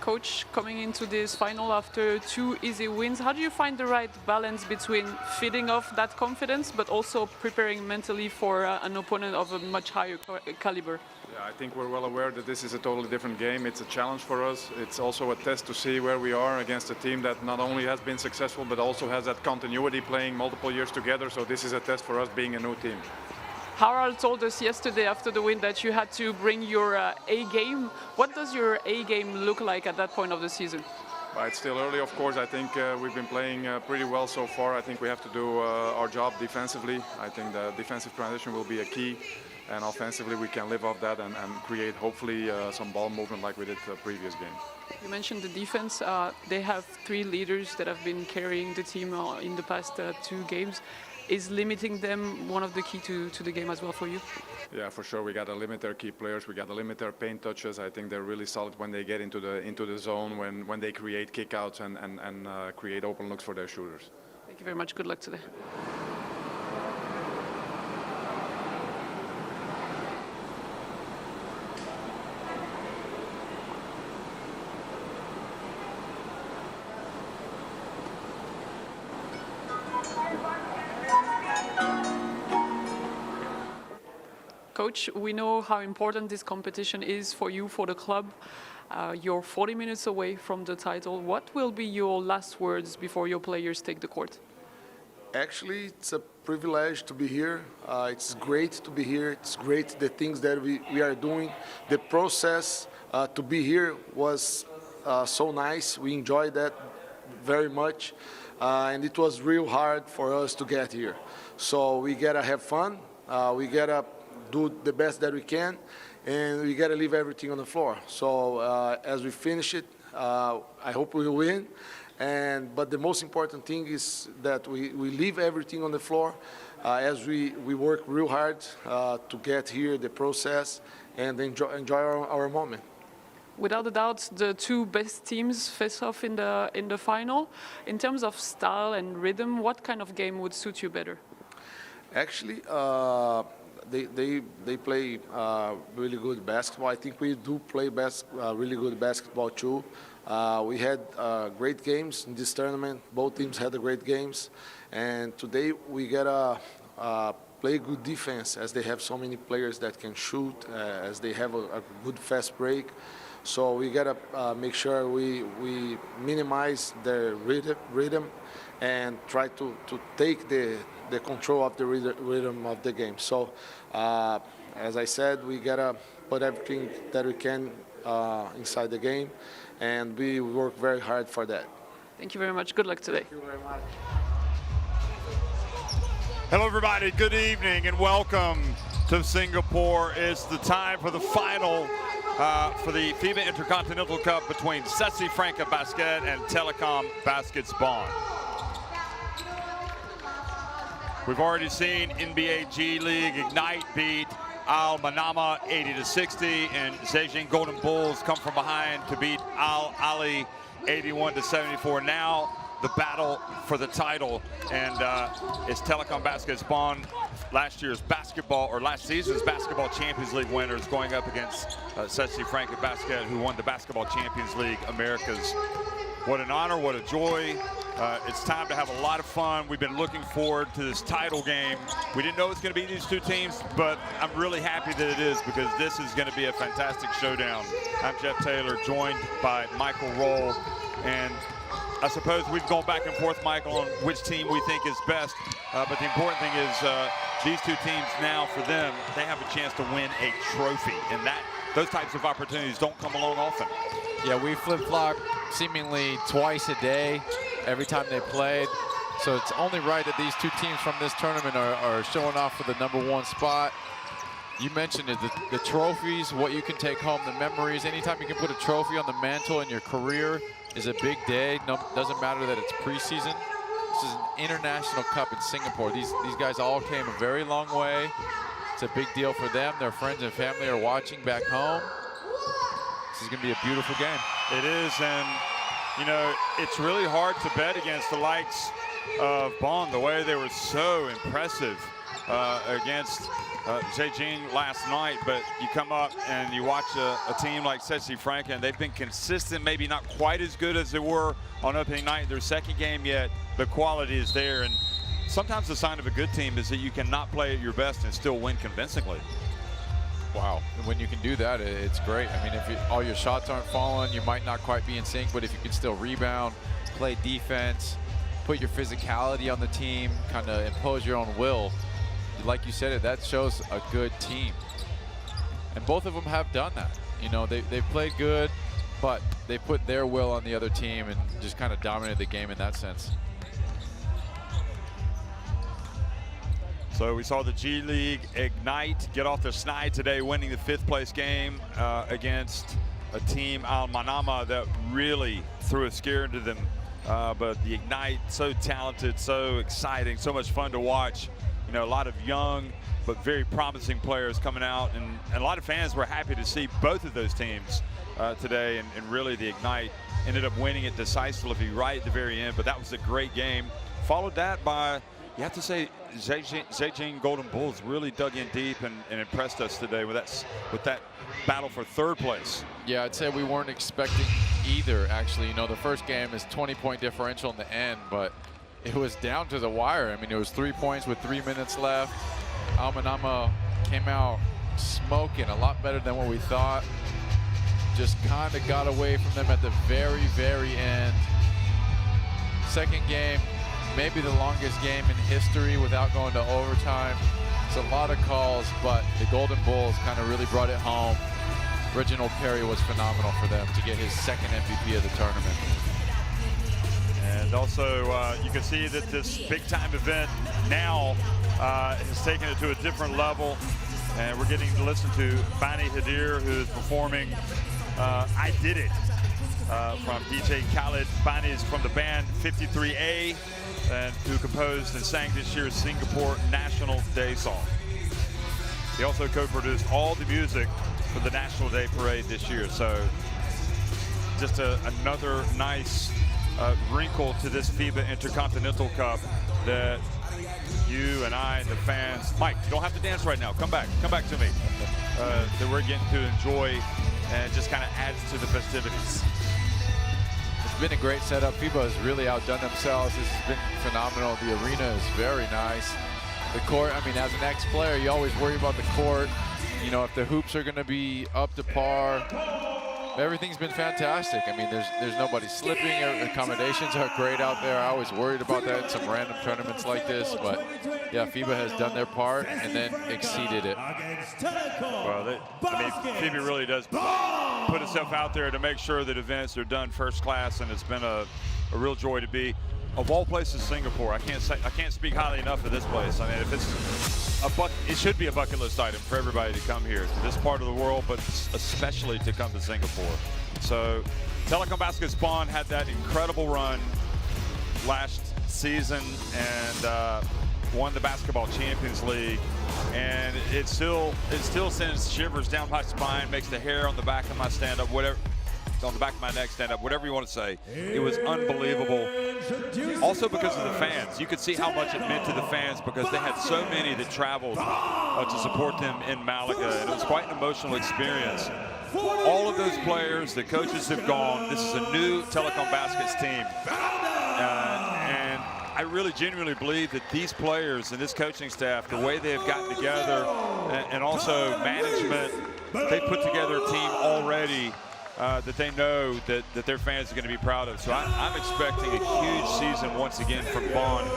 Coach, coming into this final after 2 easy wins, how do you find the right balance between feeding off that confidence but also preparing mentally for an opponent of a much higher caliber? Yeah, I think we're well aware that this is a totally different game. It's a challenge for us. It's also a test to see where we are against a team that not only has been successful but also has that continuity playing multiple years together. So this is a test for us being a new team. Harald told us yesterday after the win that you had to bring your A game. What does your A game look like at that point of the season? It's still early, of course. I think we've been playing pretty well so far. I think we have to do our job defensively. I think the defensive transition will be a key. And offensively, we can live off that and create, hopefully, some ball movement like we did the previous game. You mentioned the defense. They have 3 leaders that have been carrying the team in the past 2 games. Is limiting them one of the key to the game as well for you? Yeah, for sure. We got to limit their key players. We got to limit their paint touches. I think they're really solid when they get into the zone, when they create kickouts and create open looks for their shooters. Thank you very much. Good luck today. Coach, we know how important this competition is for you, for the club. You're 40 minutes away from the title. What will be your last words before your players take the court? Actually, it's a privilege to be here. It's great to be here. It's great the things that we are doing. The process to be here was so nice. We enjoyed that very much. And it was real hard for us to get here. So we got to have fun. We got to do the best that we can, and we got to leave everything on the floor. So as we finish it, I hope we will win. But the most important thing is that we leave everything on the floor as we work real hard to get here, the process, and enjoy our moment. Without a doubt, the 2 best teams face off in the final. In terms of style and rhythm, what kind of game would suit you better? Actually, they play really good basketball. I think we do play really good basketball too. We had great games in this tournament. Both teams had great games. And today we gotta play good defense as they have so many players that can shoot, as they have a good fast break. So we gotta make sure we minimize their rhythm and try to take the control of the rhythm of the game. So, as I said, we gotta put everything that we can inside the game, and we work very hard for that. Thank you very much. Good luck today. Thank you very much. Hello, everybody. Good evening and welcome to Singapore. It's the time for the final for the FIBA Intercontinental Cup between Sesi Franca Basquete and Telekom Basket's Bonn. We've already seen NBA G League Ignite beat Al Manama 80-60, and Zhejiang Golden Bulls come from behind to beat Al Ali 81-74. Now the battle for the title, and it's Telekom Basket's Bonn, last season's Basketball Champions League winners, going up against Sesi Franca Basquete, who won the Basketball Champions League Americas. What an honor, what a joy. It's time to have a lot of fun. We've been looking forward to this title game. We didn't know it was going to be these 2 teams, but I'm really happy that it is, because this is going to be a fantastic showdown. I'm Jeff Taylor, joined by Michael Roll, and I suppose we've gone back and forth, Michael, on which team we think is best, but the important thing is these 2 teams now, for them, they have a chance to win a trophy, and those types of opportunities don't come along often. Yeah, we flip-flop seemingly twice a day, every time they played. So it's only right that these 2 teams from this tournament are showing off for the #1 spot. You mentioned it, the trophies, what you can take home, the memories. Anytime you can put a trophy on the mantle in your career is a big day. No, doesn't matter that it's preseason. This is an international cup in Singapore. These guys all came a very long way. It's a big deal for them. Their friends and family are watching back home. This is going to be a beautiful game. It is, and you know, it's really hard to bet against the likes of Bonn, the way they were so impressive against Zhejiang last night, but you come up and you watch a team like Sesi Franca, and they've been consistent, maybe not quite as good as they were on opening night in their second game yet, but quality is there. And sometimes the sign of a good team is that you cannot play at your best and still win convincingly. Wow, when you can do that, it's great. I mean, if all your shots aren't falling, you might not quite be in sync, but if you can still rebound, play defense, put your physicality on the team, kind of impose your own will, like you said, that shows a good team. And both of them have done that. You know, they've played good, but they put their will on the other team and just kind of dominated the game in that sense. So we saw the G League Ignite get off the schneid today, winning the 5th place game against a team, Al Manama, that really threw a scare into them. But the Ignite, so talented, so exciting, so much fun to watch. You know, a lot of young but very promising players coming out, and a lot of fans were happy to see both of those teams today, and really the Ignite ended up winning it decisively right at the very end. But that was a great game. Followed that by, you have to say, Zhejiang Golden Bulls really dug in deep and impressed us today with that battle for 3rd place. Yeah, I'd say we weren't expecting either, actually. You know, the first game is 20-point differential in the end, but it was down to the wire. I mean, it was 3 points with 3 minutes left. Al Manama came out smoking, a lot better than what we thought. Just kind of got away from them at the very, very end. Second game, maybe the longest game in history without going to overtime. It's a lot of calls, but the Golden Bulls kind of really brought it home. Reginald Perry was phenomenal for them to get his 2nd MVP of the tournament. And also, you can see that this big-time event now has taken it to a different level. And we're getting to listen to Bani Hadir, who's performing I Did It from DJ Khaled. Bani is from the band 53A, and who composed and sang this year's Singapore National Day song. He also co-produced all the music for the National Day Parade this year. So just another nice wrinkle to this FIBA Intercontinental Cup that you and I and the fans, Mike, you don't have to dance right now. Come back to me. That we're getting to enjoy, and just kind of adds to the festivities. It's been a great setup. FIBA has really outdone themselves. This has been phenomenal. The arena is very nice. The court, I mean, as an ex-player, you always worry about the court. You know, if the hoops are going to be up to par. Everything's been fantastic. I mean, there's nobody slipping. Accommodations are great out there. I was worried about that in some random tournaments like this, but yeah, FIBA has done their part and then exceeded it. Well, I mean, FIBA really does put itself out there to make sure that events are done first class, and it's been a real joy to be. Of all places, Singapore. I can't speak highly enough of this place. I mean, if it's it should be a bucket list item for everybody to come here to this part of the world, but especially to come to Singapore. So Telekom Basket's Bonn had that incredible run last season and won the Basketball Champions League, and it still sends shivers down my spine, makes the hair on the back of my stand-up, whatever, on the back of my neck stand up, whatever you want to say. It was unbelievable. Also because of the fans. You could see how much it meant to the fans because they had so many that traveled to support them in Malaga, and it was quite an emotional experience. All of those players, the coaches have gone. This is a new Telekom Baskets team. And I really genuinely believe that these players and this coaching staff, the way they have gotten together, and also management, they put together a team already that they know that their fans are going to be proud of. So I'm expecting a huge season once again from Bonn,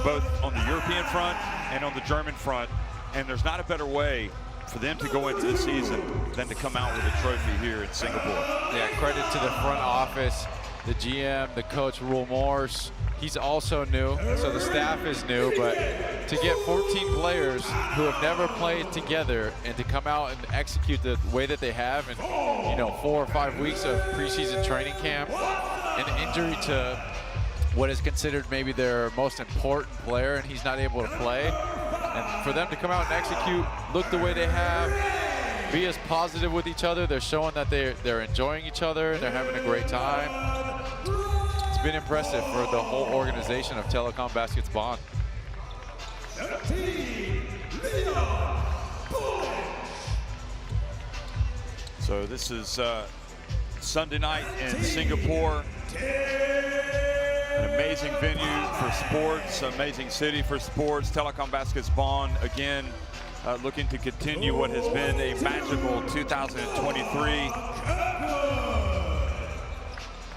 both on the European front and on the German front. And there's not a better way for them to go into this season than to come out with a trophy here in Singapore. Yeah, credit to the front office, the GM, the coach, Roel Morse. He's also new, so the staff is new, but to get 14 players who have never played together and to come out and execute the way that they have in, 4 or 5 weeks of preseason training camp, an injury to what is considered maybe their most important player, and he's not able to play. And for them to come out and execute, look the way they have, be as positive with each other, they're showing that they're enjoying each other, they're having a great time. It's been impressive for the whole organization of Telekom Basket's Bonn. So this is Sunday night in Singapore. An amazing venue for sports, amazing city for sports. Telekom Basket's Bonn, again, looking to continue what has been a magical 2023.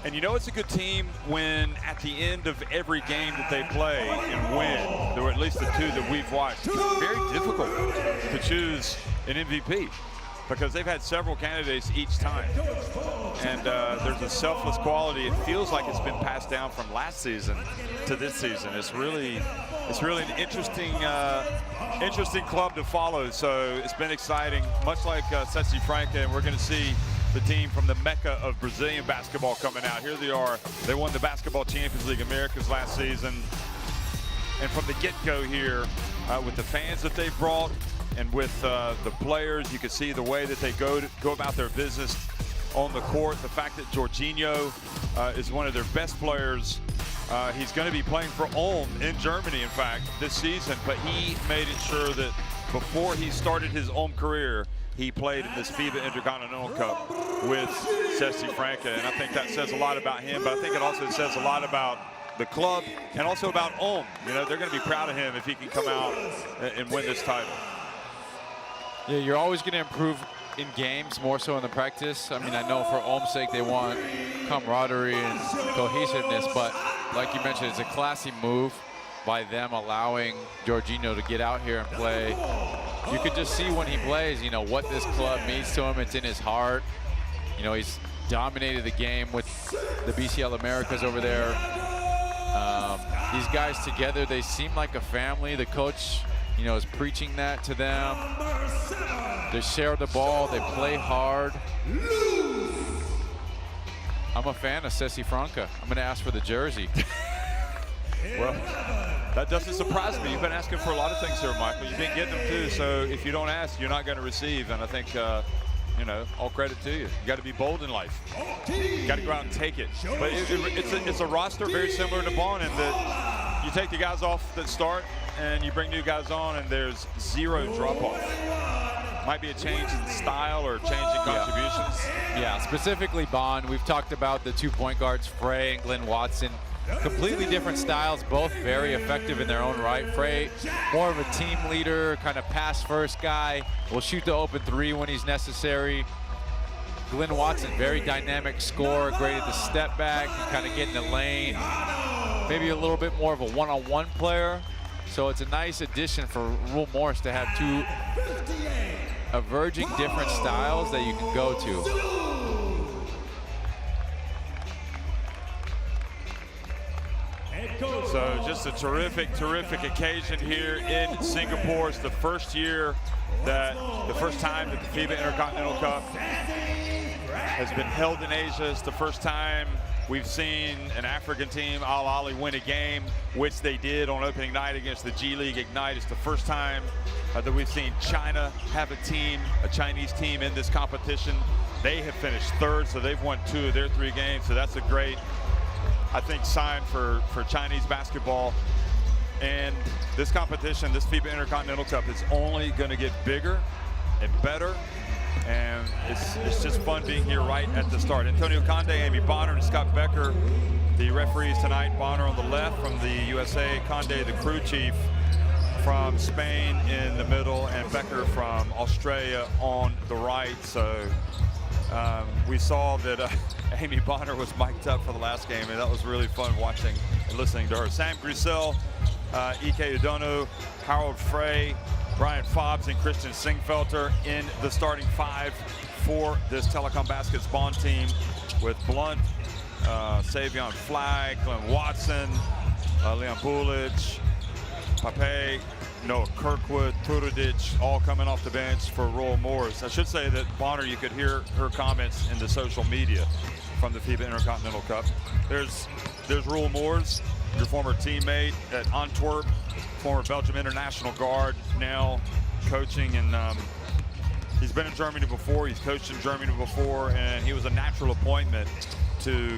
And you know it's a good team when at the end of every game that they play and win, there were at least the two that we've watched, it's very difficult to choose an MVP because they've had several candidates each time. And there's a selfless quality. It feels like it's been passed down from last season to this season. It's really an interesting club to follow. So it's been exciting, much like Sesi Franca, and we're going to see the team from the Mecca of Brazilian basketball coming out. Here they are. They won the Basketball Champions League Americas last season. And from the get-go here, with the fans that they've brought and with the players, you can see the way that they go about their business on the court. The fact that Jorginho is one of their best players. He's going to be playing for Ulm in Germany, in fact, this season. But he made it sure that before he started his Ulm career, he played in this FIBA Intercontinental Cup with Sesi Franca. And I think that says a lot about him, but I think it also says a lot about the club and also about Ulm. You know, they're going to be proud of him if he can come out and win this title. Yeah, you're always going to improve in games, more so in the practice. I mean, I know for Ulm's sake, they want camaraderie and cohesiveness, but like you mentioned, it's a classy move by them allowing Jorginho to get out here and play. You could just see when he plays, you know, what this club means to him. It's in his heart. You know, he's dominated the game with the BCL Americas over there. These guys together, they seem like a family. The coach, you know, is preaching that to them. They share the ball, they play hard. I'm a fan of Sesi Franca. I'm gonna ask for the jersey. Well, that doesn't surprise me. You've been asking for a lot of things here, Michael. You've been getting them too, so if you don't ask, you're not going to receive. And I think, you know, all credit to you. You got to be bold in life. You got to go out and take it. But it's a roster very similar to Bonn in that you take the guys off that start and you bring new guys on, and there's zero drop-off. Might be a change in style or change in contributions. Yeah, specifically Bonn. We've talked about the 2 point guards, Frey and Glenn Watson. Completely different styles, both very effective in their own right. Frey, more of a team leader, kind of pass-first guy, will shoot the open three when he's necessary. Glenn Watson, very dynamic scorer, great at the step back, and kind of get in the lane. Maybe a little bit more of a one-on-one player. So it's a nice addition for Rule Morris to have two emerging different styles that you can go to. So just a terrific occasion here in Singapore. It's the first time that the FIBA Intercontinental Cup has been held in Asia. It's the first time we've seen an African team, Al Ahly, win a game, which they did on opening night against the G League Ignite. It's the first time that we've seen China have a Chinese team in this competition. They have finished third, so they've won 2 of their 3 games. So that's a great, I think, sign for Chinese basketball. And this competition, this FIBA Intercontinental Cup, is only going to get bigger and better. And it's just fun being here right at the start. Antonio Conde, Amy Bonner, and Scott Becker, the referees tonight. Bonner on the left from the USA, Conde, the crew chief from Spain in the middle, and Becker from Australia on the right. So we saw that Amy Bonner was mic'd up for the last game, and that was really fun watching and listening to her. Sam Grisel, Ike Udono, Harold Frey, Brian Fobbs, and Christian Singfelter in the starting 5 for this Telekom Basket's Bonn team, with Blunt, Savion Flagg, Glenn Watson, Leon Bulic, Pape, Noah Kirkwood, Turudic, all coming off the bench for Royal Moors. I should say that Bonner, you could hear her comments in the social media from the FIBA Intercontinental Cup. There's Royal Moors, your former teammate at Antwerp, former Belgium international guard, now coaching, and he's been in Germany before, he's coached in Germany before, and he was a natural appointment to,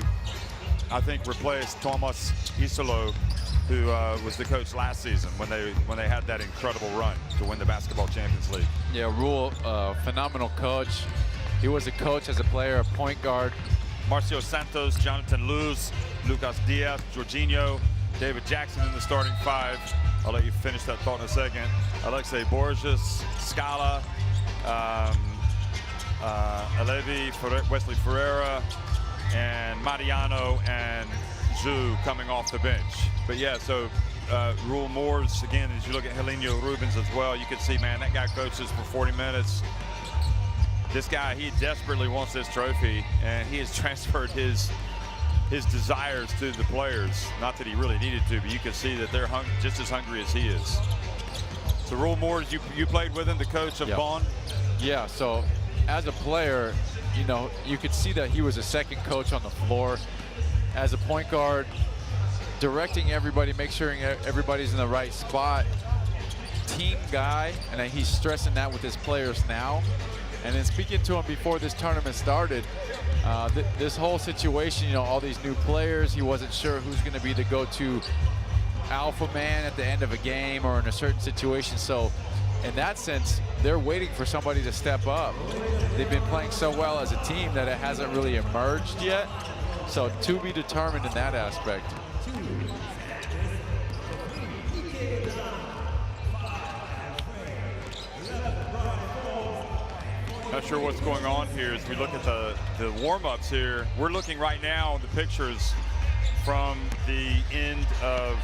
I think, replace Thomas Isolo who was the coach last season when they had that incredible run to win the Basketball Champions League. Yeah, Rule, phenomenal coach. He was a coach as a player, a point guard. Marcio Santos, Jonathan Luz, Lucas Diaz, Jorginho, David Jackson in the starting five. I'll let you finish that thought in a second. Alexei Borges, Scala, Alevi, Wesley Ferreira, and Mariano and Zhu coming off the bench. But yeah, so Rule Moores, again, as you look at Helenio Rubens as well, you can see, man, that guy coaches for 40 minutes. This guy, he desperately wants this trophy, and he has transferred his desires to the players. Not that he really needed to, but you can see that they're just as hungry as he is. So Rule Moores, you played with him, the coach of Bonn? Yeah, so as a player, you know, you could see that he was a second coach on the floor. As a point guard, directing everybody, make sure everybody's in the right spot. Team guy, and he's stressing that with his players now. And then speaking to him before this tournament started, this whole situation, you know, all these new players, he wasn't sure who's going to be the go-to alpha man at the end of a game or in a certain situation. So in that sense, they're waiting for somebody to step up. They've been playing so well as a team that it hasn't really emerged yet. So to be determined in that aspect. Not sure what's going on here as we look at the warm-ups here. We're looking right now at the pictures from the end of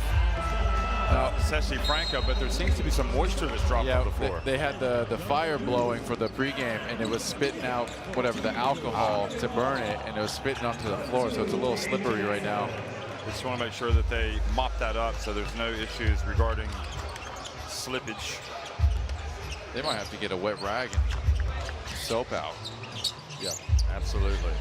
Sesi Franca, but there seems to be some moisture that's dropped on the floor. They had the fire blowing for the pregame, and it was spitting out whatever, the alcohol to burn it, and it was spitting onto the floor, so it's a little slippery right now. Just want to make sure that they mop that up so there's no issues regarding slippage. They might have to get a wet rag and soap out. Yeah, absolutely.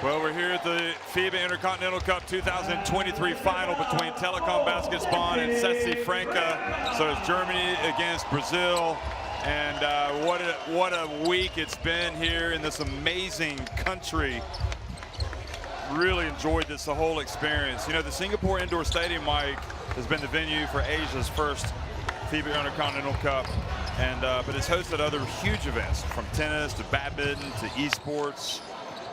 Well, we're here at the FIBA Intercontinental Cup 2023 final between Telekom Basquete Bonn and Sesi Franca. So it's Germany against Brazil. And what a week it's been here in this amazing country. Really enjoyed the whole experience. You know, the Singapore Indoor Stadium, Mike, has been the venue for Asia's first FIBA Intercontinental Cup. And but it's hosted other huge events, from tennis to badminton to esports.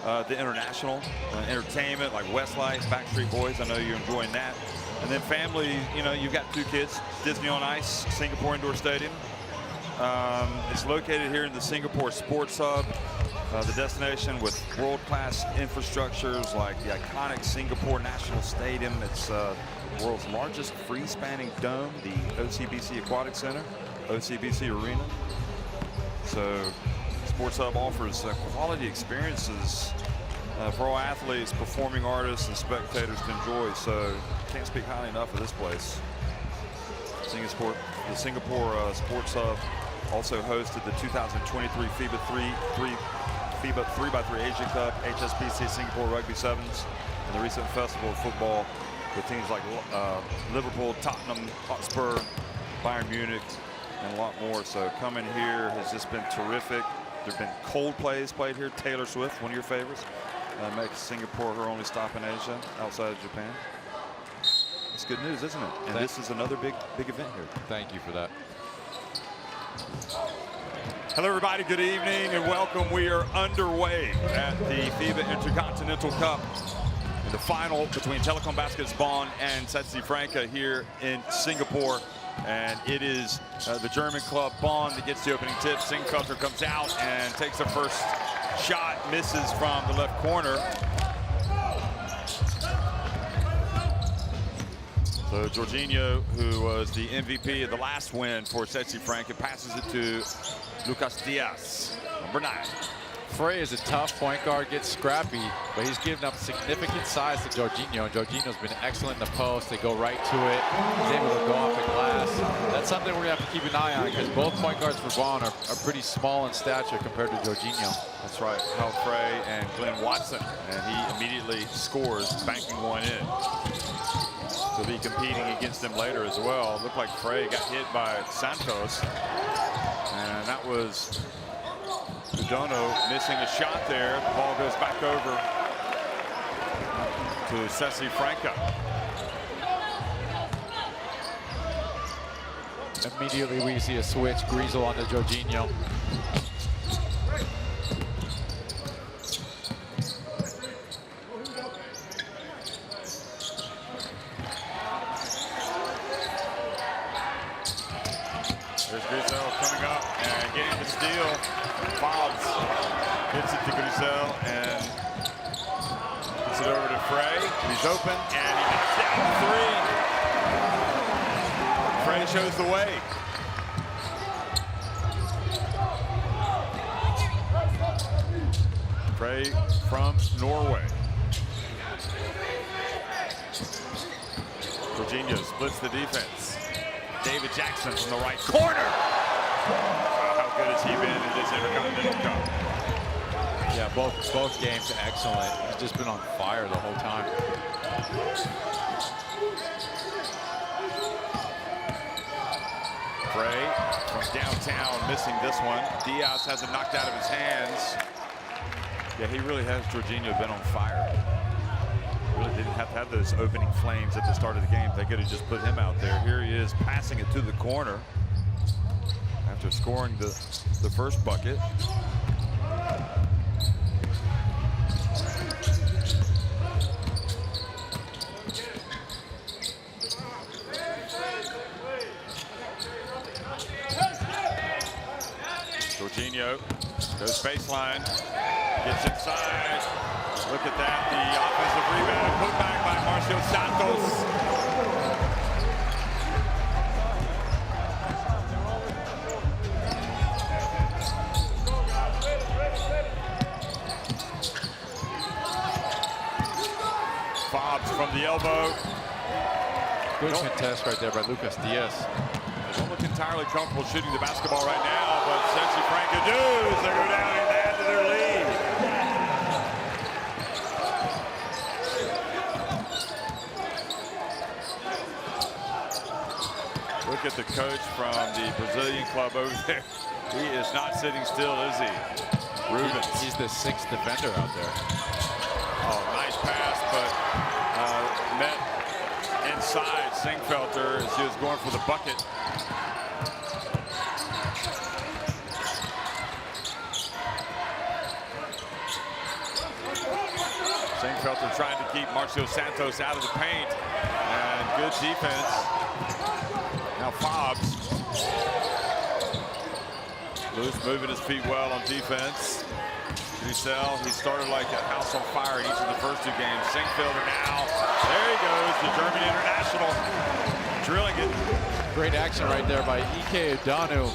The international entertainment like Westlife, Backstreet Boys. I know you're enjoying that. And then family, you know, you've got 2 kids. Disney on Ice, Singapore Indoor Stadium. It's located here in the Singapore Sports Hub, the destination with world-class infrastructures like the iconic Singapore National Stadium. It's the world's largest free-spanning dome, the OCBC Aquatic Center, OCBC Arena. So Sports Hub offers quality experiences for all athletes, performing artists, and spectators to enjoy. So can't speak highly enough of this place. The Singapore Sports Hub also hosted the 2023 FIBA 3x3 Asia Cup, HSBC Singapore Rugby Sevens, and the recent Festival of Football with teams like Liverpool, Tottenham, Hotspur, Bayern Munich, and a lot more. So coming here has just been terrific. There have been Coldplay's played here. Taylor Swift, one of your favorites. Makes Singapore her only stop in Asia outside of Japan. It's good news, isn't it? And this is another big event here. Thank you for that. Hello, everybody. Good evening and welcome. We are underway at the FIBA Intercontinental Cup. The final between Telekom Basquete's Bonn and Sesi Franca here in Singapore. And it is the German club Bonn that gets the opening tip. Singfelter comes out and takes the first shot, misses from the left corner. So Jorginho, who was the MVP of the last win for Sesi Franca, passes it to Lucas Diaz, number 9. Frey is a tough point guard, gets scrappy, but he's given up significant size to Jorginho. Jorginho's been excellent in the post. They go right to it. He's able to go off the glass. That's something we're going to have to keep an eye on because both point guards for Bonn are pretty small in stature compared to Jorginho. That's right. Hal Frey and Glenn Watson, and he immediately scores, banking one in. He'll be competing against them later as well. Looked like Frey got hit by Santos, and that was Dono missing a shot there. The ball goes back over to Sesi Franca. Immediately we see a switch, Griesel onto Jorginho. There's Griesel coming up and getting the steal. Fobbs hits it to Griesel and gets it over to Frey. He's open and he knocks down the 3. Frey shows the way. Frey from Norway. Jorginho splits the defense. David Jackson from the right corner. How good has he been in this Intercontinental Cup? Yeah, both games are excellent. He's just been on fire the whole time. Frey from downtown missing this one. Diaz has it knocked out of his hands. Yeah, he really has, Jorginho, been on fire. Really didn't have to have those opening flames at the start of the game. They could have just put him out there. Here he is passing it to the corner after scoring the first bucket. Jorginho goes baseline, gets inside. Look at that, the offensive rebound put back by Marcio Santos. Fobbs from the elbow. Good contest right there by Lucas Diaz. They don't look entirely comfortable shooting the basketball right now, but Sesi Franca does. They go down and add to their lead. Look at the coach from the Brazilian club over there. He is not sitting still, is he? Rubens. He's the 6th defender out there. Oh, nice pass, but met inside Singfelter as he was going for the bucket. Singfelter trying to keep Marcio Santos out of the paint, and good defense. Now Fobbs. Loose, moving his feet well on defense. Griesel, he started like a house on fire in each of the first 2 games. Singfelter now. There he goes, the German international. Drilling it. Great action right there by Ike Udanu.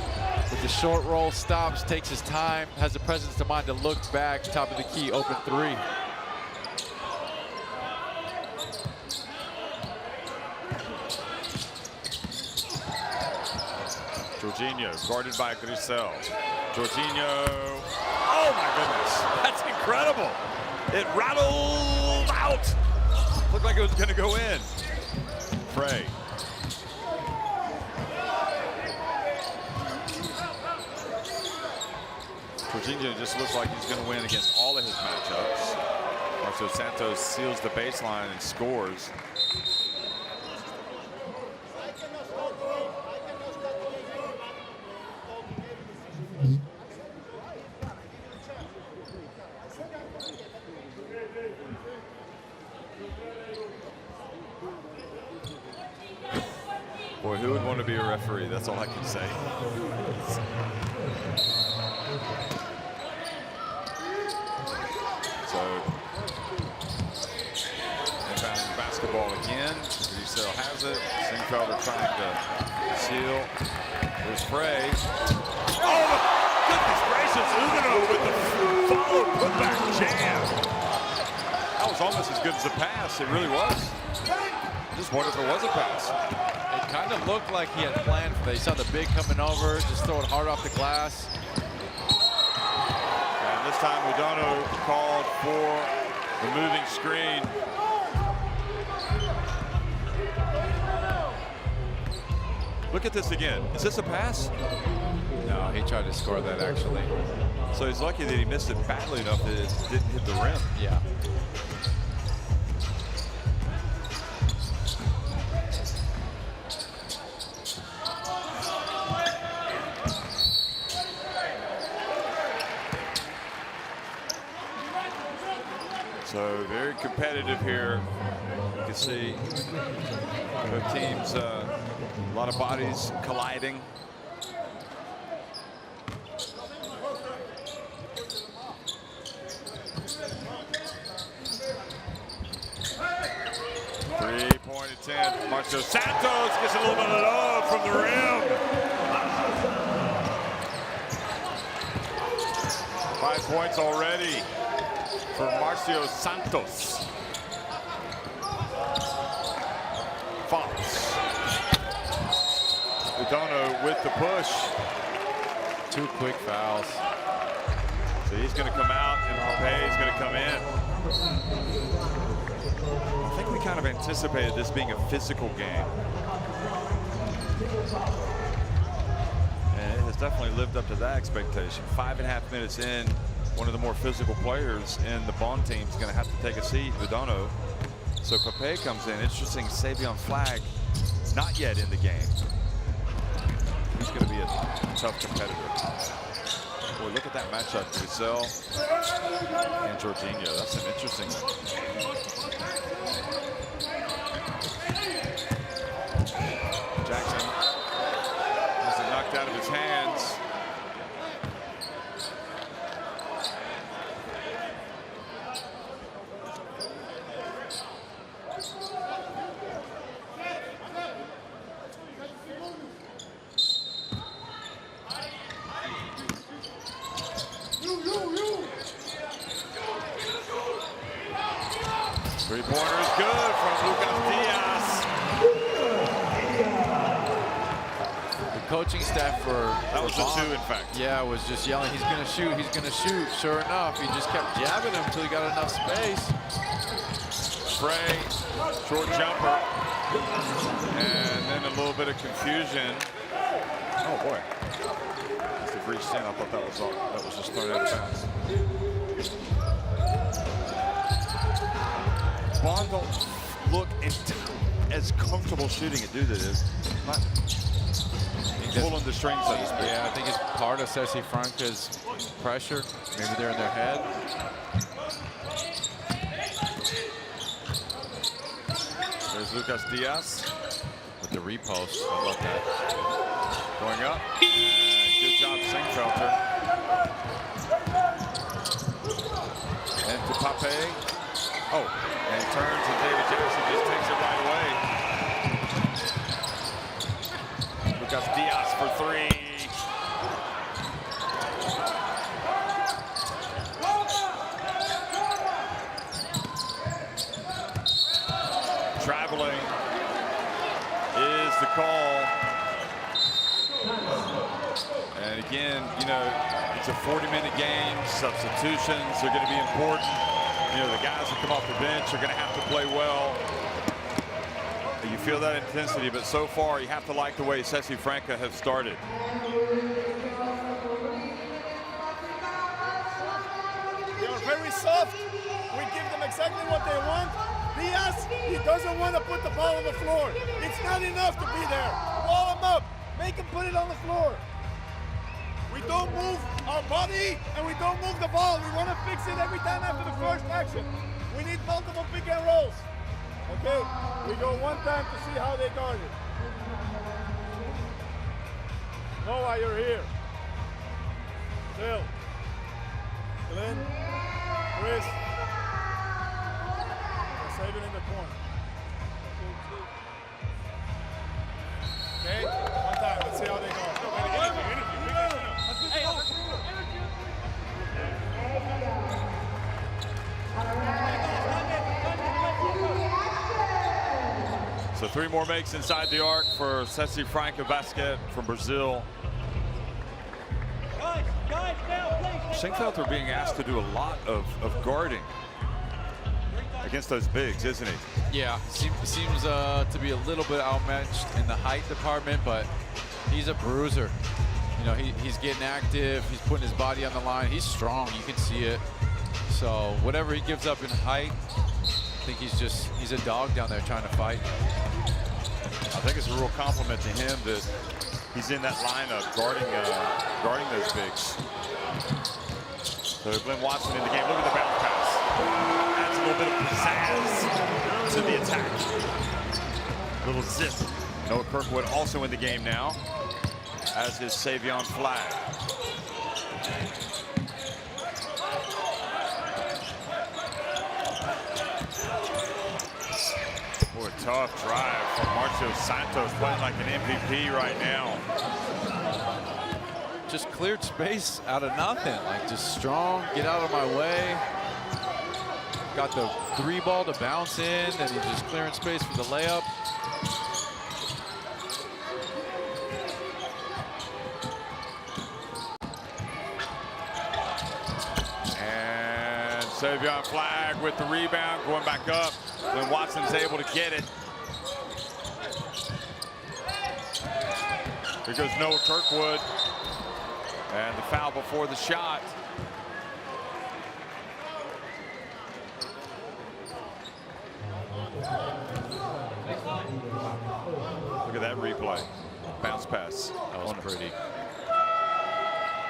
With the short roll, stops, takes his time, has the presence of mind to look back, top of the key, open 3. Jorginho, guarded by Griesel. Jorginho, oh my goodness, that's incredible. It rattled out. Looked like it was gonna go in. Frey. Jorginho just looks like he's going to win against all of his matchups. Marcio Santos seals the baseline and scores. Boy, who would want to be a referee? That's all I can say. So, inbounding basketball again. He still has it. Singfelder trying to seal. There's Frey. Oh, goodness gracious. Ugano with the follow putback jam. That was almost as good as a pass. It really was. Just wondered if there was a pass. It kind of looked like he had planned for that. He saw the big coming over, just throw it hard off the glass. And this time Ugano called for the moving screen. Look at this again. Is this a pass? No, he tried to score that actually. So he's lucky that he missed it badly enough that it didn't hit the rim. Yeah. So very competitive here. You can see both teams, a lot of bodies colliding. Three-point attempt. Marcio Santos gets a little bit of love from the rim. 5 points already for Marcio Santos. Fox. Ugano with the push. 2 quick fouls. So he's going to come out and Pape is going to come in. I think we kind of anticipated this being a physical game. And it has definitely lived up to that expectation. 5.5 minutes in, one of the more physical players in the Bonn team is going to have to take a seat, Ugano. So Pape comes in. Interesting, Savion Flag not yet in the game. He's going to be a tough competitor. Boy, look at that matchup, Vassell and Jorginho. That's an interesting one. Jackson has it knocked out of his hands. Three-pointer is good from Lucas Diaz. The coaching staff for That was a 2, in fact. Yeah, was just yelling, he's going to shoot, he's going to shoot. Sure enough, he just kept jabbing him until he got enough space. Frey, short jumper. And then a little bit of confusion. Oh, boy. Must have reached in. I thought that was just thrown out of bounds. Bonn don't look as comfortable shooting it, do they? Not pulling the strings, so to speak. Yeah, I think it's part of Sesi Franca's pressure. Maybe they're in their head. There's Lucas Diaz With the repost. I love that. going up. Good job, Singfelder. And to Pape. Oh, and he turns and David Jackson just takes it right away. Lucas Diaz for 3. Traveling is the call. And again, you know, it's a 40-minute game. Substitutions are going to be important. You know, the guys that come off the bench are going to have to play well. You feel that intensity, but so far you have to like the way Sesi Franca have started. very soft. We give them exactly what they want. Diaz, he doesn't want to put the ball on the floor. It's not enough to be there. Wall him up. Make him put it on the floor. We don't move our body and we don't move the ball. We want to fix it every time after the first action. We need multiple pick and rolls. Okay, we go one time to see how they guard it. Noah, you're here. Bill. Glenn. Chris. Save it in the corner. Okay, one time. Let's see how they go. So 3 more makes inside the arc for Sesi Franca Basquete from Brazil. Singfeldt are being asked to do a lot of guarding against those bigs, isn't he? Yeah, seems to be a little bit outmatched in the height department, but he's a bruiser. You know, he's getting active. He's putting his body on the line. He's strong. You can see it. So whatever he gives up in height, I think he's a dog down there trying to fight. I think it's a real compliment to him that he's in that lineup guarding those bigs. So Glenn Watson in the game. Look at the bounce pass. Adds a little bit of pizzazz to the attack. Little zip. Noah Kirkwood also in the game now, as is Savion Flagg. Boy, tough drive from Marcio Santos, playing like an MVP right now. Just cleared space out of nothing. Like, just strong, get out of my way. Got the 3 ball to bounce in, and he's just clearing space for the layup. And Savion Flagg with the rebound, going back up. Then Watson's able to get it. Here goes Noah Kirkwood. And the foul before the shot. Look at that replay. Bounce pass. That was pretty.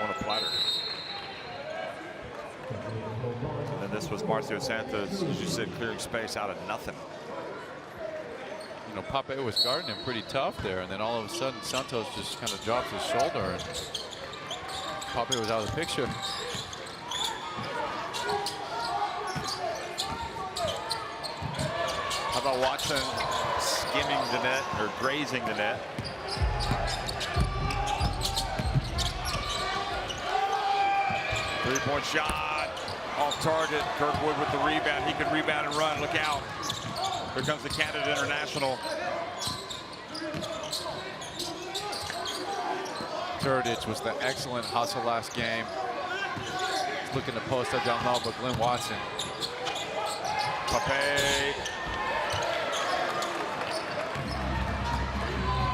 On a platter. And then this was Marcio Santos, as you said, clearing space out of nothing. You know, Pape was guarding him pretty tough there, and then all of a sudden Santos just kind of drops his shoulder, and Pape was out of the picture. How about Watson skimming the net, or grazing the net? Three-point shot, off target. Kirkwood with the rebound. He can rebound and run. Look out. Here comes the Canada International. Turdich was the excellent hustle last game. He's looking to post up down low, but Glenn Watson. Pape.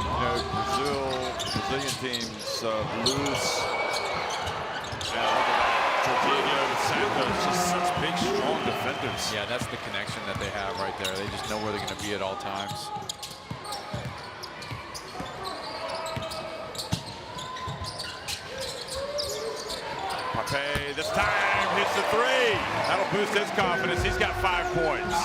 You know, Brazilian teams loose. And look at that. Jorginho and Santos, just such big, strong defenders. Yeah, that's the connection that they have right there. They just know where they're going to be at all times. Pape this time hits the 3. That'll boost his confidence. He's got 5 points.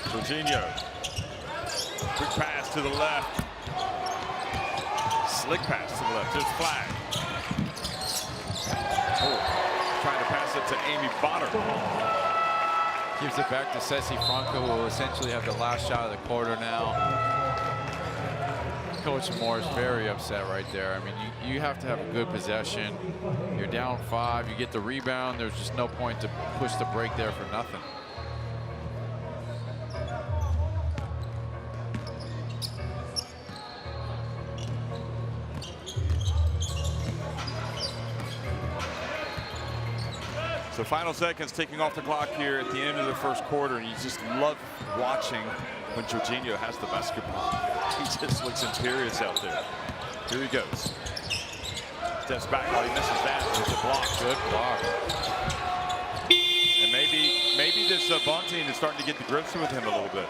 Jorginho. Quick pass to the left. Slick pass to the left. Here's Flagg. Oh, trying to pass it to Amy Bonner. Gives it back to Sesi Franca, who will essentially have the last shot of the quarter now. Coach Moore is very upset right there. I mean, you have to have a good possession. You're down 5, you get the rebound. There's just no point to push the break there for nothing. So final seconds ticking off the clock here at the end of the first quarter, and you just love watching when Jorginho has the basketball. He just looks imperious out there. Here he goes. Steps back while he misses that. It's a block. Good block. And maybe this Bonn team is starting to get the grips with him a little bit.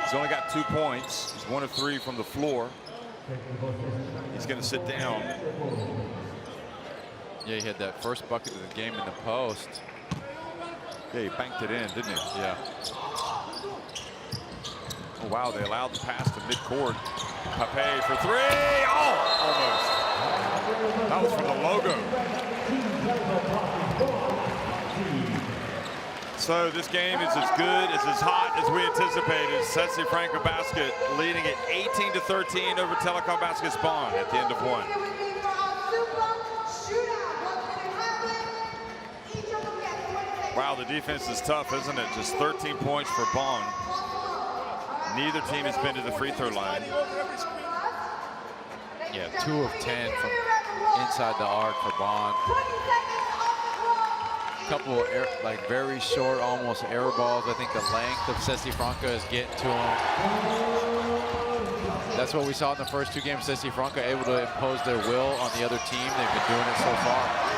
He's only got 2 points. He's 1 of 3 from the floor. He's going to sit down. Yeah, he had that first bucket of the game in the post. Yeah, he banked it in, didn't he? Yeah. Oh, wow, they allowed the pass to midcourt. Pape for 3. Oh, almost. That was from the logo. So this game is as good, as hot as we anticipated. Sesi Franca Basket leading at 18-13 over Telekom Basket's Bonn at the end of 1. Wow, the defense is tough, isn't it? Just 13 points for Bonn. Neither team has been to the free throw line. Yeah, 2 of 10 from inside the arc for Bonn. A couple of very short, almost error balls. I think the length of Sesi Franca is getting to him. That's what we saw in the first 2 games. Sesi Franca able to impose their will on the other team. They've been doing it so far.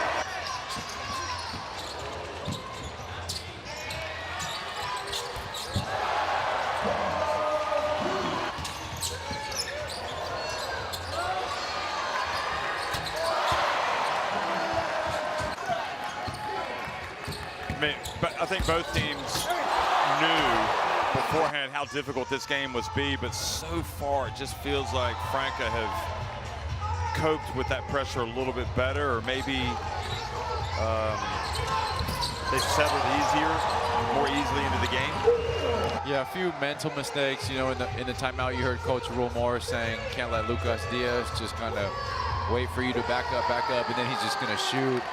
But I think both teams knew beforehand how difficult this game was but so far it just feels like Franca have coped with that pressure a little bit better, or maybe they've settled more easily into the game. Yeah, a few mental mistakes. You know, in the timeout, you heard Coach Rule Morris saying, "Can't let Lucas Diaz just kind of wait for you to back up, and then he's just going to shoot."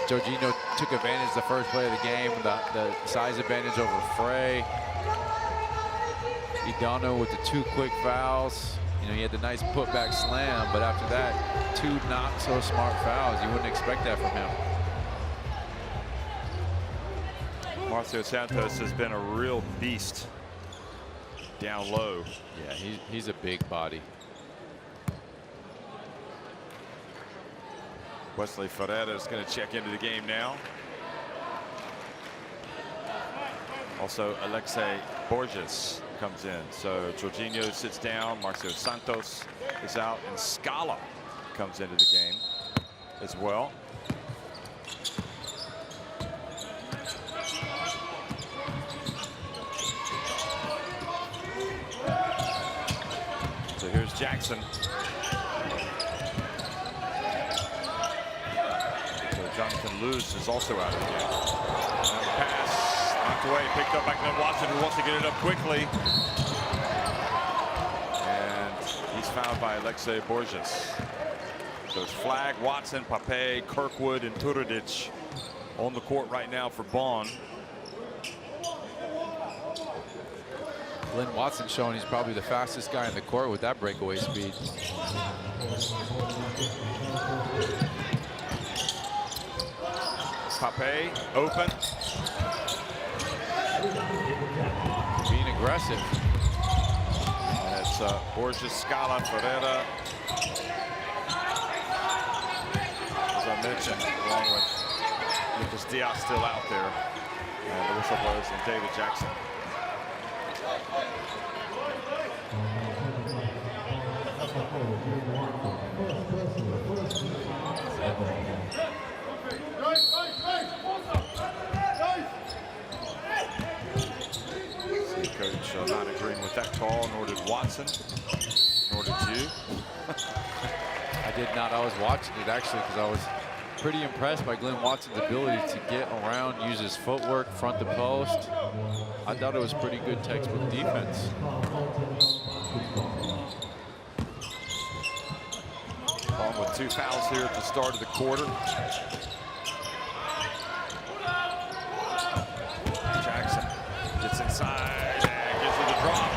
Jorginho took advantage the first play of the game, the size advantage over Frey. Idano with the 2 quick fouls. You know, he had the nice putback slam, but after that, 2 not so smart fouls. You wouldn't expect that from him. Marcio Santos has been a real beast down low. Yeah, he's a big body. Wesley Ferreira is going to check into the game now. Also, Alexei Borges comes in. So Jorginho sits down, Marcio Santos is out, and Scala comes into the game as well. So here's Jackson. Jonathan Lewis is also out of the game. And the pass knocked away, picked up by Glenn Watson, who wants to get it up quickly. And he's fouled by Alexei Borges. So it's Flag, Watson, Pape, Kirkwood, and Turudic on the court right now for Bonn. Glenn Watson showing he's probably the fastest guy in the court with that breakaway speed. Pape open. Being aggressive. And it's Borges, Scala, Ferreira. As I mentioned, along with Lucas Diaz still out there. And the whistle blows and David Jackson. Coach not agreeing with that call, nor did Watson, nor did you. I did not. I was watching it actually because I was pretty impressed by Glenn Watson's ability to get around, use his footwork, front the post. I thought it was pretty good textbook defense. On with 2 fouls here at the start of the quarter. Jackson gets inside and gives it a drop.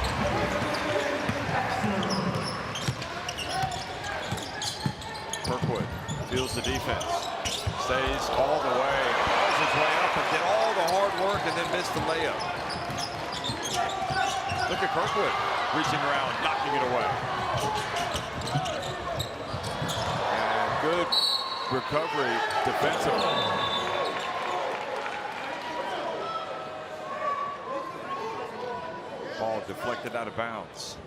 Kirkwood feels the defense. Stays all the way. Falls his way up and did all the hard work and then missed the layup. Look at Kirkwood reaching around, knocking it away. And good recovery defensively. Ball deflected out of bounds.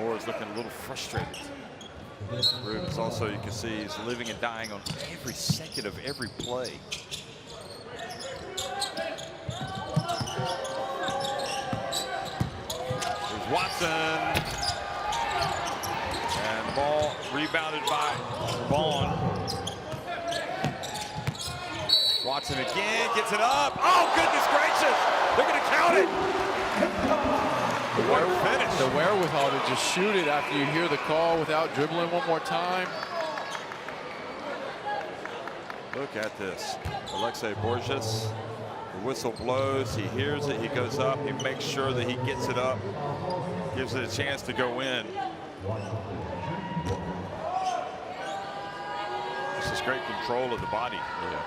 Moore is looking a little frustrated. Rubens also, you can see, he's living and dying on every second of every play. There's Watson. And the ball rebounded by Bonn. Watson again, gets it up. Oh, goodness gracious. They're going to count it. The wherewithal to just shoot it after you hear the call without dribbling one more time. Look at this. Alexei Borges. The whistle blows. He hears it. He goes up. He makes sure that he gets it up. Gives it a chance to go in. This is great control of the body. Yeah.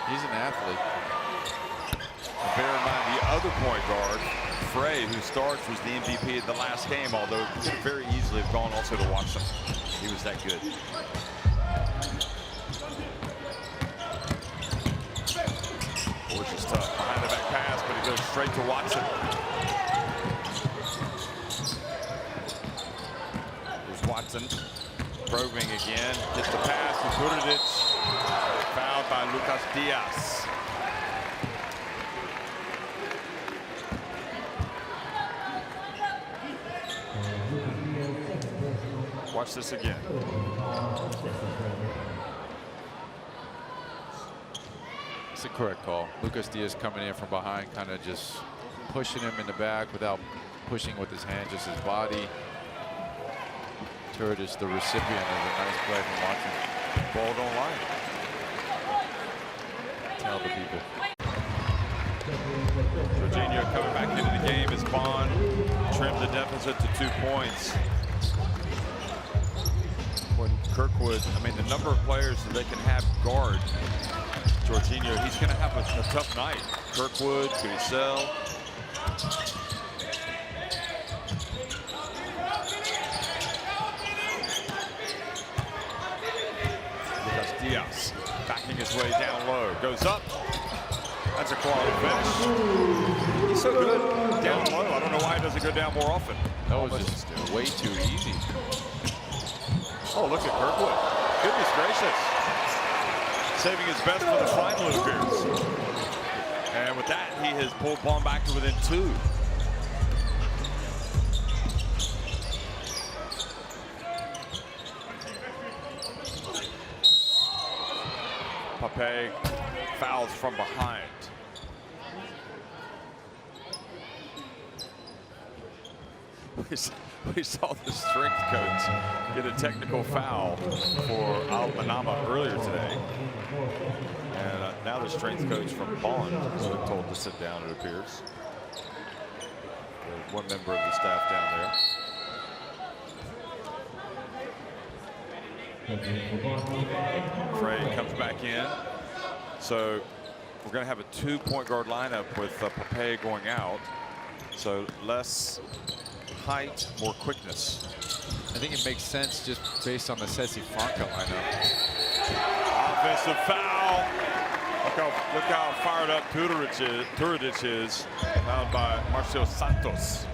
He's an athlete. And bear in mind the other point guard, Frey, who starts, was the MVP of the last game, although could very easily have gone also to Watson. He was that good. Borges is tough behind the back pass, but he goes straight to Watson. Here's Watson probing again, gets the pass to Turdic, fouled by Lucas Diaz. Watch this again. It's a correct call. Lucas Diaz coming in from behind, kind of just pushing him in the back without pushing with his hand, just his body. Turdic, the recipient of a nice play from Watson. Ball don't lie. Tell the people. Jorginho coming back into the game as Bonn trimmed the deficit to 2 points. When Kirkwood, I mean, the number of players that they can have guard Jorginho, he's going to have a tough night. Kirkwood, Grisel. Lucas Diaz backing his way down low, goes up. That's a quality finish. He's so good down low. I don't know why he doesn't go down more often. That was just way too easy. Oh, look at Kirkwood. Goodness gracious. Saving his best for the final, it appears. And with that, he has pulled Bonn back to within 2. Pape fouls from behind. We saw the strength coach get a technical foul for Al Manama earlier today. And now the strength coach from Bonn has been told to sit down, it appears. There's one member of the staff down there. Frey comes back in. So we're going to have a 2-point guard lineup with Pape going out. So less height, more quickness. I think it makes sense just based on the Sesi Franca lineup. Offensive foul. Look how fired up Turdic is. Fouled by Marcio Santos.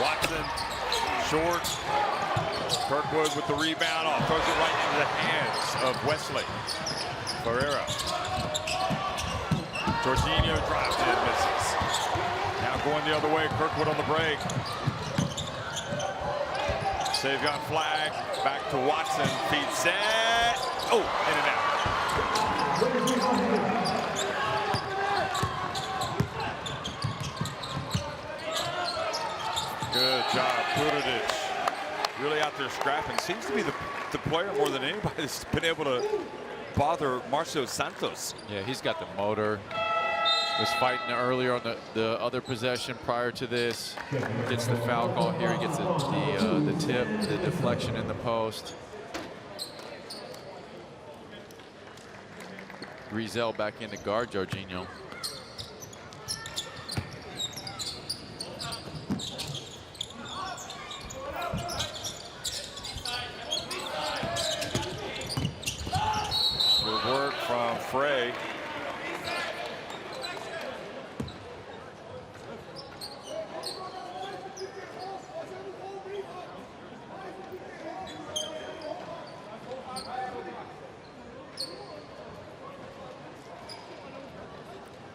Watson, short. Kirkwood with the rebound. Throws it right into the hands of Wesley. Ferreira. Jorginho drives in, misses. Now going the other way, Kirkwood on the break. Savion flag, back to Watson, feet set. Oh, in and out. Good job, Turudic. Really out there scrapping. Seems to be the player more than anybody that's been able to bother Marcio Santos. Yeah, he's got the motor. Was fighting earlier on the other possession prior to this. Gets the foul call here. He gets the tip, the deflection in the post. Rizel back in to guard Jorginho. Good work from Frey.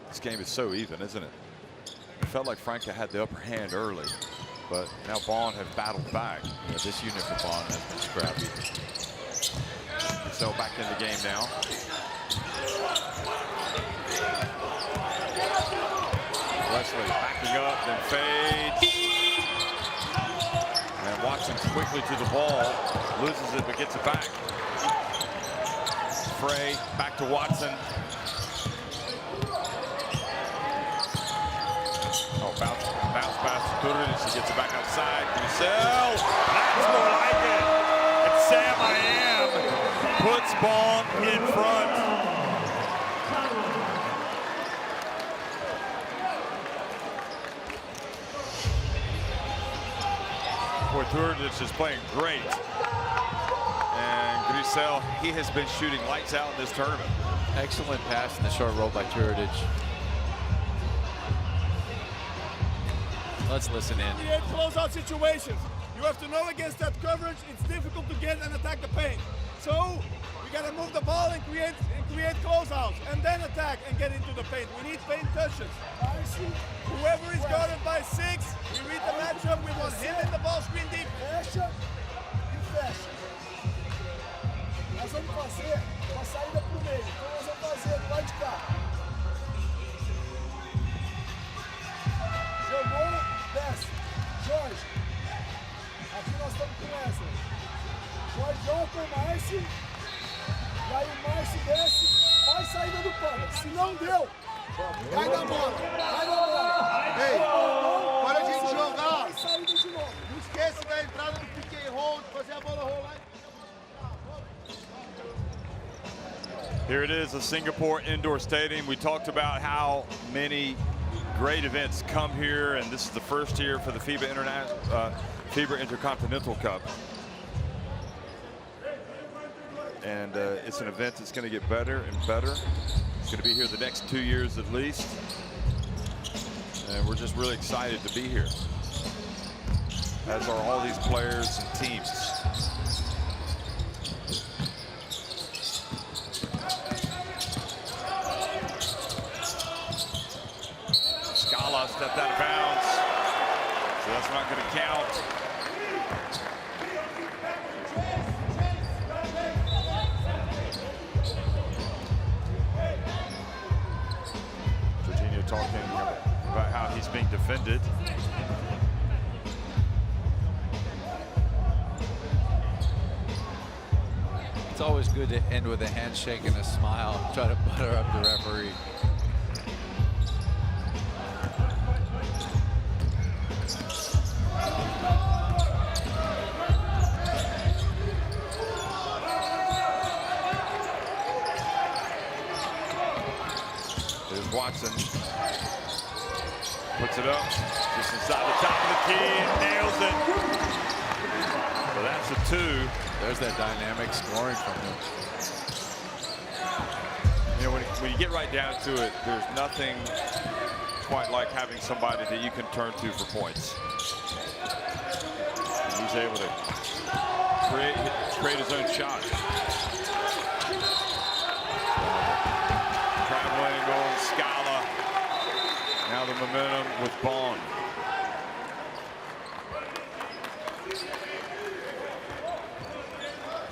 This game is so even, isn't it? It felt like Franca had the upper hand early, but now Bonn have battled back. Yeah, this unit for Bonn has been scrappy. So back in the game now. Wesley backing up, then fades. And Watson quickly to the ball, loses it but gets it back. Frey back to Watson. Oh, bounce pass to Turudic. He gets it back outside. Grissel. That's more like it. And Sam I am puts Bonn in front. Boy, Turudic is playing great. And Grissel, he has been shooting lights out in this tournament. Excellent pass in the short roll by Turudic. Let's listen in. Create closeout situations. You have to know against that coverage, it's difficult to get and attack the paint. So we got to move the ball and create closeouts, and then attack and get into the paint. We need paint touches. Whoever is guarded by 6, we read the matchup. We want him in the ball screen deep. Fecha e fecha. Nós vamos fazer uma saída pro meio. Então nós vamos fazer do lado de cá. Jogou, desce. Jorge. Aqui nós estamos com essa. Jorge volta o Márcio. E aí o Márcio desce. Faz saída do pano. Se não deu, cai na bola. Cai na bola. Ei, para a gente jogar. Faz saída de novo. Não esquece da entrada do pick and roll, de fazer a bola rolar. Here it is, the Singapore Indoor Stadium. We talked about how many great events come here, and this is the first year for the FIBA Intercontinental Cup. And it's an event that's going to get better and better. It's going to be here the next 2 years at least. And we're just really excited to be here, as are all these players and teams. Scala stepped out of bounds, so that's not going to count. Jorginho talking about how he's being defended. It's always good to end with a handshake and a smile. Try to butter up the referee. There's Watson. Puts it up just inside the top of the key and nails it. So that's a 2. There's that dynamic scoring from him. You know, when you get right down to it, there's nothing quite like having somebody that you can turn to for points. And he's able to create his own shot. Traveling on Scala. Now the momentum with Bonn.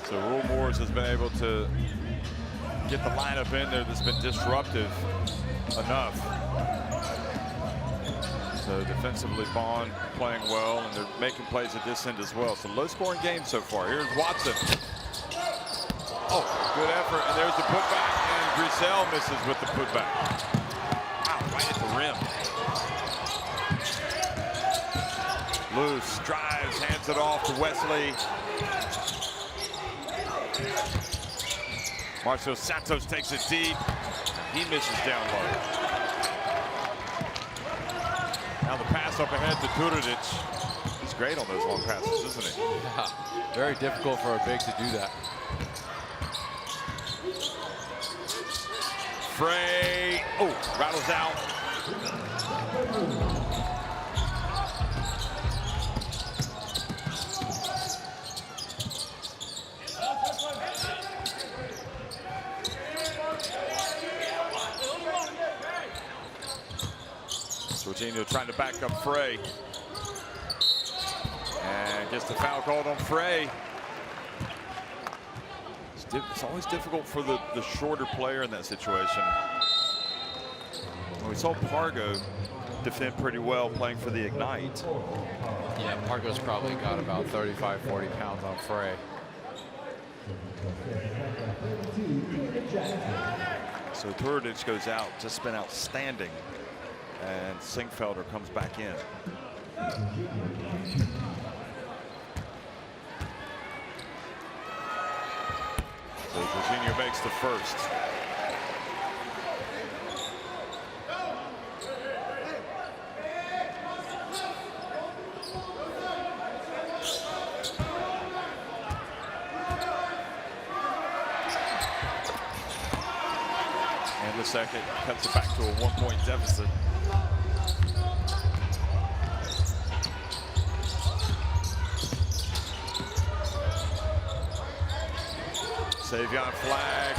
So Rule Moores has been able to get the lineup in there that's been disruptive enough. So defensively, Bonn playing well, and they're making plays at this end as well. So low-scoring game so far. Here's Watson. Oh, good effort, and there's the putback, and Grisel misses with the putback. Wow, right at the rim. Loose, drives, hands it off to Wesley. Marcio Santos takes it deep. He misses down low. Now the pass up ahead to Turadic. He's great on those long passes, isn't he? Yeah, very difficult for a big to do that. Frey, oh, rattles out. Jorginho trying to back up Frey. And gets the foul called on Frey. It's always difficult for the shorter player in that situation. Well, we saw Pargo defend pretty well playing for the Ignite. Yeah, Pargo's probably got about 35, 40 pounds on Frey. So Turadic goes out, just been outstanding. And Singfelder comes back in. So Jorginho makes the first. And the second cuts it back to a 1-point deficit. Savion flag.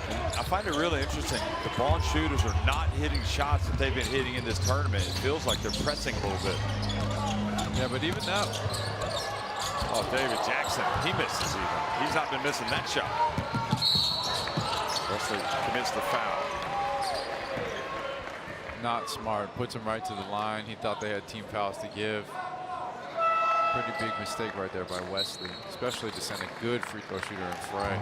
And I find it really interesting. The Bonn shooters are not hitting shots that they've been hitting in this tournament. It feels like they're pressing a little bit. Yeah, but even now. Oh, David Jackson, he misses even. He's not been missing that shot. Wesley commits the foul. Not smart. Puts him right to the line. He thought they had team fouls to give. Pretty big mistake right there by Wesley, especially to send a good free throw shooter in Frey.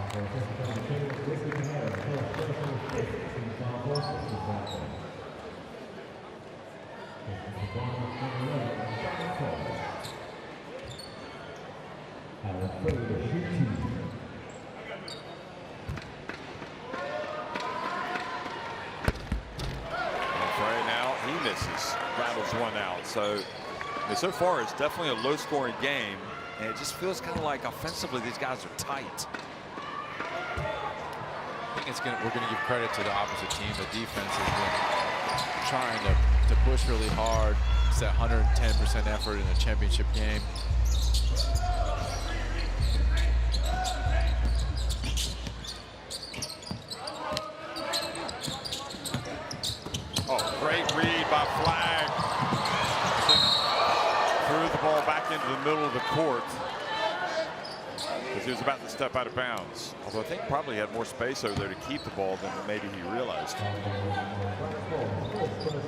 Frey now, he misses. Rattles one out. So far, it's definitely a low-scoring game, and it just feels kind of like offensively these guys are tight. I think we're going to give credit to the opposite team. The defense has been trying to push really hard. It's that 110% effort in a championship game. Oh, great read by Flag. Threw the ball back into the middle of the court because he was about to step out of bounds. Although I think probably had more space over there to keep the ball than maybe he realized.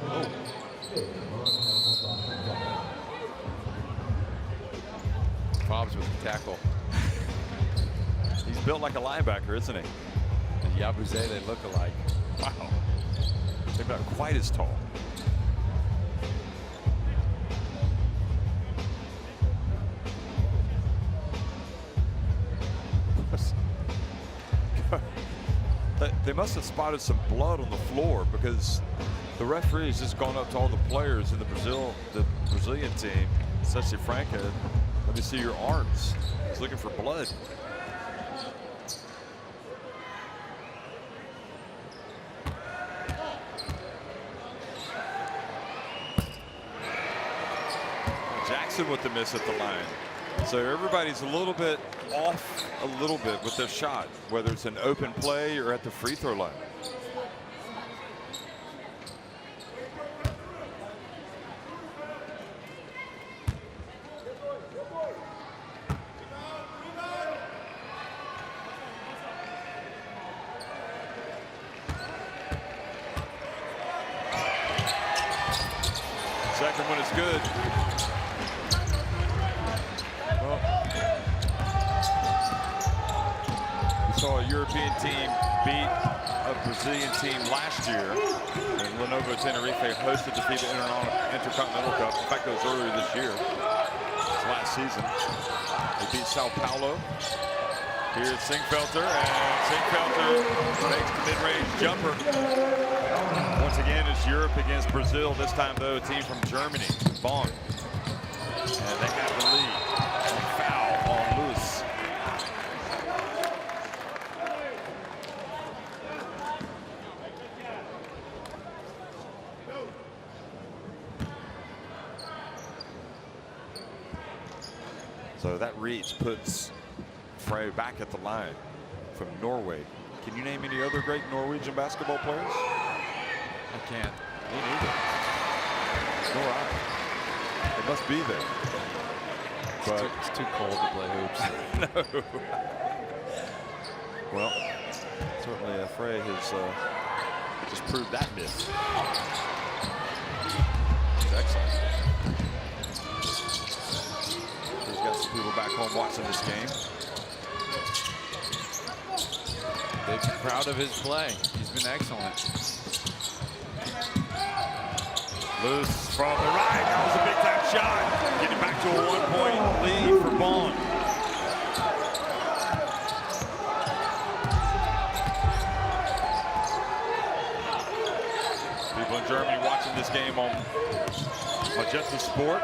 Oh. Bob's with the tackle. He's built like a linebacker, isn't he? And Yabuse, they look alike. Wow. They're not quite as tall. They must have spotted some blood on the floor because the referee has just gone up to all the players in the Brazilian team, Sesi Franca. Let me see your arms. He's looking for blood. Jackson with the miss at the line. So everybody's a little bit off a little bit with their shot, whether it's an open play or at the free throw line. and when it's good. Well, we saw a European team beat a Brazilian team last year, and Lenovo Tenerife hosted the FIBA Intercontinental Cup. In fact, it was earlier this year. It was last season. They beat Sao Paulo. Here's Singfelter, and Singfelter makes the mid-range jumper. Once again, it's Europe against Brazil. This time, though, a team from Germany, Bonn. And they have the lead. A foul on Luz. So that reach puts Frey back at the line from Norway. Can you name any other great Norwegian basketball players? I can't. Me neither. Nor I. They must be there. But It's too cold to play hoops. no. Well, certainly Frey has just proved that myth. He's excellent. He's got some people back home watching this game. They'd be proud of his play. He's been excellent. Loose from the right. That was a big time shot. Getting back to a 1-point lead for Bonn. People in Germany watching this game on Magenta Sport.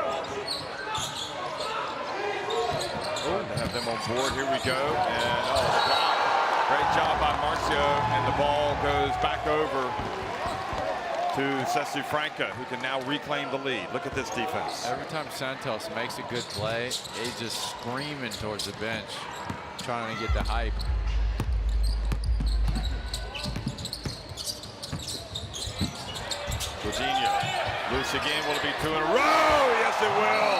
Oh, to have them on board. Here we go. And oh, the block. Great job by Marcio, and the ball goes back over to Sesi Franca, who can now reclaim the lead. Look at this defense. Every time Santos makes a good play, he's just screaming towards the bench, trying to get the hype. Jorginho, loose again. Will it be 2 in a row? Yes, it will.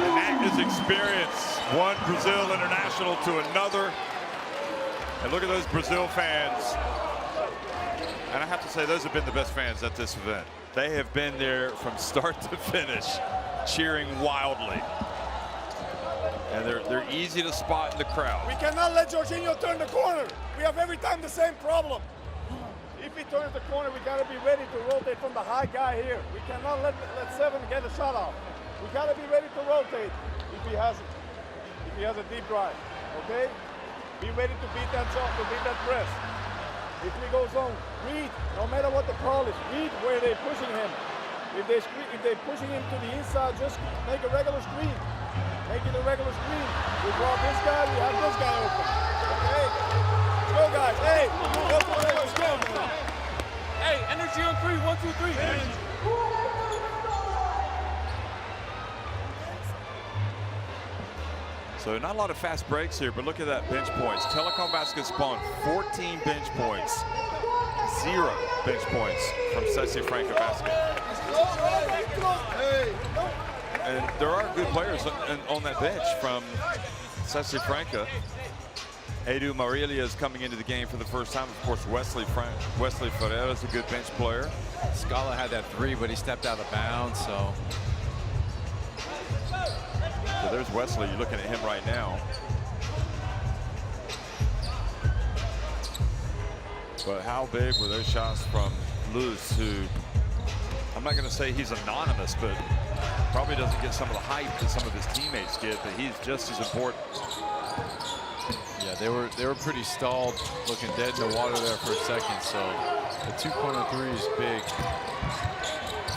And that is experience. One Brazil international to another. And look at those Brazil fans. And I have to say, those have been the best fans at this event. They have been there from start to finish, cheering wildly. And they're easy to spot in the crowd. We cannot let Jorginho turn the corner. We have every time the same problem. If he turns the corner, we got to be ready to rotate from the high guy here. We cannot let Seven get a shot off. We got to be ready to rotate if he has a deep drive, okay? Be ready to beat that zone, to beat that press. If we go zone, read, no matter what the call is, read where they're pushing him. If they're pushing him to the inside, just make a regular screen. Make it a regular screen. We draw this guy, we have this guy open, okay? Let's go, guys. Hey, let's go. Hey, energy on 3, 1, 2, 3. Energy. So not a lot of fast breaks here, but look at that bench points. Telekom Basket Spawn, 14 bench points. 0 bench points from Sesi Franca Basket. And there are good players on that bench from Sesi Franca. Edu Marilia is coming into the game for the first time. Of course, Wesley Ferreira is a good bench player. Scala had that 3, but he stepped out of bounds, so. So there's Wesley. You're looking at him right now. But how big were those shots from Luz, who I'm not going to say he's anonymous, but probably doesn't get some of the hype that some of his teammates get, but he's just as important. Yeah, they were pretty stalled, looking dead in the water there for a second, so the 2-pointer 3 is big.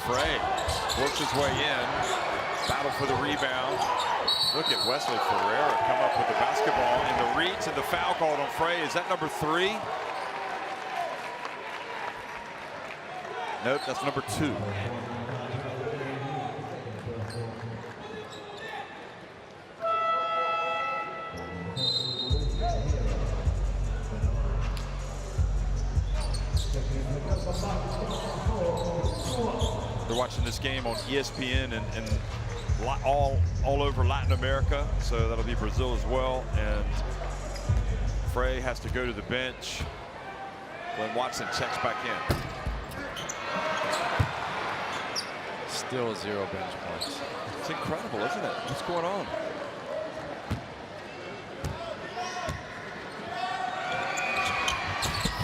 Frey works his way in, battle for the rebound. Look at Wesley Ferreira come up with the basketball and the reach and the foul called on Frey. Is that number 3? Nope, that's number 2. They're watching this game on ESPN and all over Latin America, so that'll be Brazil as well. And Frey has to go to the bench when Watson checks back in. Still 0 bench points. It's incredible, isn't it? What's going on?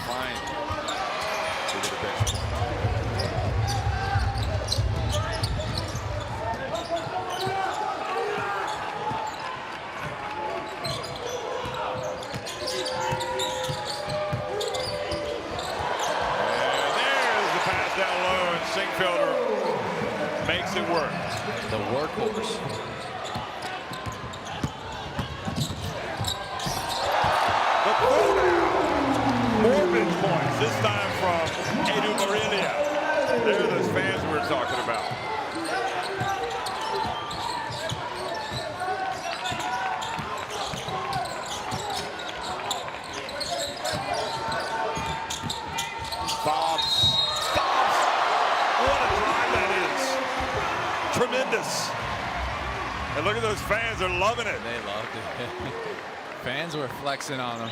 Fine. To get a bench point. Down low, and Singfelder makes it work. The workhorse. The throwdown. More bench points, this time from Edu Marilia. There are those fans we're talking about. Bobs. What a drive that is. Tremendous. And look at those fans, they're loving it. They loved it. Fans were flexing on them.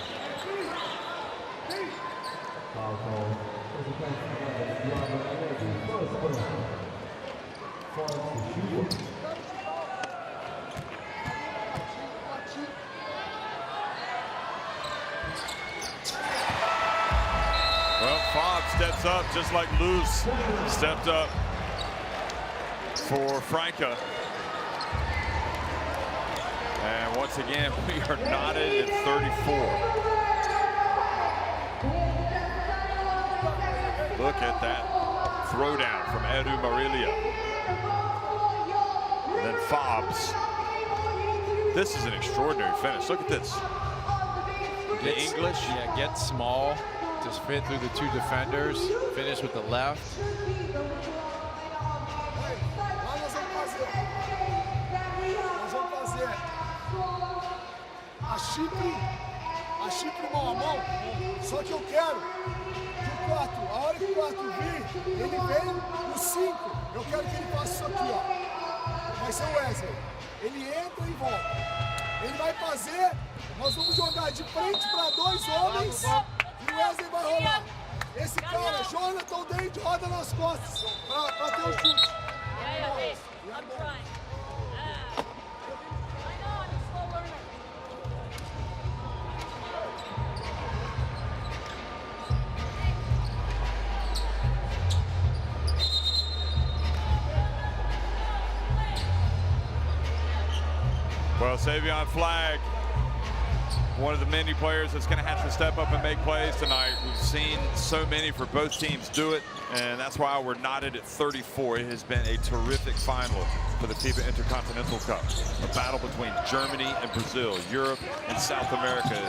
Well, Fob steps up just like Luz stepped up for Franca. And once again, we are knotted at 34. Look at that throwdown from Edu Marilia. And then Fobs. This is an extraordinary finish. Look at this. The English. Yeah, get small. Just fit through the 2 defenders. Finish with the left. A Chipre mão a mão, só que eu quero que o 4, a hora que o 4 vir, ele vem no 5, eu quero que ele faça isso aqui, ó. Vai ser o Wesley, ele entra e volta. Ele vai fazer, nós vamos jogar de frente para 2 homens e o Wesley vai rolar. Esse cara, Jonathan Dente, roda nas costas para ter o chute. I'm trying. Well, Savion Flagg, one of the many players that's going to have to step up and make plays tonight. We've seen so many for both teams do it, and that's why we're knotted at 34. It has been a terrific final for the FIBA Intercontinental Cup. A battle between Germany and Brazil, Europe and South America.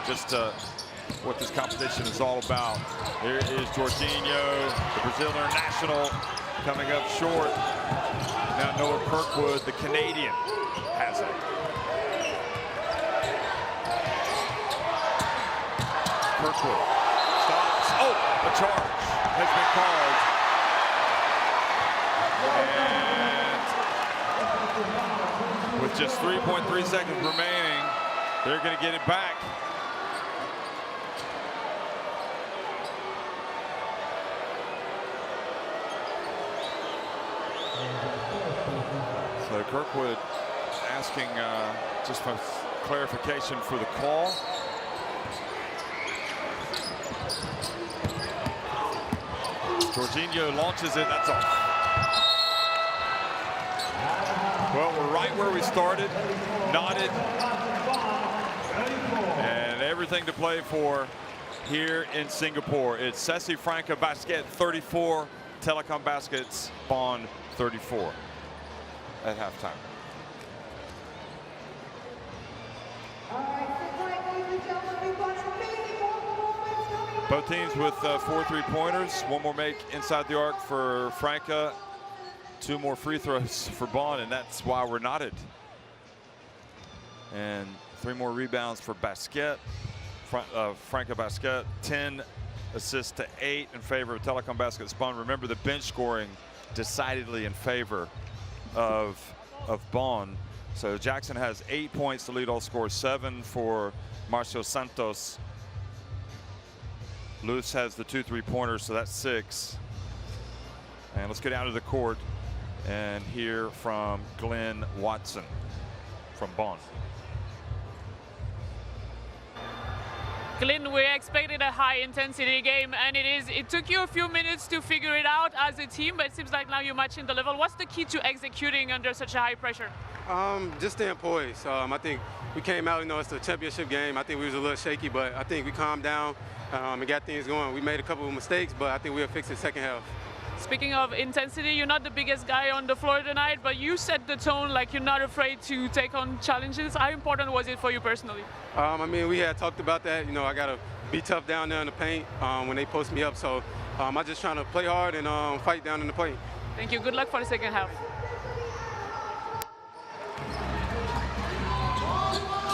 Just what this competition is all about. Here is Jorginho, the Brazil international, coming up short. Now Noah Kirkwood, the Canadian, has it. Kirkwood stops. Oh, a charge has been called. And with just 3.3 seconds remaining, they're going to get it back. So Kirkwood asking just for clarification for the call. Jorginho launches it, that's off. Well, we're right where we started, knotted, and everything to play for here in Singapore. It's Sesi Franca Basquete 34, Telekom Baskets Bonn 34 at halftime. Both teams with 4 3-pointers. One more make inside the arc for Franca. 2 more free throws for Bonn, and that's why we're knotted. And 3 more rebounds for Basquete. Franca Basquete, 10 assists to 8 in favor of Telekom Baskets Bonn. Remember, the bench scoring decidedly in favor of Bonn. So Jackson has 8 points to lead all scorers, 7 for Marcio Santos. Luz has the 2 3-pointers, so that's 6. And let's get down to the court. and hear from Glenn Watson from Bonn. Glenn, we expected a high-intensity game, and it took you a few minutes to figure it out as a team, but it seems like now you're matching the level. What's the key to executing under such a high pressure? Just staying poised. I think we came out, it's a championship game. I think we was a little shaky, but I think we calmed down and got things going. We made a couple of mistakes, but I think we'll fix it second half. Speaking of intensity, you're not the biggest guy on the floor tonight, but you set the tone like you're not afraid to take on challenges. How important was it for you personally? We had talked about that. I got to be tough down there in the paint when they post me up. So I'm just trying to play hard and fight down in the paint. Thank you. Good luck for the second half.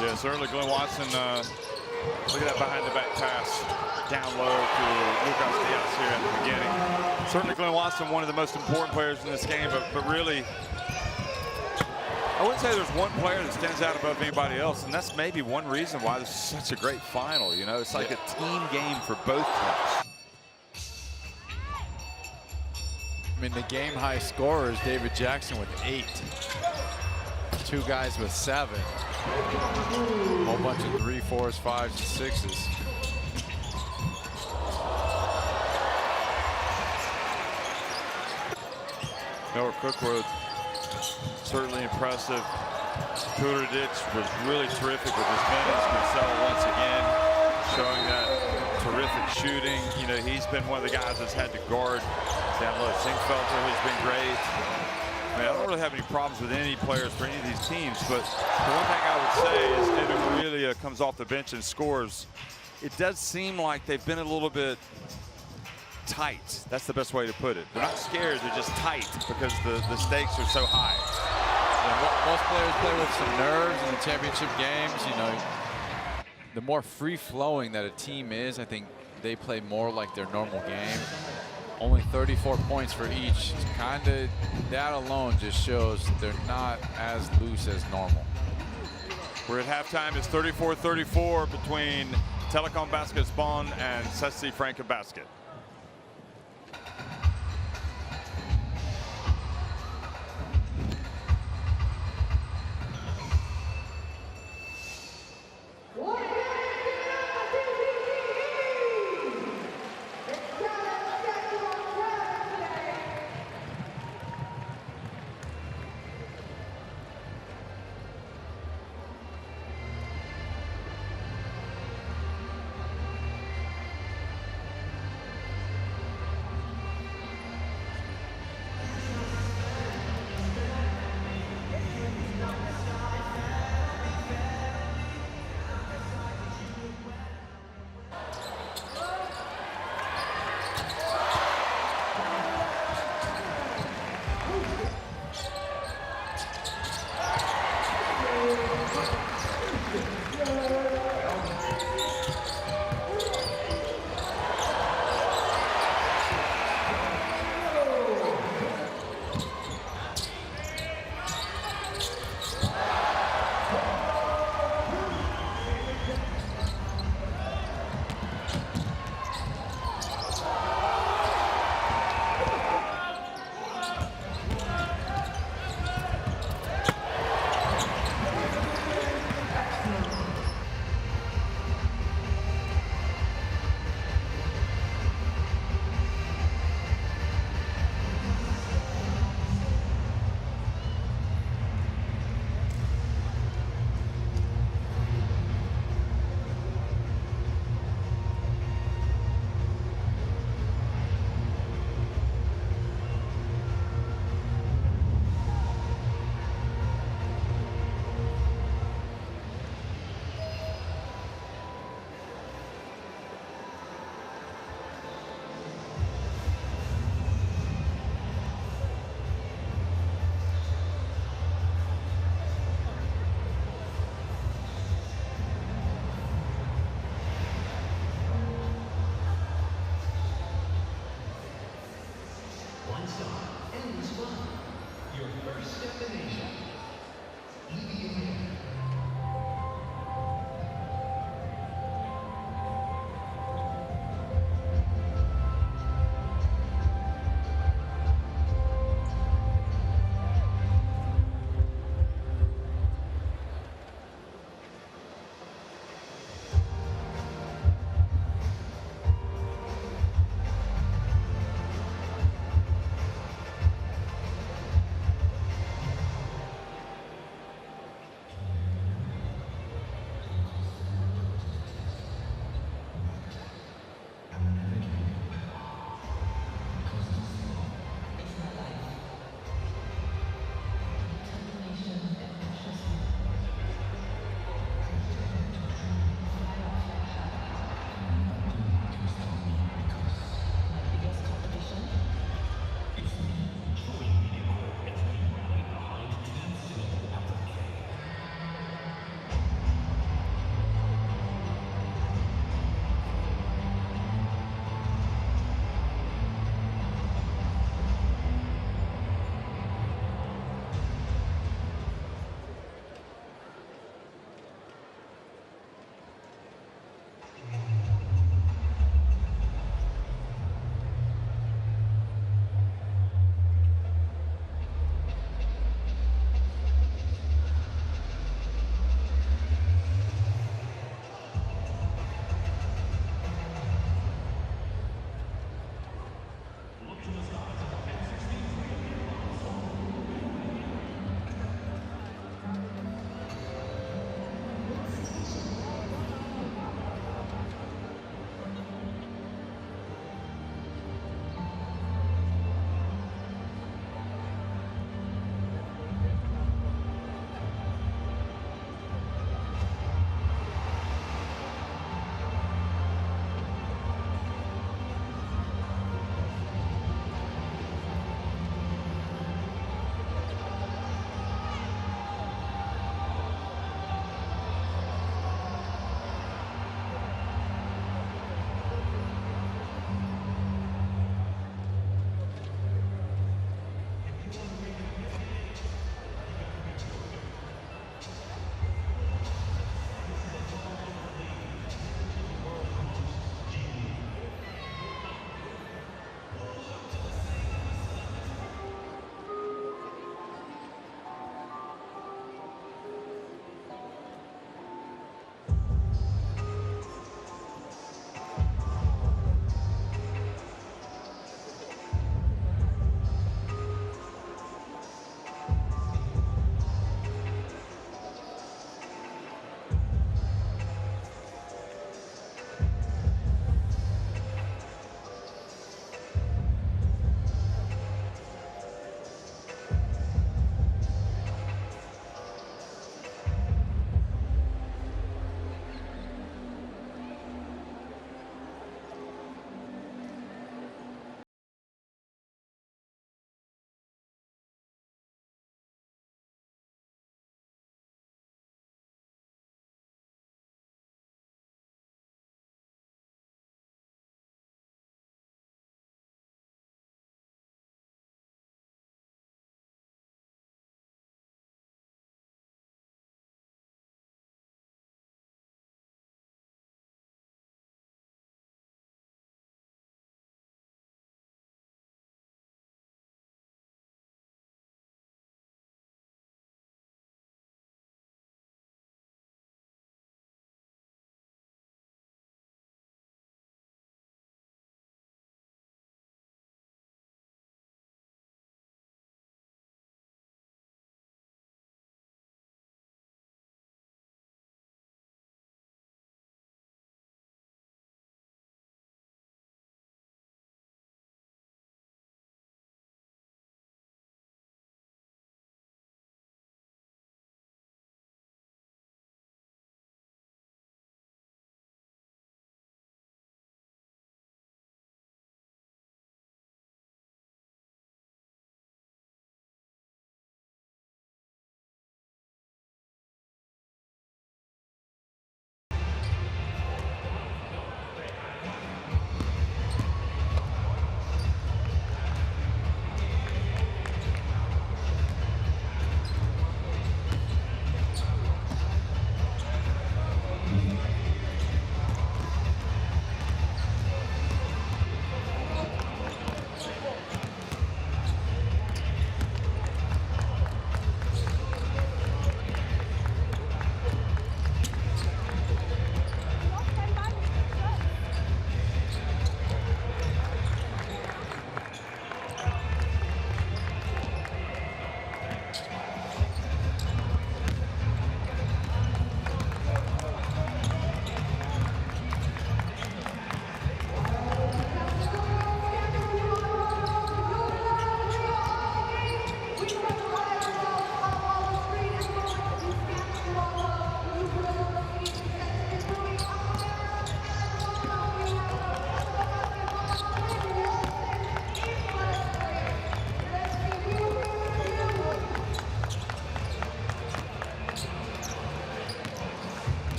Yeah, certainly Glenn Watson, look at that behind-the-back pass down low to Lucas Diaz here at the beginning. Certainly Glenn Watson, one of the most important players in this game, but really, I wouldn't say there's one player that stands out above anybody else, and that's maybe one reason why this is such a great final. It's like a team game for both teams. The game high scorer is David Jackson with 8. 2 guys with 7. A whole bunch of 3, 4s, 5s, and 6s. Noah Cookwood, certainly impressive. Kudrdic was really terrific with his minutes. Marcelo once again showing that terrific shooting. He's been one of the guys that's had to guard down low. Singfelter has been great. I don't really have any problems with any players for any of these teams, but the one thing I would say is Edu Aurelia comes off the bench and scores. It does seem like they've been a little bit tight. That's the best way to put it. They're not scared, they're just tight because the stakes are so high. Yeah, most players play with some nerves in the championship games. The more free-flowing that a team is, I think they play more like their normal game. Only 34 points for each. That alone just shows that they're not as loose as normal. We're at halftime. It's 34-34 between Telekom Basquete Bonn and Sesi Franca Basket.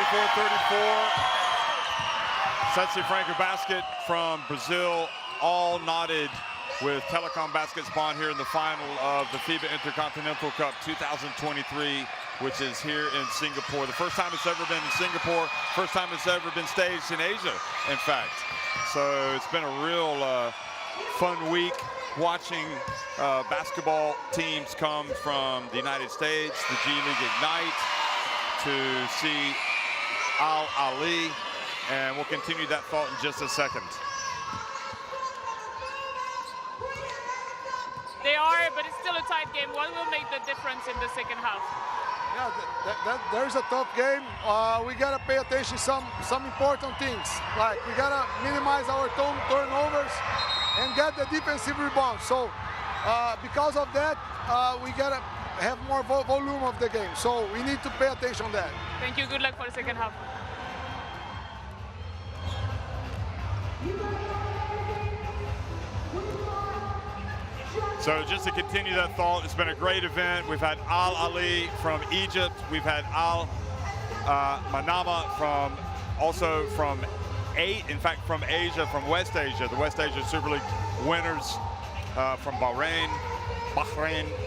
44-34. Sesi Franca Basket from Brazil, all knotted with Telekom Basket's Bonn here in the final of the FIBA Intercontinental Cup 2023, which is here in Singapore. The first time it's ever been in Singapore, first time it's ever been staged in Asia, in fact. So it's been a real fun week watching basketball teams come from the United States, the G League Ignite, to see Al Ali, and we'll continue that thought in just a second. They are, but it's still a tight game. What will make the difference in the second half? Yeah, there's a tough game. We gotta pay attention to some important things. Like we gotta minimize our turnovers and get the defensive rebound. So because of that, we gotta have more volume of the game. So we need to pay attention to that. Thank you. Good luck for the second half. So just to continue that thought, it's been a great event. We've had Al Ali from Egypt. We've had Al Manama from Asia, from West Asia, the West Asia Super League winners from Bahrain.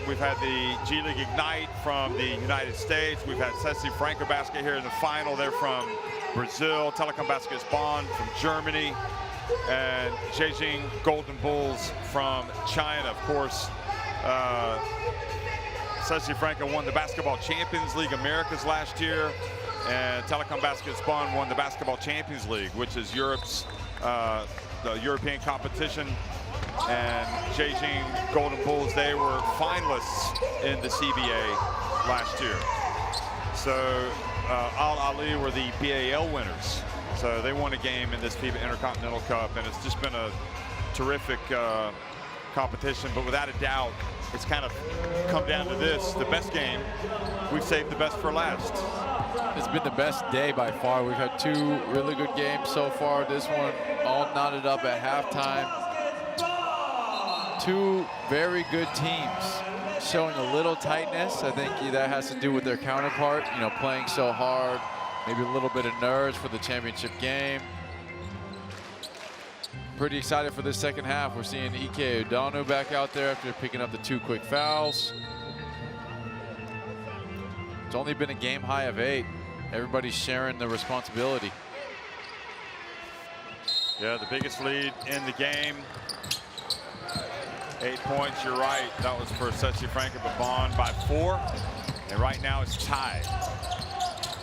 We've had the G League Ignite from the United States. We've had Sesi Franca Basket here in the final. They're from Brazil. Telekom Basket's Bonn from Germany. And Beijing Golden Bulls from China. Of course, Sesi Franca won the Basketball Champions League Americas last year, and Telekom Basket's Bonn won the Basketball Champions League, which is Europe's the European competition. And Beijing Golden Bulls, they were finalists in the CBA last year. So Al Ali were the BAL winners. So they won a game in this FIBA Intercontinental Cup, and it's just been a terrific competition. But without a doubt, it's kind of come down to this: the best game, we've saved the best for last. It's been the best day by far. We've had two really good games so far. This one all knotted up at halftime. Two very good teams showing a little tightness. I think that has to do with their counterpart, you know, playing so hard. Maybe a little bit of nerves for the championship game. Pretty excited for this second half. We're seeing Ike Udonu back out there after picking up the 2 quick fouls. It's only been a game high of 8. Everybody's sharing the responsibility. Yeah, the biggest lead in the game. 8 points, you're right. That was for Sesi Franca, but Bonn by 4. And right now it's tied.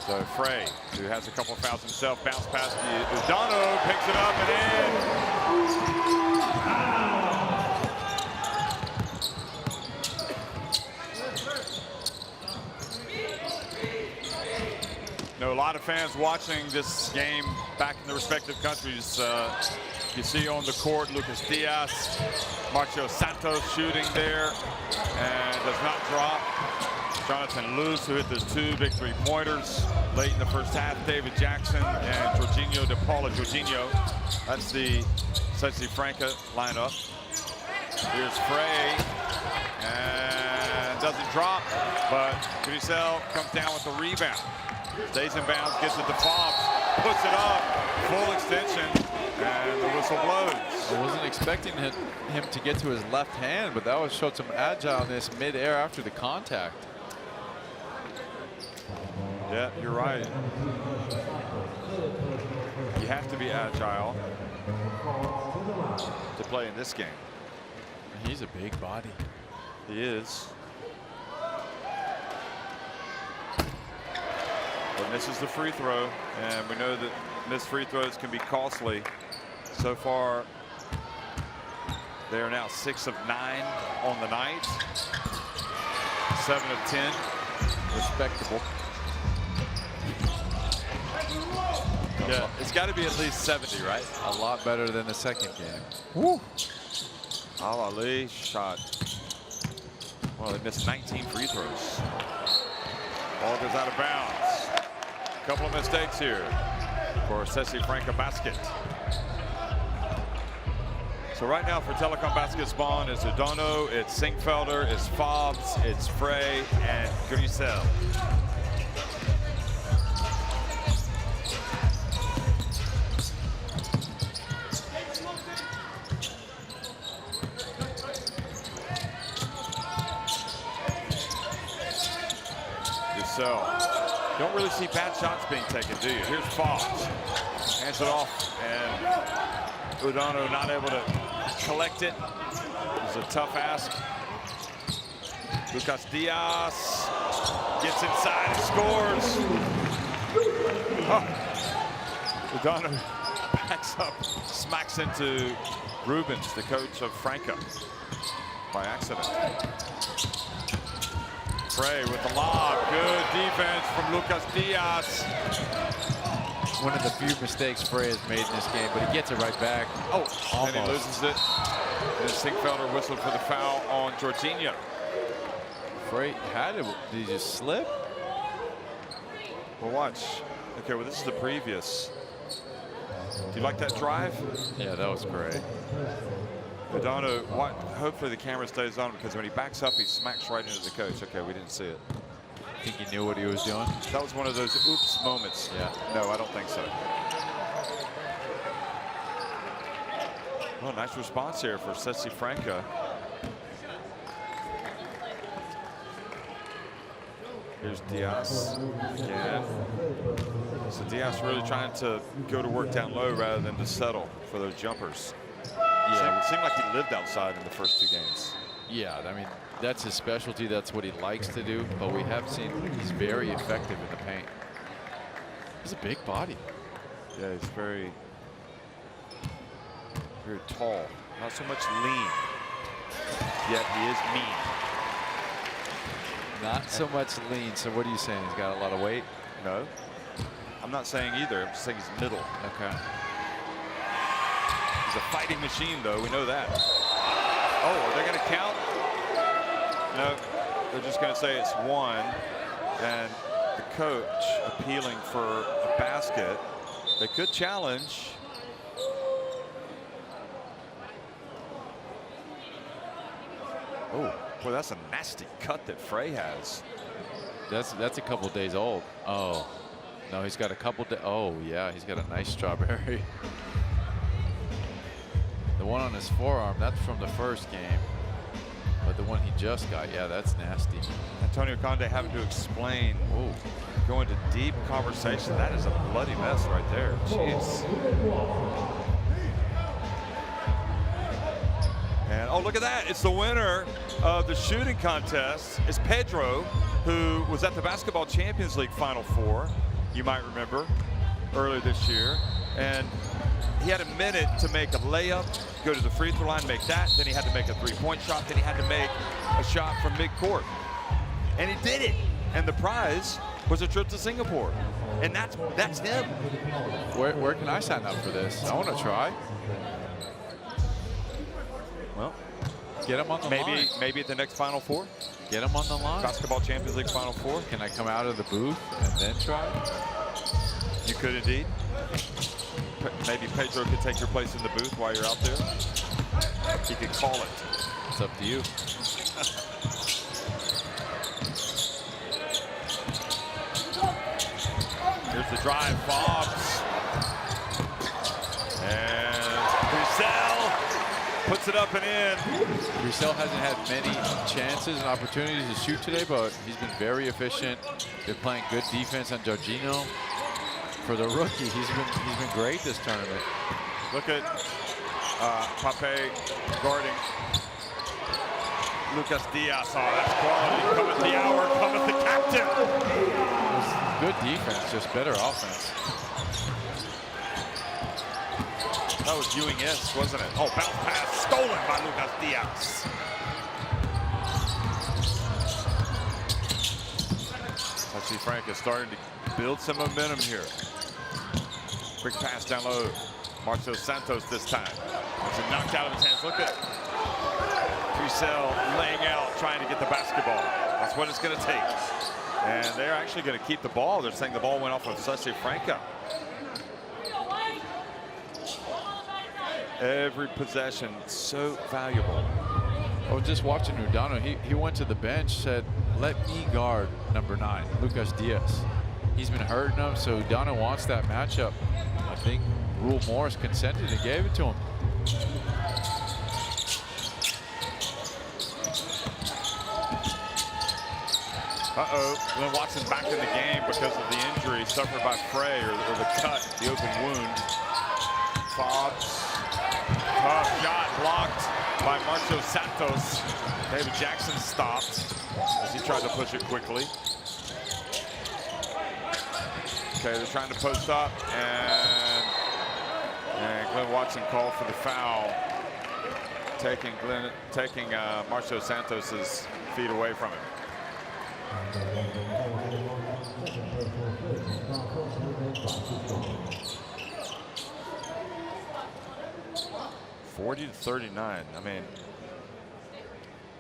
So Frey, who has a couple of fouls himself, bounce past Udonu, picks it up and in. A lot of fans watching this game back in the respective countries. You see on the court Lucas Diaz, Marcio Santos shooting there and does not drop. Jonathan Luce, who hit those 2 big 3-pointers late in the first half. David Jackson and Jorginho de Paula. Jorginho, that's the Sesi Franca lineup. Here's Frey, and doesn't drop, but Grisel comes down with the rebound. Stays in bounds, gets it to Fobbs, puts it up, full extension, and the whistle blows. I wasn't expecting him to get to his left hand, but that showed some agileness mid-air after the contact. Yeah, you're right. You have to be agile to play in this game. He's a big body. He is. But misses the free throw, and we know that missed free throws can be costly. So far, they are now 6 of 9 on the night. 7 of 10. Respectable. Yeah, it's got to be at least 70, right? A lot better than the second game. Woo! Al Ali shot. Well, they missed 19 free throws. Ball goes out of bounds. A couple of mistakes here for Sesi Franca Basket. So right now for Telekom Basket's Bonn, it's Udonu, it's Sinkfelder, it's Fobbs, it's Frey, and Grisel. Roussel. Don't really see bad shots being taken, do you? Here's Fox. Hands it off, and Udano not able to collect it. It was a tough ask. Lucas Diaz gets inside and scores. Oh. Udano backs up, smacks into Rubens, the coach of Franca, by accident. Frey with the lob. Good defense from Lucas Diaz. One of the few mistakes Frey has made in this game, but he gets it right back. Oh, almost. and he loses it. And Sinkfelder whistled for the foul on Jorginho. Frey had it. Did he just slip? Well, watch. Okay, well, this is the previous. Do you like that drive? Yeah, that was great. Udano, hopefully the camera stays on, because when he backs up, he smacks right into the coach. Okay, we didn't see it. I think he knew what he was doing. That was one of those oops moments. Yeah. No, I don't think so. Well, nice response here for Sesi Franca. Here's Diaz again. So Diaz really trying to go to work down low rather than to settle for those jumpers. Yeah, it seemed like he lived outside in the first 2 games. Yeah, I mean, that's his specialty. That's what he likes to do. But we have seen he's very effective in the paint. He's a big body. Yeah, he's very, very tall. Not so much lean, yet he is mean. Not so much lean. So what are you saying? He's got a lot of weight? No, I'm not saying either. I'm just saying he's middle. Okay. He's a fighting machine, though. We know that. Oh, are they going to count? No, they're just going to say it's 1. And the coach appealing for a basket. They could challenge. Oh, boy, that's a nasty cut that Frey has. That's a couple days old. Oh, no, he's got a couple. Oh, yeah, he's got a nice strawberry. The one on his forearm, that's from the first game. But the one he just got, yeah, that's nasty. Antonio Conde having to explain. Ooh, going to deep conversation. That is a bloody mess right there. Jeez. And oh, look at that. It's the winner of the shooting contest. It's Pedro, who was at the Basketball Champions League Final Four, you might remember, earlier this year. And he had a minute to make a layup, go to the free throw line, make that. Then he had to make a 3-point shot. Then he had to make a shot from midcourt. And he did it. And the prize was a trip to Singapore. And that's him. Where can I sign up for this? I want to try. Well, get him on the line. Maybe at the next Final Four. Get him on the line. Basketball Champions League Final Four. Can I come out of the booth and then try? You could indeed. Maybe Pedro could take your place in the booth while you're out there. He could call it. It's up to you. Here's the drive, Fobbs. And Roussel puts it up and in. Roussel hasn't had many chances and opportunities to shoot today, but he's been very efficient. They're playing good defense on Jorginho. For the rookie, he's been great this tournament. Look at Pape guarding Lucas Diaz. Oh, that's quality. Cometh the hour, cometh the captain. Good defense, just better offense. That was Ewing-esque, wasn't it? Oh, bounce pass stolen by Lucas Diaz. Sesi Franca starting to build some momentum here. Quick pass down low. Marcelo Santos this time. It's a knocked out of his hands. Look at Roussel laying out, trying to get the basketball. That's what it's going to take. And they're actually going to keep the ball. They're saying the ball went off of Sesi Franca. Every possession so valuable. Oh, just watching Udano, he went to the bench, said, let me guard number 9, Lucas Diaz. He's been hurting him, so Udano wants that matchup. I think Rule Morris consented and gave it to him. Glenn Watson back in the game because of the injury suffered by Frey, or the cut, the open wound. Fobbs, tough shot blocked by Marcio Santos. David Jackson stopped as he tried to push it quickly. Okay, they're trying to post up, and Glenn Watson called for the foul, taking Marcio Santos's feet away from him. 40-39. I mean,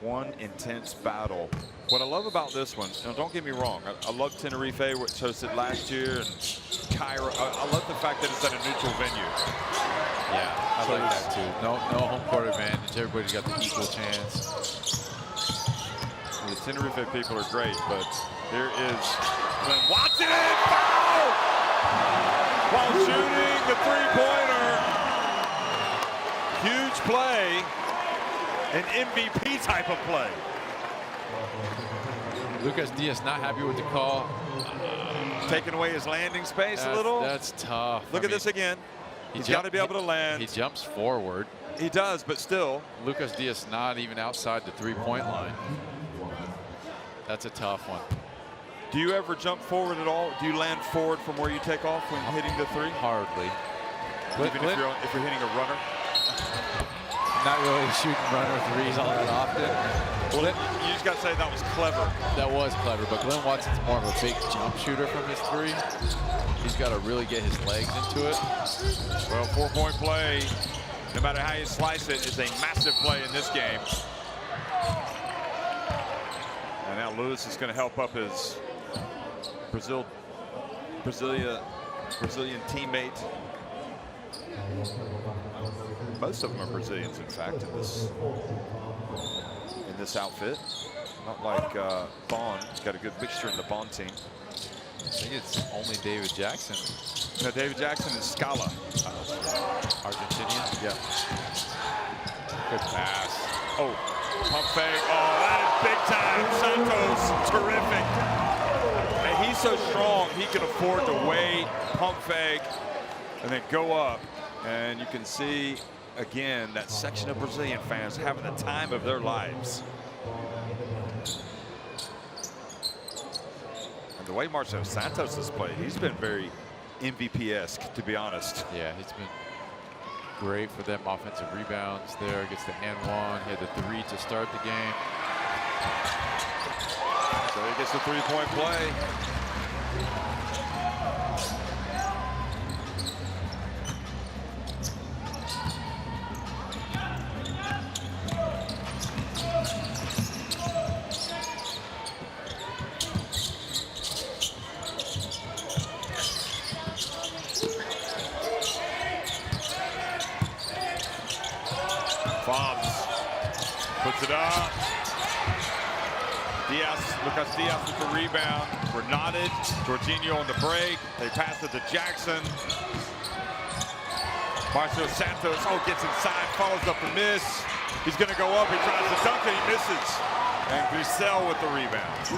one intense battle. What I love about this one, don't get me wrong, I love Tenerife, which hosted last year, and Cairo. I love the fact that it's at a neutral venue. Yeah, I like that too. No home court advantage. Everybody's got the equal chance. The Tenerife people are great, but here is Glenn Watson, foul! While shooting the three-pointer. Huge play, an MVP type of play. Lucas Diaz not happy with the call. Taking away his landing space a little. That's tough. Look at this again. He's got to be able to land. He jumps forward. He does, but still. Lucas Diaz not even outside the three-point line. That's a tough one. Do you ever jump forward at all? Do you land forward from where you take off when hitting the three? Hardly. Even if you're hitting a runner? Not really shooting runner threes all that often. Well, you just got to say that was clever. That was clever, but Glenn Watson's more of a big jump shooter from his three. He's got to really get his legs into it. Well, four-point play, no matter how you slice it, is a massive play in this game. And now Lewis is going to help up his Brazilian teammate. Most of them are Brazilians, in fact, in this outfit. Not like Bonn. He's got a good mixture in the Bonn team. I think it's only David Jackson. No, David Jackson is Scala. Argentinian? Yeah. Good pass. Oh, pump fake. Oh, that is big time. Santos, terrific. And he's so strong, he can afford to wait, pump fake, and then go up. And you can see, again, that section of Brazilian fans having the time of their lives. And the way Marcio Santos has played, he's been very MVP-esque, to be honest. Yeah, he's been great for them offensive rebounds there. Gets the and one. He had the three to start the game. So he gets the three-point play. Puts it up. Lucas Diaz with the rebound. We're knotted. Jorginho on the break. They pass it to Jackson. Marcio Santos, gets inside, follows up the miss. He's going to go up. He tries to dunk it. He misses. And Grisel with the rebound.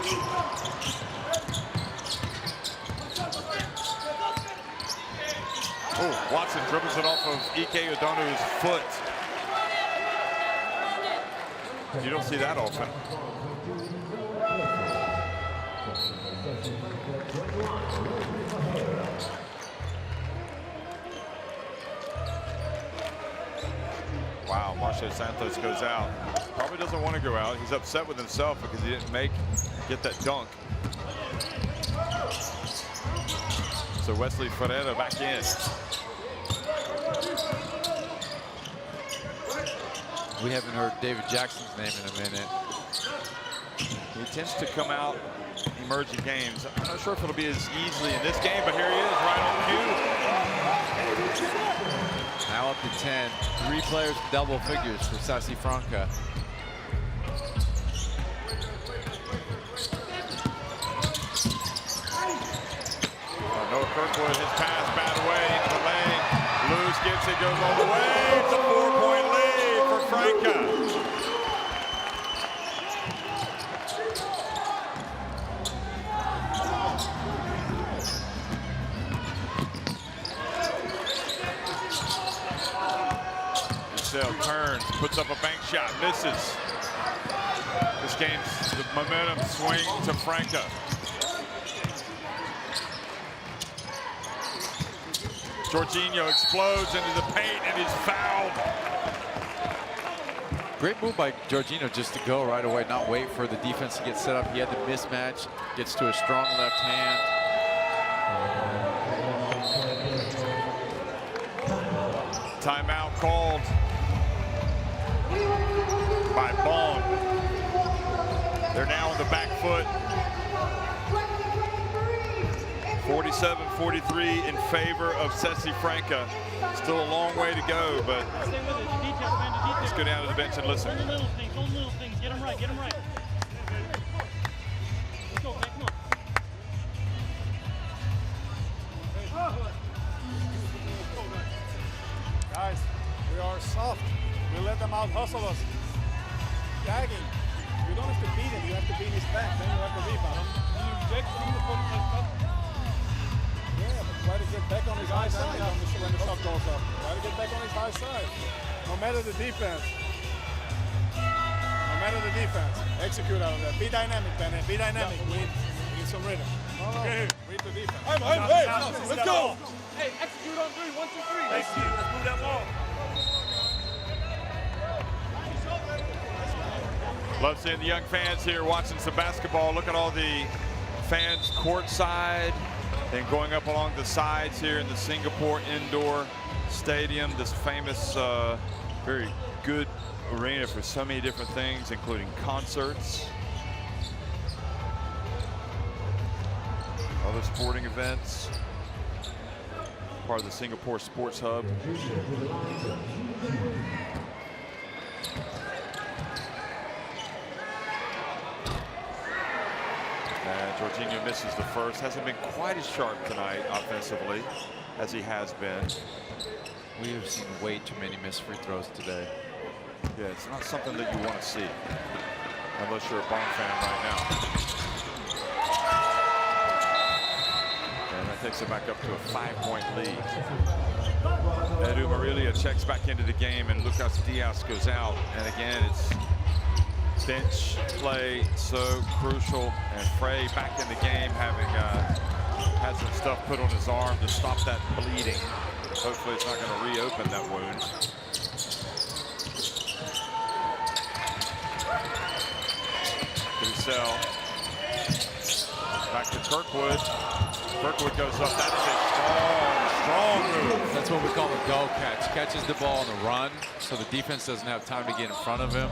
Oh, Watson dribbles it off of Ike Odonu's foot. You don't see that often. Wow, Marcio Santos goes out. Probably doesn't want to go out. He's upset with himself because he didn't get that dunk. So Wesley Ferreira back in. We haven't heard David Jackson's name in a minute. He tends to come out emerging games. I'm not sure if it'll be as easily in this game, but here he is right on cue. Now up to 10. 3 players double figures for Sesi Franca. Noah Kirkwood, his pass bat away into the lane. Lewis gets it, goes all the way. It's a 4-point lead for Franca. Cell turns, puts up a bank shot, misses. This game's the momentum swing to Franca. Jorginho explodes into the paint and is fouled. Great move by Jorginho just to go right away, not wait for the defense to get set up. He had the mismatch, gets to a strong left hand. Timeout called by Bonn. They're now on the back foot. 47-43 in favor of Sesi Franca. Still a long way to go, but let's go down to the bench and listen. Little things. Get them right. Let's go, man, come on. Guys, we are soft. We let them out hustle us. Gagging. You don't have to beat him, you have to beat his back, then you have to rebound him. And you reject him to put him up. Yeah, but try to get back on his high side when the shot goes up. Try to get back on his high side. No matter the defense. Execute out of that. Be dynamic, Bennett. Be dynamic. We need some rhythm. Okay, read the defense. Hey, let's go. Hey, execute on 3. 1, 2, 3. Let's move that ball. Love seeing the young fans here watching some basketball. Look at all the fans courtside and going up along the sides here in the Singapore Indoor Stadium. This famous, very good arena for so many different things, including concerts, other sporting events. Part of the Singapore Sports Hub. And Jorginho misses the first. Hasn't been quite as sharp tonight offensively as he has been. We have seen way too many missed free throws today. Yeah, it's not something that you want to see unless you're a Bonn fan right now. And that takes it back up to a 5-point lead. Edu Marilia checks back into the game, and Lucas Diaz goes out. And again, it's bench play so crucial. And Frey back in the game, having had some stuff put on his arm to stop that bleeding. Hopefully it's not going to reopen that wound. Cell. Back to Kirkwood. Kirkwood goes up. That is a strong move. That's what we call a go catch. Catches the ball on the run, so the defense doesn't have time to get in front of him.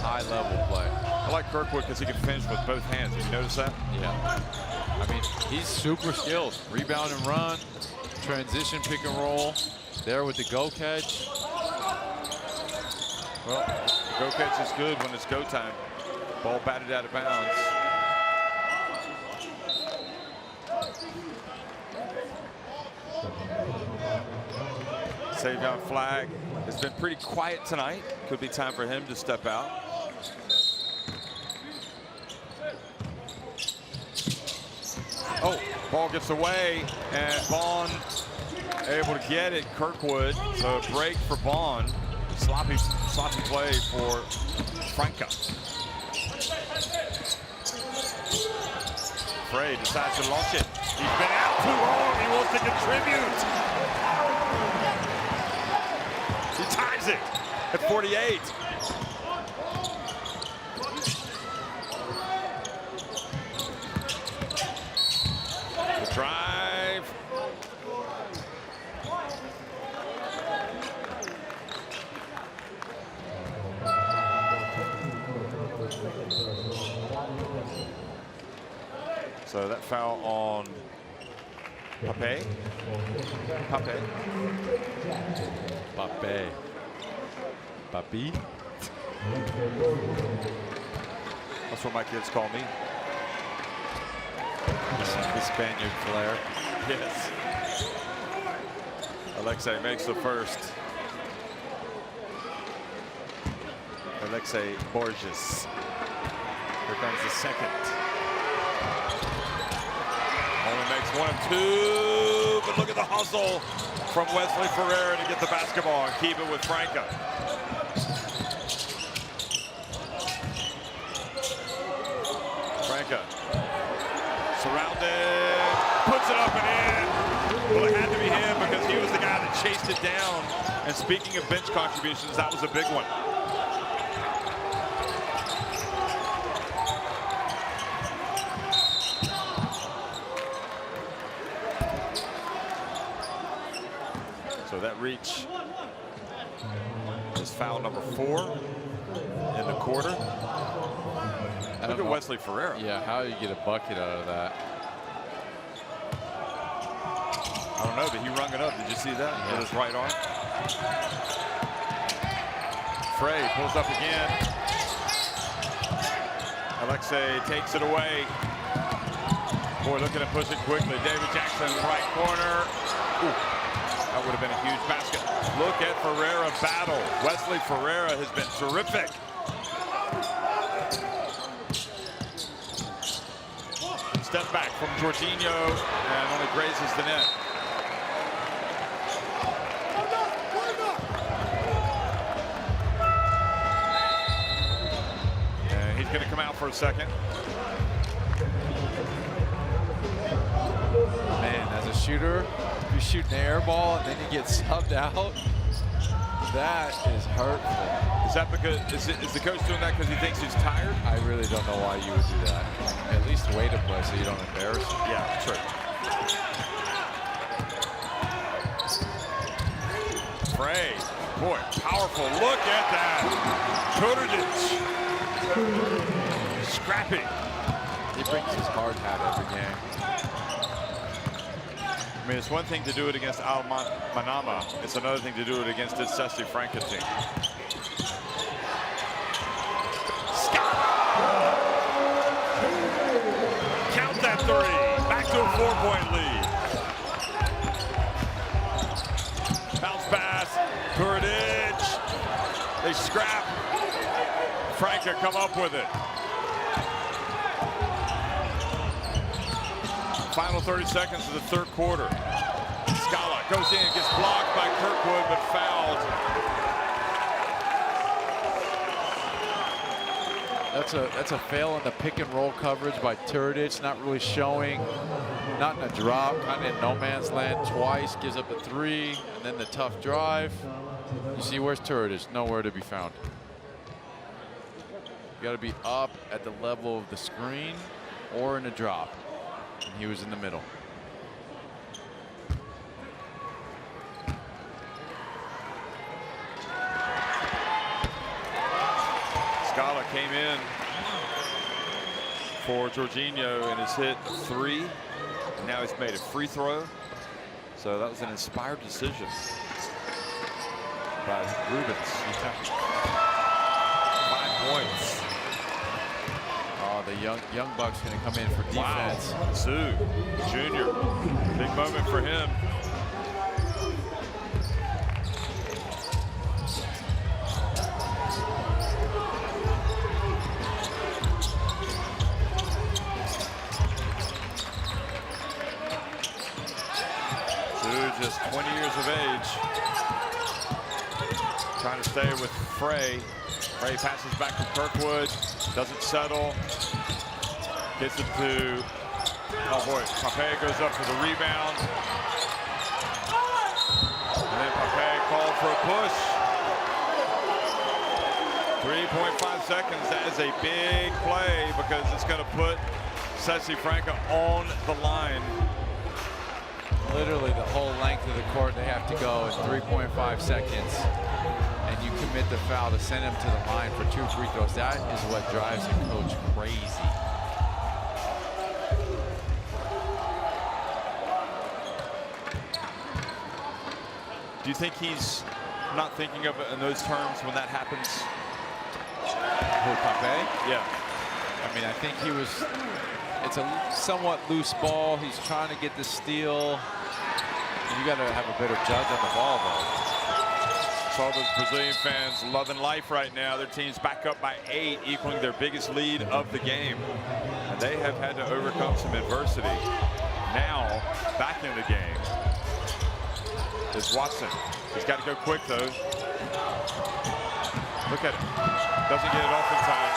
High level play. I like Kirkwood because he can finish with both hands. Did you notice that? Yeah. I mean, he's super skilled. Rebound and run, transition pick and roll. There with the go catch. Well, the go catch is good when it's go time. Ball batted out of bounds. Savion Flag has been pretty quiet tonight. Could be time for him to step out. Oh, ball gets away, and Bonn able to get it. Kirkwood, so a break for Bonn. Sloppy play for Franca. Frey decides to launch it. He's been out too long. He wants to contribute. He ties it at 48. The drive. So that foul on Pape. That's what my kids call me. The Spaniard flair. Yes. Alexei makes the first. Alexei Borges. Here comes the second. Only makes 1 of 2, but look at the hustle from Wesley Ferreira to get the basketball and keep it with Franca. Franca surrounded, puts it up and in. Well, it had to be him because he was the guy that chased it down. And speaking of bench contributions, that was a big one. So that reach is foul number 4 in the quarter. Look at Wesley Ferreira. Yeah, how do you get a bucket out of that? I don't know, but he rung it up. Did you see that? Yeah. With his right arm. Frey pulls up again. Alexei takes it away. Boy, looking to push it quickly. David Jackson, right corner. Ooh, that would have been a huge basket. Look at Ferreira battle. Wesley Ferreira has been terrific. Step back from Jorginho and only grazes the net. And he's going to come out for a second. Man, as a shooter, if you shoot an air ball and then you get subbed out, that is hurtful. Is that because, is the coach doing that because he thinks he's tired? I really don't know why you would do that. At least wait to play so you don't embarrass him. Yeah, true. Frey, boy, powerful. Look at that. Tudorjic. Scrappy. He brings his hard hat every game. I mean, it's one thing to do it against Al Manama. It's another thing to do it against this Sesi Franca team. Count that 3. Back to a 4-point lead. Bounce pass. Tudorjic. They scrap. Franca come up with it. Final 30 seconds of the third quarter. Scala goes in, gets blocked by Kirkwood, but fouled. That's a fail in the pick and roll coverage by Tudorjic, not really showing, not in a drop, kind of in no man's land twice, gives up a 3, and then the tough drive. You see, where's Tudorjic? Nowhere to be found. You got to be up at the level of the screen or in a drop. And he was in the middle. Scala came in for Jorginho and has hit 3. And now he's made a free throw. So that was an inspired decision by Rubens. 5 points. Oh, the young Buck's going to come in for defense. Wow. Sue Jr. Big moment for him. Sue just 20 years of age. Trying to stay with Frey. Frey passes back to Kirkwood. Doesn't settle. Gets it to, oh boy, Pape goes up for the rebound. And then Pape called for a push. 3.5 seconds. That is a big play because it's going to put Sesi Franca on the line. Literally the whole length of the court they have to go in 3.5 seconds. And you commit the foul to send him to the line for 2 free throws. That is what drives a coach crazy. Do you think he's not thinking of it in those terms when that happens? Who, Pape? Yeah. I mean, I think he was, it's a somewhat loose ball. He's trying to get the steal. You got to have a better judge on the ball, though. Saw those Brazilian fans loving life right now. Their team's back up by 8, equaling their biggest lead of the game. And they have had to overcome some adversity. Now, back in the game. is Watson. He's got to go quick, though. Look at it. Doesn't get it off in time.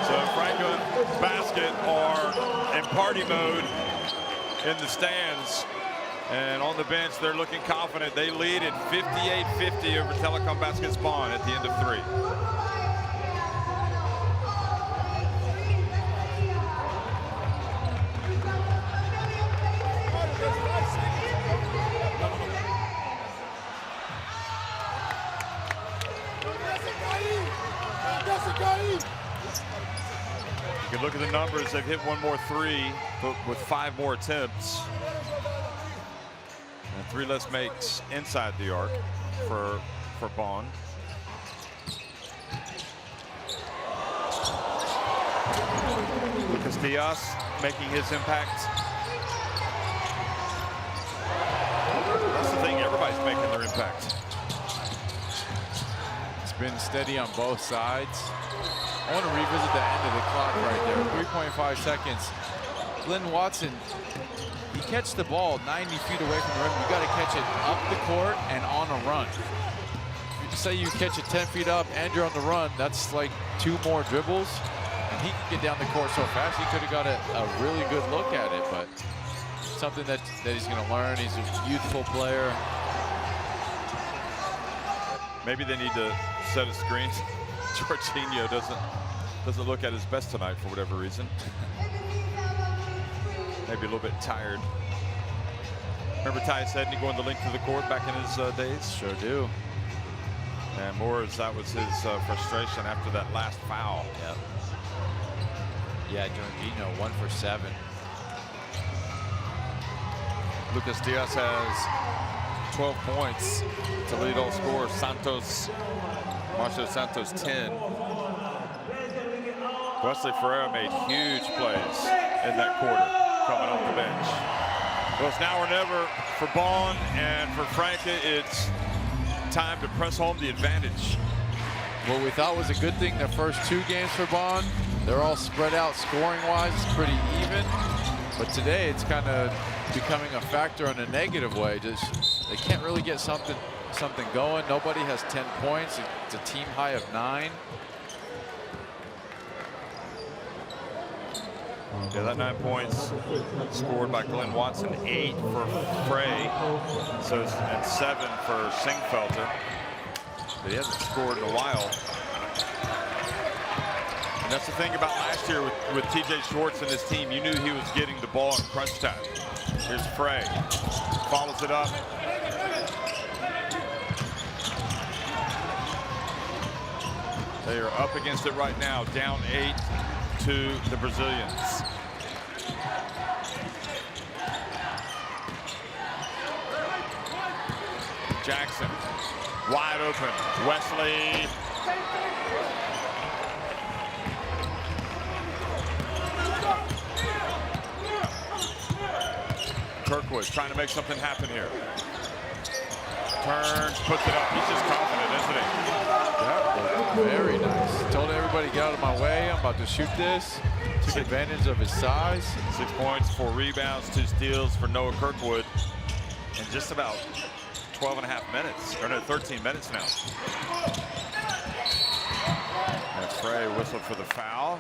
So Franca Basket are in party mode in the stands. And on the bench, they're looking confident. They lead at 58-50 over Telekom Basket's Bonn at the end of 3. You can look at the numbers. They've hit one more 3, but with 5 more attempts. And 3 less makes inside the arc for Bonn. Lucas Diaz making his impact. That's the thing, everybody's making their impact. It's been steady on both sides. I want to revisit the end of the clock right there. 3.5 seconds. Glenn Watson, he catches the ball 90 feet away from the rim. You got to catch it up the court and on a run. Say you catch it 10 feet up and you're on the run, that's like 2 more dribbles. And he can get down the court so fast, he could have got a really good look at it, but something that he's going to learn. He's a youthful player. Maybe they need to set a screen. Jorginho doesn't look at his best tonight for whatever reason. Maybe a little bit tired. Remember Tyus Edney going the length of the court back in his days? Sure do. And Moores, that was his frustration after that last foul. Yep. Yeah, Jorginho 1 for 7. Lucas Diaz has 12 points to lead all scorers. Marcio Santos 10. Wesley Ferreira made huge plays in that quarter coming off the bench. Well, it's now or never for Bonn, and for Franca, it's time to press home the advantage. What we thought was a good thing the first 2 games for Bonn, they're all spread out scoring-wise. It's pretty even. But today, it's kind of becoming a factor in a negative way. Just they can't really get something going. Nobody has 10 points. It's a team high of 9. Yeah, that 9 points scored by Glenn Watson, 8 for Frey, so and 7 for Singfelter. But he hasn't scored in a while. And that's the thing about last year with TJ Schwartz and his team. You knew he was getting the ball in crunch time. Here's Frey, follows it up. They are up against it right now, down 8 to the Brazilians. Jackson, wide open. Wesley. Kirkwood trying to make something happen here. Turns, puts it up. He's just confident, isn't he? Yeah, very nice. Told everybody, get out of my way. I'm about to shoot this. Took advantage of his size. 6 points, 4 rebounds, 2 steals for Noah Kirkwood in just about 12 and a half minutes, or no, 13 minutes now. And Frey whistled for the foul.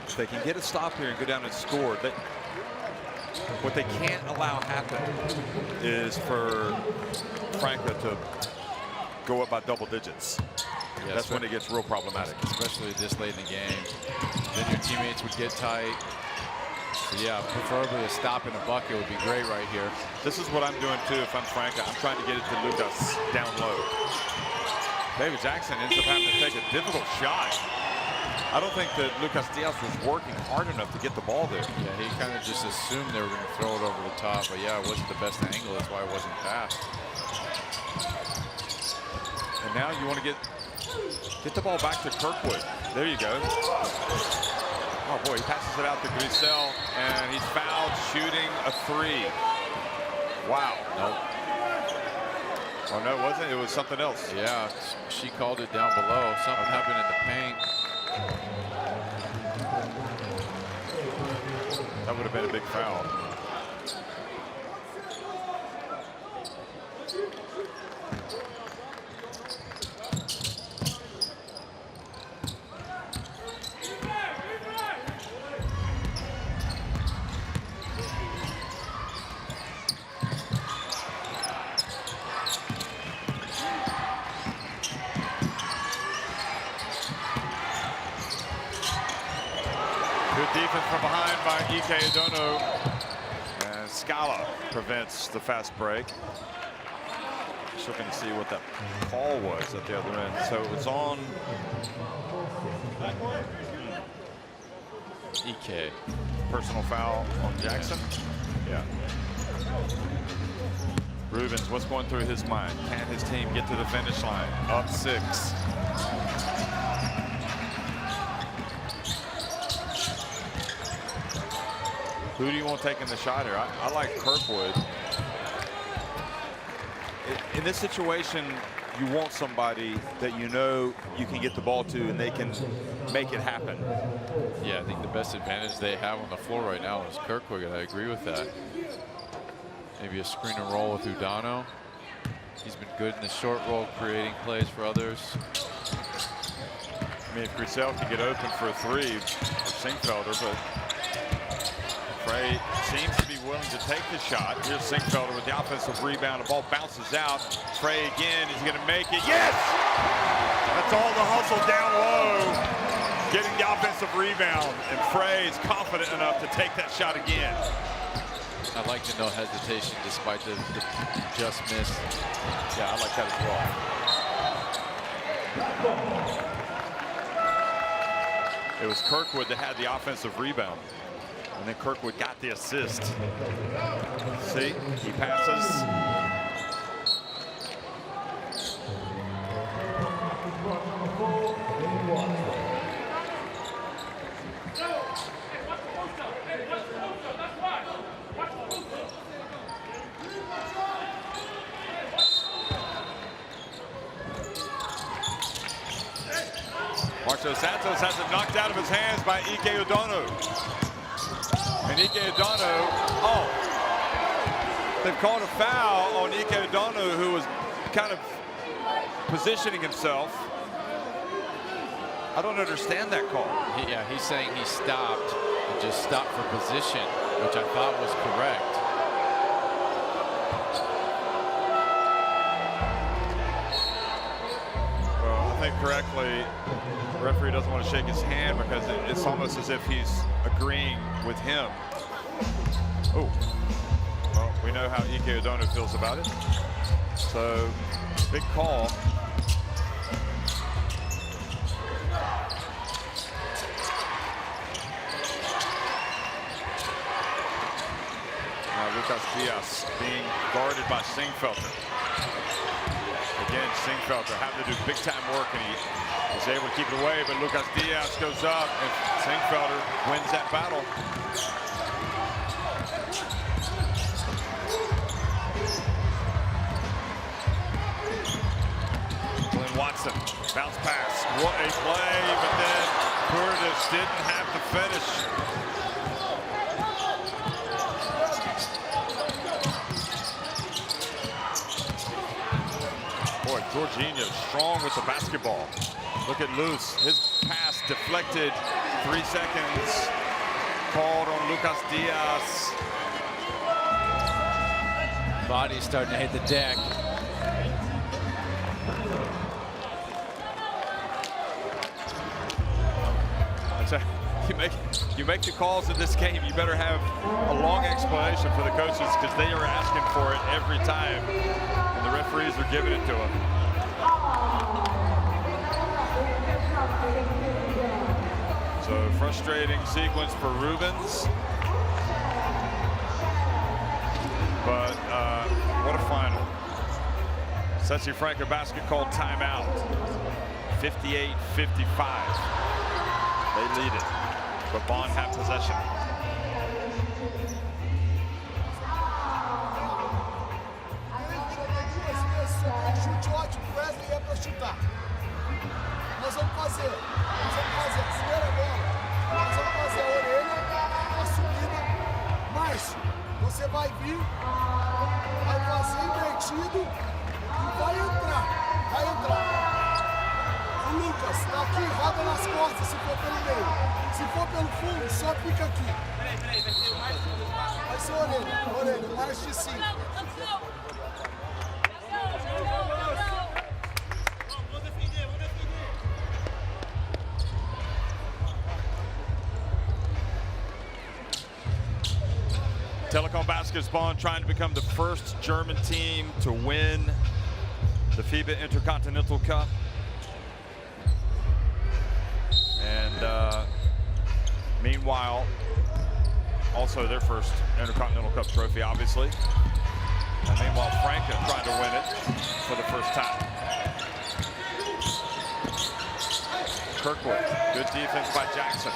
If they can get a stop here and go down and score, what they can't allow happen is for Franca to go up by double digits. Yeah, that's when it gets real problematic. Especially this late in the game. Then your teammates would get tight. So yeah, preferably a stop and a bucket would be great right here. This is what I'm doing too if I'm Franca. I'm trying to get it to Lucas down low. David Jackson ends up having to take a difficult shot. I don't think that Lucas Diaz was working hard enough to get the ball there. Yeah, he kind of just assumed they were going to throw it over the top. But yeah, it wasn't the best angle. That's why it wasn't passed. And now you want to get the ball back to Kirkwood. There you go. Oh boy, he passes it out to Grisel, and he's fouled shooting a 3. Wow. Nope. Oh no, it wasn't. It was something else. Yeah, she called it down below. Something happened in the paint. That would have been a big foul. Defense from behind by Ike Edono, and Scala prevents the fast break. Just looking to see what that call was at the other end. So it was on Ike. Personal foul on Jackson. Yeah. Rubens, what's going through his mind? Can his team get to the finish line? Up 6. Who do you want taking the shot here? I like Kirkwood. In this situation, you want somebody that you know you can get the ball to and they can make it happen. Yeah, I think the best advantage they have on the floor right now is Kirkwood, and I agree with that. Maybe a screen and roll with Udano. He's been good in the short roll, creating plays for others. I mean, if Grisel can get open for a 3 for Sinkfelder, but Frey seems to be willing to take the shot. Here's Sinkfelder with the offensive rebound. The ball bounces out. Frey again. He's going to make it. Yes! That's all the hustle down low. Getting the offensive rebound. And Frey is confident enough to take that shot again. I like the no hesitation despite the just miss. Yeah, I like that as well. It was Kirkwood that had the offensive rebound. And then Kirkwood got the assist. See, he passes. Marcio Santos has it knocked out of his hands by Ike Edono. And Ike Edono, they've called a foul on Ike Edono, who was kind of positioning himself. I don't understand that call. Yeah, he's saying he stopped and just stopped for position, which I thought was correct. Well, I think correctly, the referee doesn't want to shake his hand because it's almost as if he's agreeing with him. Oh, well, we know how Ike Edono feels about it. So, big call. Now Lucas Diaz being guarded by Sinkfelder. Again, Sinkfelder having to do big time work, and he is able to keep it away, but Lucas Diaz goes up and Sinkfelder wins that battle. Glenn Watson, bounce pass, what a play, but then Curtis didn't have the finish. Boy, Jorginho strong with the basketball. Look at Luz, his pass deflected, 3 seconds. Called on Lucas Diaz. Body's starting to hit the deck. You make the calls in this game, you better have a long explanation for the coaches because they are asking for it every time, and the referees are giving it to them. So frustrating sequence for Rubens, but what a final. Sesi Franca basket called timeout. 58-55. They lead it, but Bonn have possession. sobe nas costas se for pelo meio. Se for pelo fundo, só fica aqui. Vai ser orelha, mais de 5. Telekom Basket's Bonn trying to become the first German team to win the FIBA Intercontinental Cup. And meanwhile, also their first Intercontinental Cup trophy, obviously. And meanwhile, Franca trying to win it for the first time. Kirkwood, good defense by Jackson.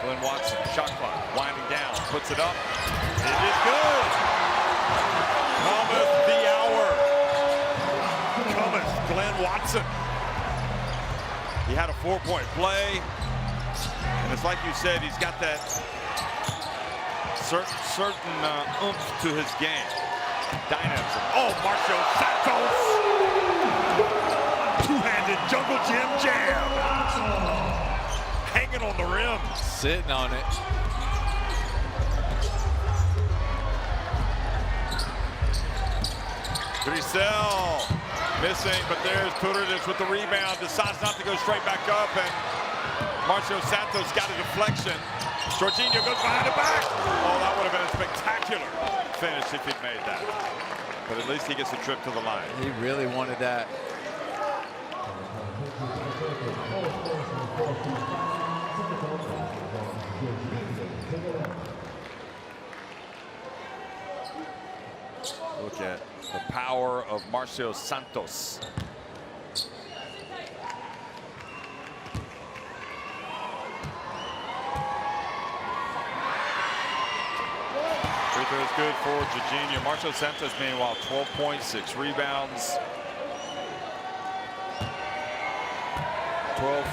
Glenn Watson, shot clock, winding down, puts it up. It is good. Cometh the hour. Cometh Glenn Watson. He had a 4-point play. And it's like you said, he's got that certain oomph to his game. Dynamism. Oh, Marcio Santos. Two-handed jungle gym jam. Hanging on the rim. Sitting on it. Grisel missing, but there's Turadic with the rebound. Decides not to go straight back up, and Marcio Santos got a deflection. Jorginho goes behind the back. Oh, that would have been a spectacular finish if he'd made that. But at least he gets a trip to the line. He really wanted that. Look at the power of Marcio Santos. Free throw is good for Jorginho. Marcio Santos, meanwhile, 12 points, 6 rebounds. 12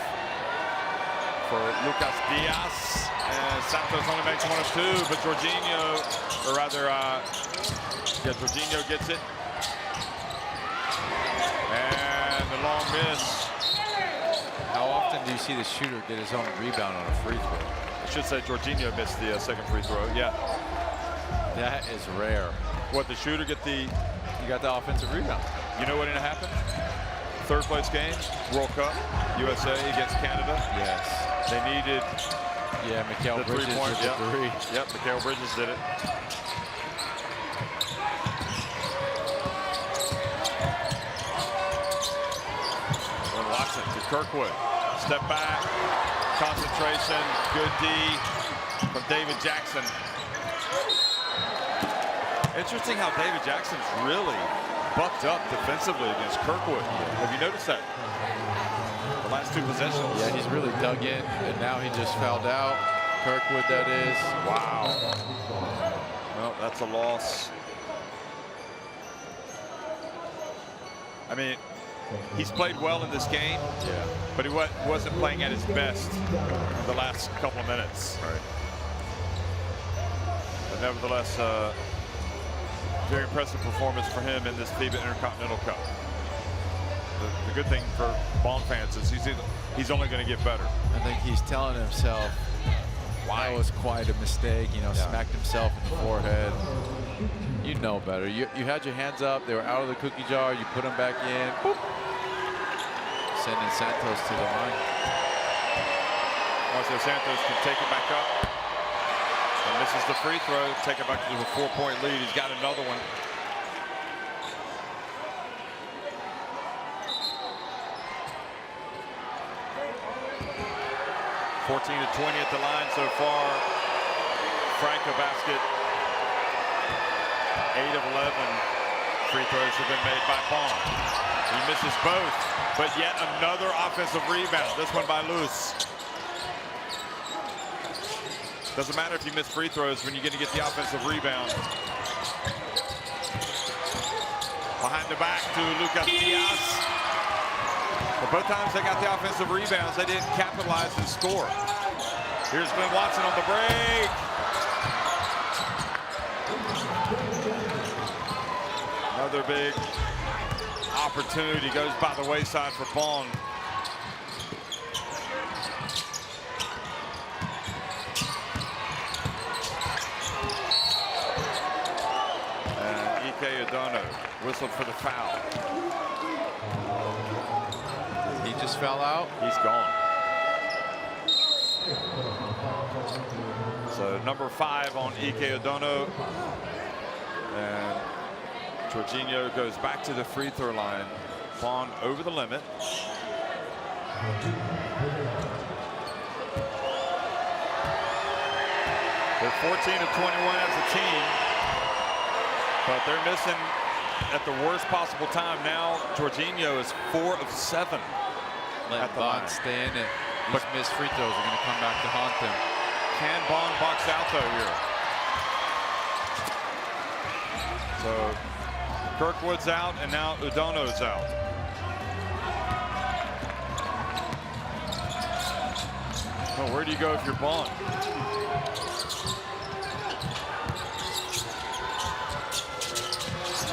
for Lucas Diaz. And Santos only makes 1 of 2, but Jorginho, or rather, Jorginho gets it. And the long miss. How often do you see the shooter get his own rebound on a free throw? I should say Jorginho missed the second free throw. Yeah. That is rare. What, the shooter get the... You got the offensive rebound. You know what didn't happen? Third place game, World Cup, USA against Canada. Yes. They needed... Yeah, Mikal Bridges did the three. Yep, Mikal Bridges did it. Glenn Watson to Kirkwood. Step back, concentration, good D from David Jackson. Interesting how David Jackson's really bucked up defensively against Kirkwood. Have you noticed that? The last 2 possessions. Yeah, he's really dug in, and now he just fouled out. Kirkwood, that is. Wow. Well, that's a loss. I mean, he's played well in this game, yeah, but he wasn't playing at his best in the last couple of minutes. Right. But nevertheless, very impressive performance for him in this FIBA Intercontinental Cup. The good thing for Bonn fans is he's only going to get better. I think he's telling himself, that was quite a mistake, you know, smacked himself in the forehead. You know better. You had your hands up, they were out of the cookie jar, you put them back in, boop. Sending Santos to the line. Marcio Santos can take it back up. And misses the free throw, take it back to a 4-point lead. He's got another one. (14 to 20 at the line so far. Franca basket. 8 of 11 free throws have been made by Bonn. He misses both, but yet another offensive rebound. This one by Luz. Doesn't matter if you miss free throws when you're going to get the offensive rebound. Behind the back to Lucas Diaz. But both times they got the offensive rebounds, they didn't capitalize and score. Here's Glenn Watson on the break. Another big opportunity goes by the wayside for Bonn. And Ike Odono whistled for the foul. He just fell out. He's gone. So number 5 on Ike Odono. And Jorginho goes back to the free throw line. Bonn over the limit. They're 14 of 21 as a team, but they're missing at the worst possible time now. Jorginho is 4 of 7 Let Bonn stay in it. These missed free throws are going to come back to haunt them. Can Bonn box out though here? So Kirkwood's out, and now Odono's out. Well, where do you go if you're Bonn?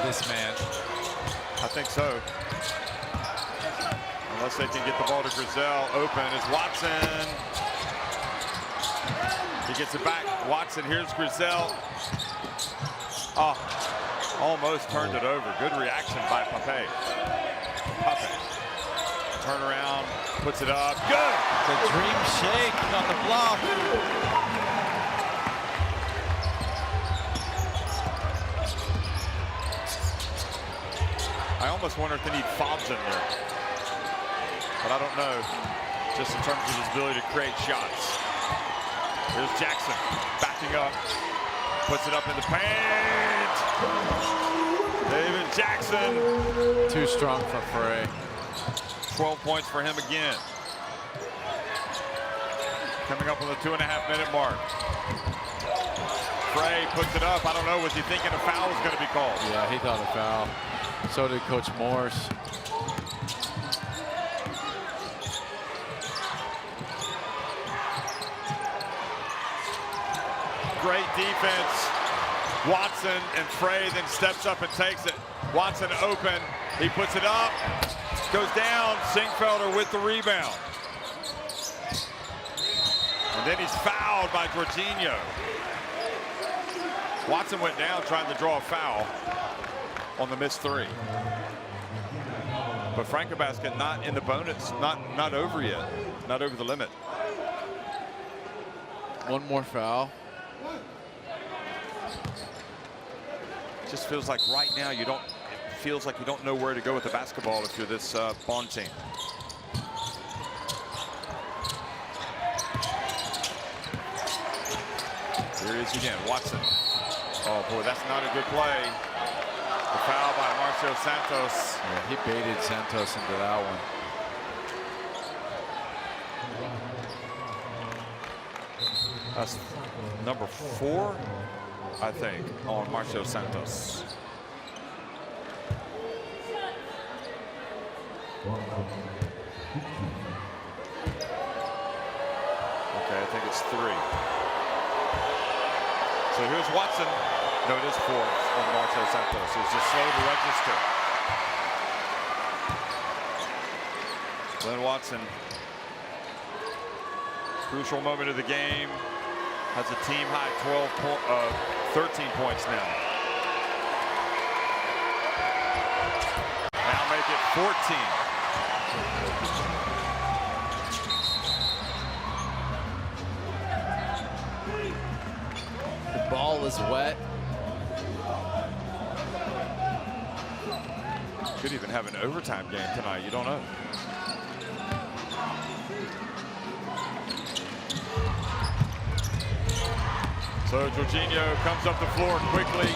This man. I think so. Unless they can get the ball to Grizel. Open is Watson. He gets it back. Watson, here's Grizel. Oh, almost turned it over. Good reaction by Pape. Turn around, puts it up. Good. The dream shake on the block. I almost wonder if they need Fobbs in there. But I don't know, just in terms of his ability to create shots. Here's Jackson backing up, puts it up in the paint. David Jackson. Too strong for Frey. 12 points for him again. Coming up on the 2.5-minute mark. Frey puts it up. I don't know, was he thinking a foul was going to be called? Yeah, he thought a foul. So did Coach Morse. Great defense. Watson and Frey then steps up and takes it. Watson open. He puts it up. Goes down. Singfelder with the rebound. And then he's fouled by Jorginho. Watson went down trying to draw a foul on the missed 3. But Franca Basket not in the bonus, not over yet, not over the limit. One more foul. Just feels like right now it feels like you don't know where to go with the basketball if you're this Bonn team. Here he is again, Watson. Oh boy, that's not a good play. The foul by Marcio Santos. Yeah, he baited Santos into that one. That's number 4, I think, on Marcio Santos. Okay, I think it's 3. So here's Watson. No, it is 4 on Marcio Santos. He's just slow to register. Glenn Watson. Crucial moment of the game. Has a team high 13 points now. Now make it 14. The ball is wet. Could even have an overtime game tonight. You don't know. So Jorginho comes up the floor quickly.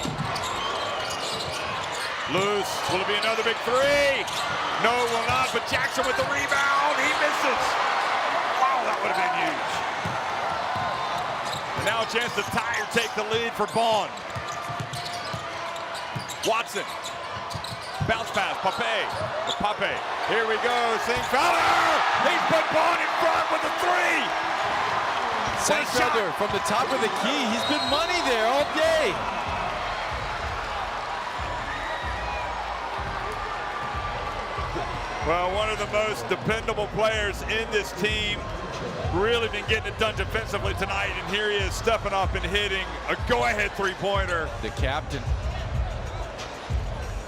Loose. Will it be another big 3? No, it will not. But Jackson with the rebound. He misses. Wow, that would have been huge. And now a chance to tie or take the lead for Bonn. Watson. Bounce pass. Pape. Here we go. Singfelder. He's put Bonn in front with a 3. Singfelder from the top of the key. He's been money there all day. Well, one of the most dependable players in this team. Really been getting it done defensively tonight, and here he is stepping up and hitting a go-ahead three-pointer. The captain.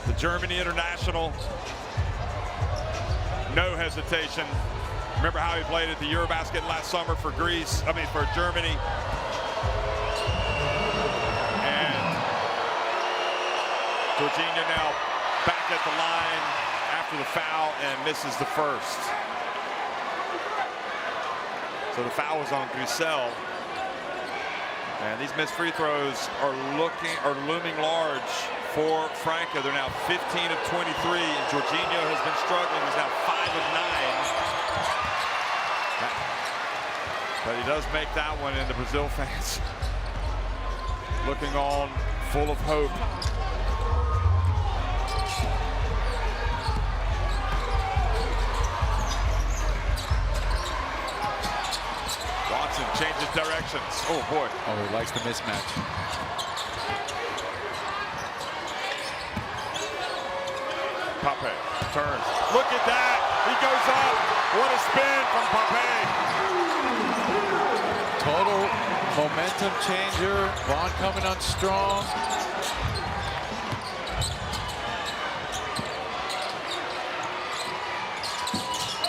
The Germany international. No hesitation. Remember how he played at the Eurobasket last summer for for Germany. And Jorginho now back at the line after the foul and misses the first. So the foul was on Grisel. And these missed free throws are looming large for Franca. They're now 15 of 23, and Jorginho has been struggling. He's now 5 of 9. But he does make that one, and the Brazil fans looking on, full of hope. Watson changes directions. Oh boy. Oh, he likes the mismatch. Pape turns. Look at that. He goes up. What a spin from Pape. Total momentum changer. Bonn coming on strong.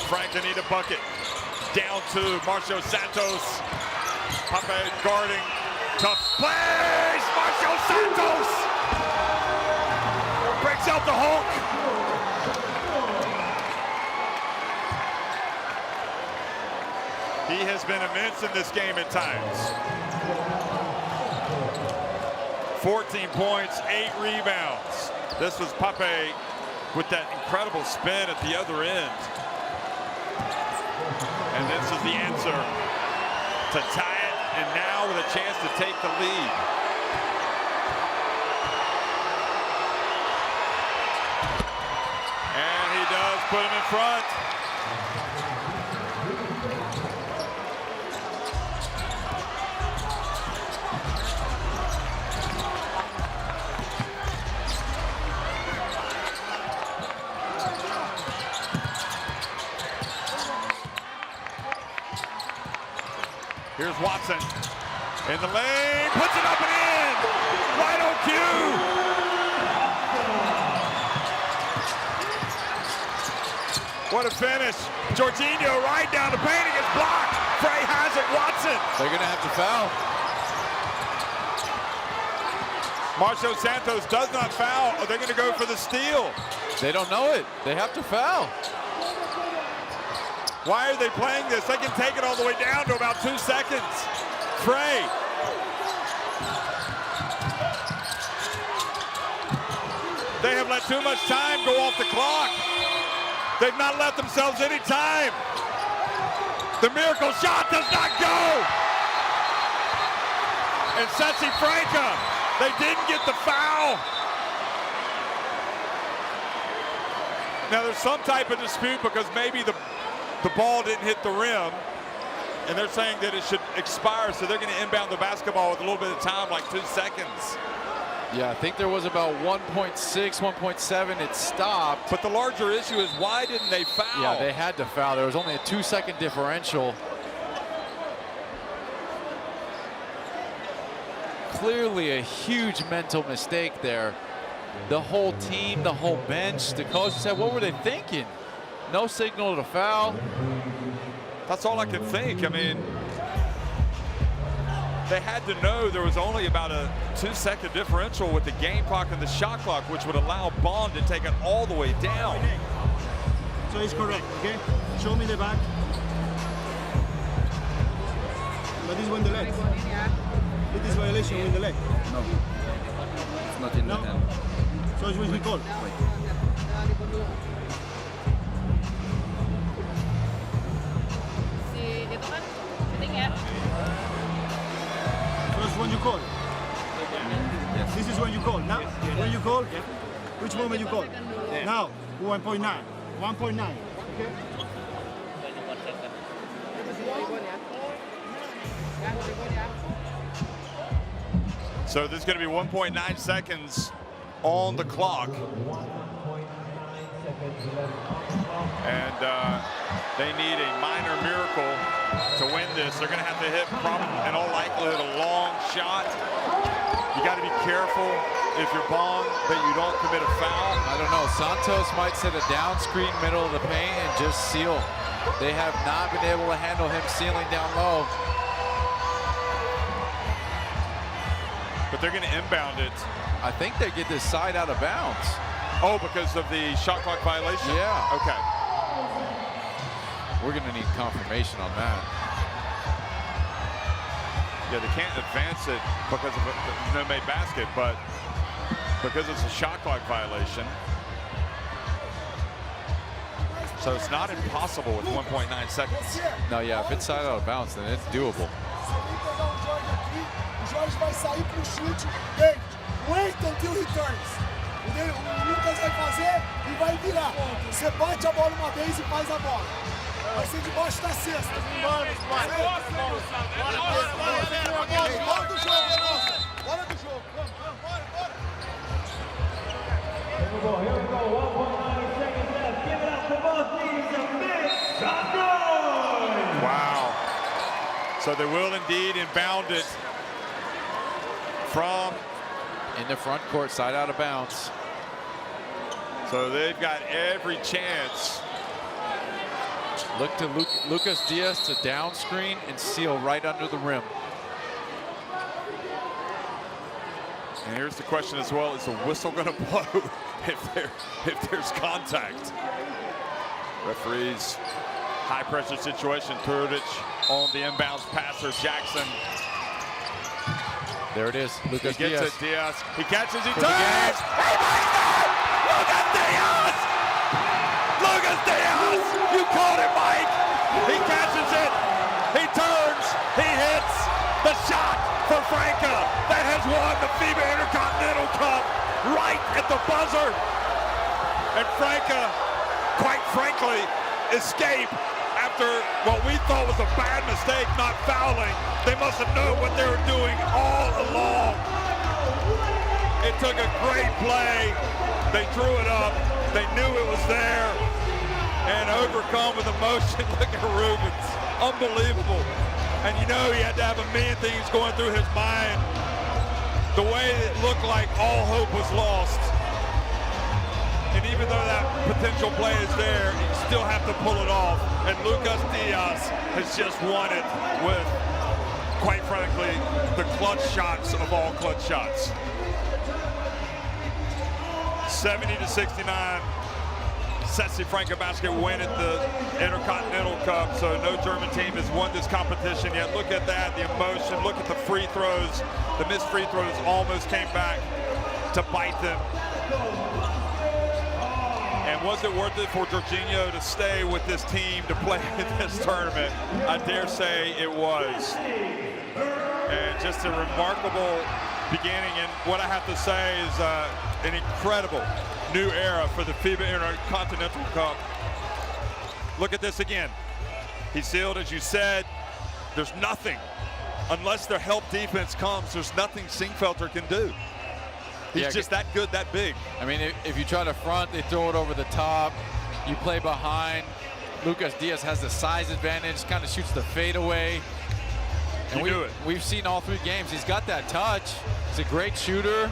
Franca need a bucket. Down to Marcio Santos. Pape guarding. Tough plays. Marcio Santos breaks out the Hulk. He has been immense in this game at times. 14 points, 8 rebounds. This was Pape with that incredible spin at the other end. And this is the answer to tie it, and now with a chance to take the lead. And he does put him in front. Here's Watson in the lane, puts it up and in. Right on cue. What a finish. Jorginho right down the paint, it gets blocked. Frey has it, Watson. They're gonna have to foul. Marcio Santos does not foul. Are they gonna go for the steal? They don't know it. They have to foul. Why are they playing this? They can take it all the way down to about 2 seconds. Frey. They have let too much time go off the clock. They've not left themselves any time. The miracle shot does not go. And Sesi Franca, they didn't get the foul. Now there's some type of dispute because maybe the ball didn't hit the rim, and they're saying that it should expire, so they're going to inbound the basketball with a little bit of time, like 2 seconds. Yeah, I think there was about 1.6, 1.7. It stopped. But the larger issue is, why didn't they foul? Yeah, they had to foul. There was only a 2-second differential. Clearly a huge mental mistake there. The whole team, the whole bench, the coach said, what were they thinking? No signal to foul. That's all I can think. I mean, they had to know there was only about a 2-second differential with the game clock and the shot clock, which would allow Bonn to take it all the way down. So it's correct, okay? Show me the back. But this one the leg. It is violation with the leg. No, it's not in the hand. So it will be called. First one you call. Yes. This is when you call. Now, when you call, which moment you call? Now, 1.9. 1.9. Okay? So there's going to be 1.9 seconds on the clock. And they need a minor miracle to win this. They're going to have to hit, in all likelihood, a long shot. You got to be careful if you're Bonn that you don't commit a foul. I don't know. Santos might set a down screen middle of the paint and just seal. They have not been able to handle him sealing down low. But they're going to inbound it. I think they get this side out of bounds. Oh, because of the shot clock violation? Yeah. Okay. We're going to need confirmation on that. Yeah, they can't advance it because of a no-made basket, but because it's a shot clock violation. So it's not impossible with 1.9 seconds. No, yeah, if it's side out of bounds, then it's doable. O Jorge vai sair pro chute. David, wait until he turns. O Lucas vai fazer e vai virar. Você bate a bola uma vez e faz a bola. Vai ser debaixo da cesta. Bora do jogo, bora do jogo. Here we go. 1.9 seconds left. Give it up for both teams. A big shot. Wow. So they will indeed inbound it from in the front court, side out of bounds. So they've got every chance. Look to Lucas Diaz to down screen and seal right under the rim. And here's the question as well: is the whistle going to blow if there's contact? Referees, high pressure situation. Turovic on the inbounds passer. Jackson. There it is. Lucas Diaz. Diaz. It, Diaz. He catches. He turns. He makes it! Lucas Diaz! Lucas Diaz! You called it, Mike. He catches it. He turns. He hits the shot for Franca that has won the FIBA Intercontinental Cup right at the buzzer. And Franca, quite frankly, escaped after what we thought was a bad mistake, not fouling. They must have known what they were doing all along. It took a great play. They drew it up. They knew it was there. And overcome with emotion, look at Rubens. Unbelievable. And you know he had to have a million things going through his mind. The way it looked like all hope was lost. And even though that potential play is there, you still have to pull it off. And Lucas Diaz has just won it with, quite frankly, the clutch shots of all clutch shots. 70-69. Sesi Franca Basket win at the Intercontinental Cup, so no German team has won this competition yet. Look at that, the emotion, look at the free throws. The missed free throws almost came back to bite them. And was it worth it for Jorginho to stay with this team to play in this tournament? I dare say it was. And just a remarkable beginning, and what I have to say is an incredible new era for the FIBA Intercontinental Cup. Look at this again. He sealed, as you said. There's nothing, unless their help defense comes, there's nothing Singfelter can do. He's just that good, that big. I mean, if you try to front, they throw it over the top. You play behind. Lucas Diaz has the size advantage, kind of shoots the fadeaway. And we've seen all 3 games. He's got that touch. He's a great shooter.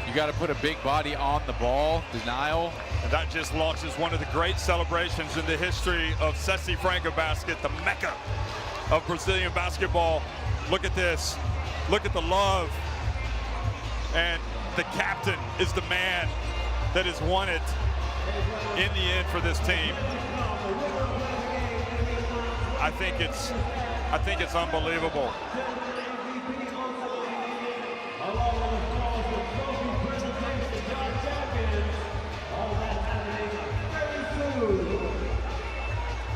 You got to put a big body on the ball, denial. And that just launches one of the great celebrations in the history of Sesi Franca Basket, the mecca of Brazilian basketball. Look at this. Look at the love. And the captain is the man that has won it in the end for this team. I think it's unbelievable.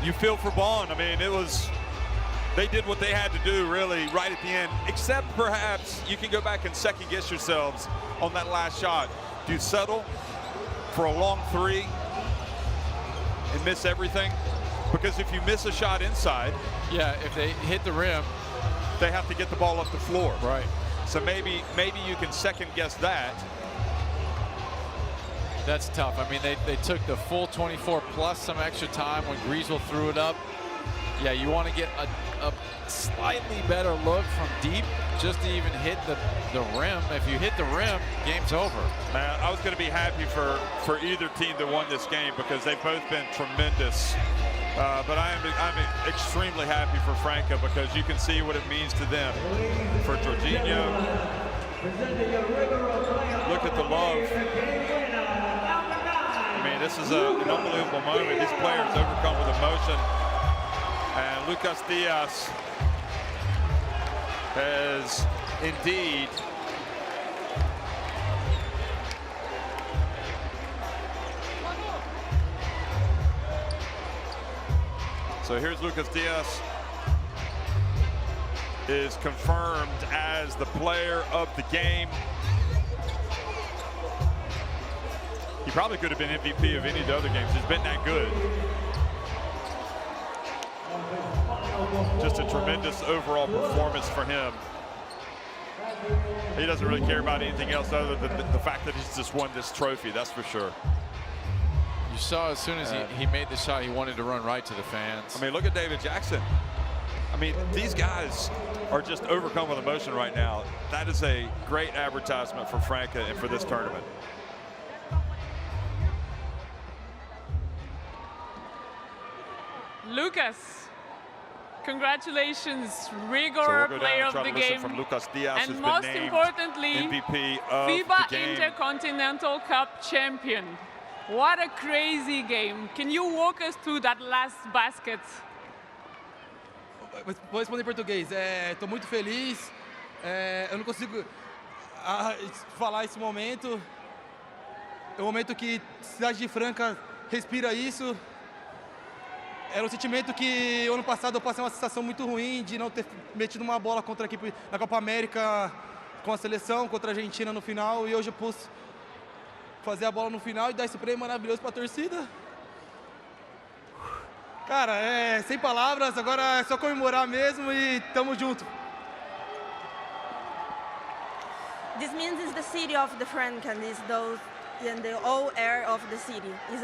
You feel for Bonn. I mean, they did what they had to do really right at the end, except perhaps you can go back and second guess yourselves on that last shot. Do you settle for a long 3 and miss everything? Because if you miss a shot inside, yeah, if they hit the rim, they have to get the ball up the floor. Right. So maybe you can second guess that. That's tough. I mean, they took the full 24 plus some extra time when Griezel threw it up. Yeah, you want to get a slightly better look from deep just to even hit the rim. If you hit the rim, game's over. Man, I was going to be happy for either team that won this game because they've both been tremendous. But I'm extremely happy for Franca because you can see what it means to them. For Jorginho, look at the love. I mean, this is an unbelievable moment. These players overcome with emotion. And Lucas Diaz has indeed so here's Lucas Diaz is confirmed as the player of the game. He probably could have been MVP of any of the other games. He's been that good. Just a tremendous overall performance for him. He doesn't really care about anything else other than the fact that he's just won this trophy, that's for sure. You saw as soon as he made the shot, he wanted to run right to the fans. I mean, look at David Jackson. I mean, these guys are just overcome with emotion right now. That is a great advertisement for Franca and for this tournament. Lucas, congratulations, rigor player of the game, from Lucas Diaz, and most importantly, MVP of FIBA the game. Intercontinental Cup champion. What a crazy game. Can you walk us through that last basket? Vou responder em português. Estou muito feliz. Eu não consigo falar esse momento. É um momento que a cidade de Franca respira isso. Era um sentimento que ano passado eu passei uma sensação muito ruim de não ter metido uma bola contra a equipe na Copa América com a seleção, contra a Argentina no final. E hoje eu pude fazer a bola no final e dar esse prêmio maravilhoso para a torcida. Cara, sem palavras, agora é só comemorar mesmo e tamo junto. This means it's the city of the Franca and is those in the whole air of the city. Is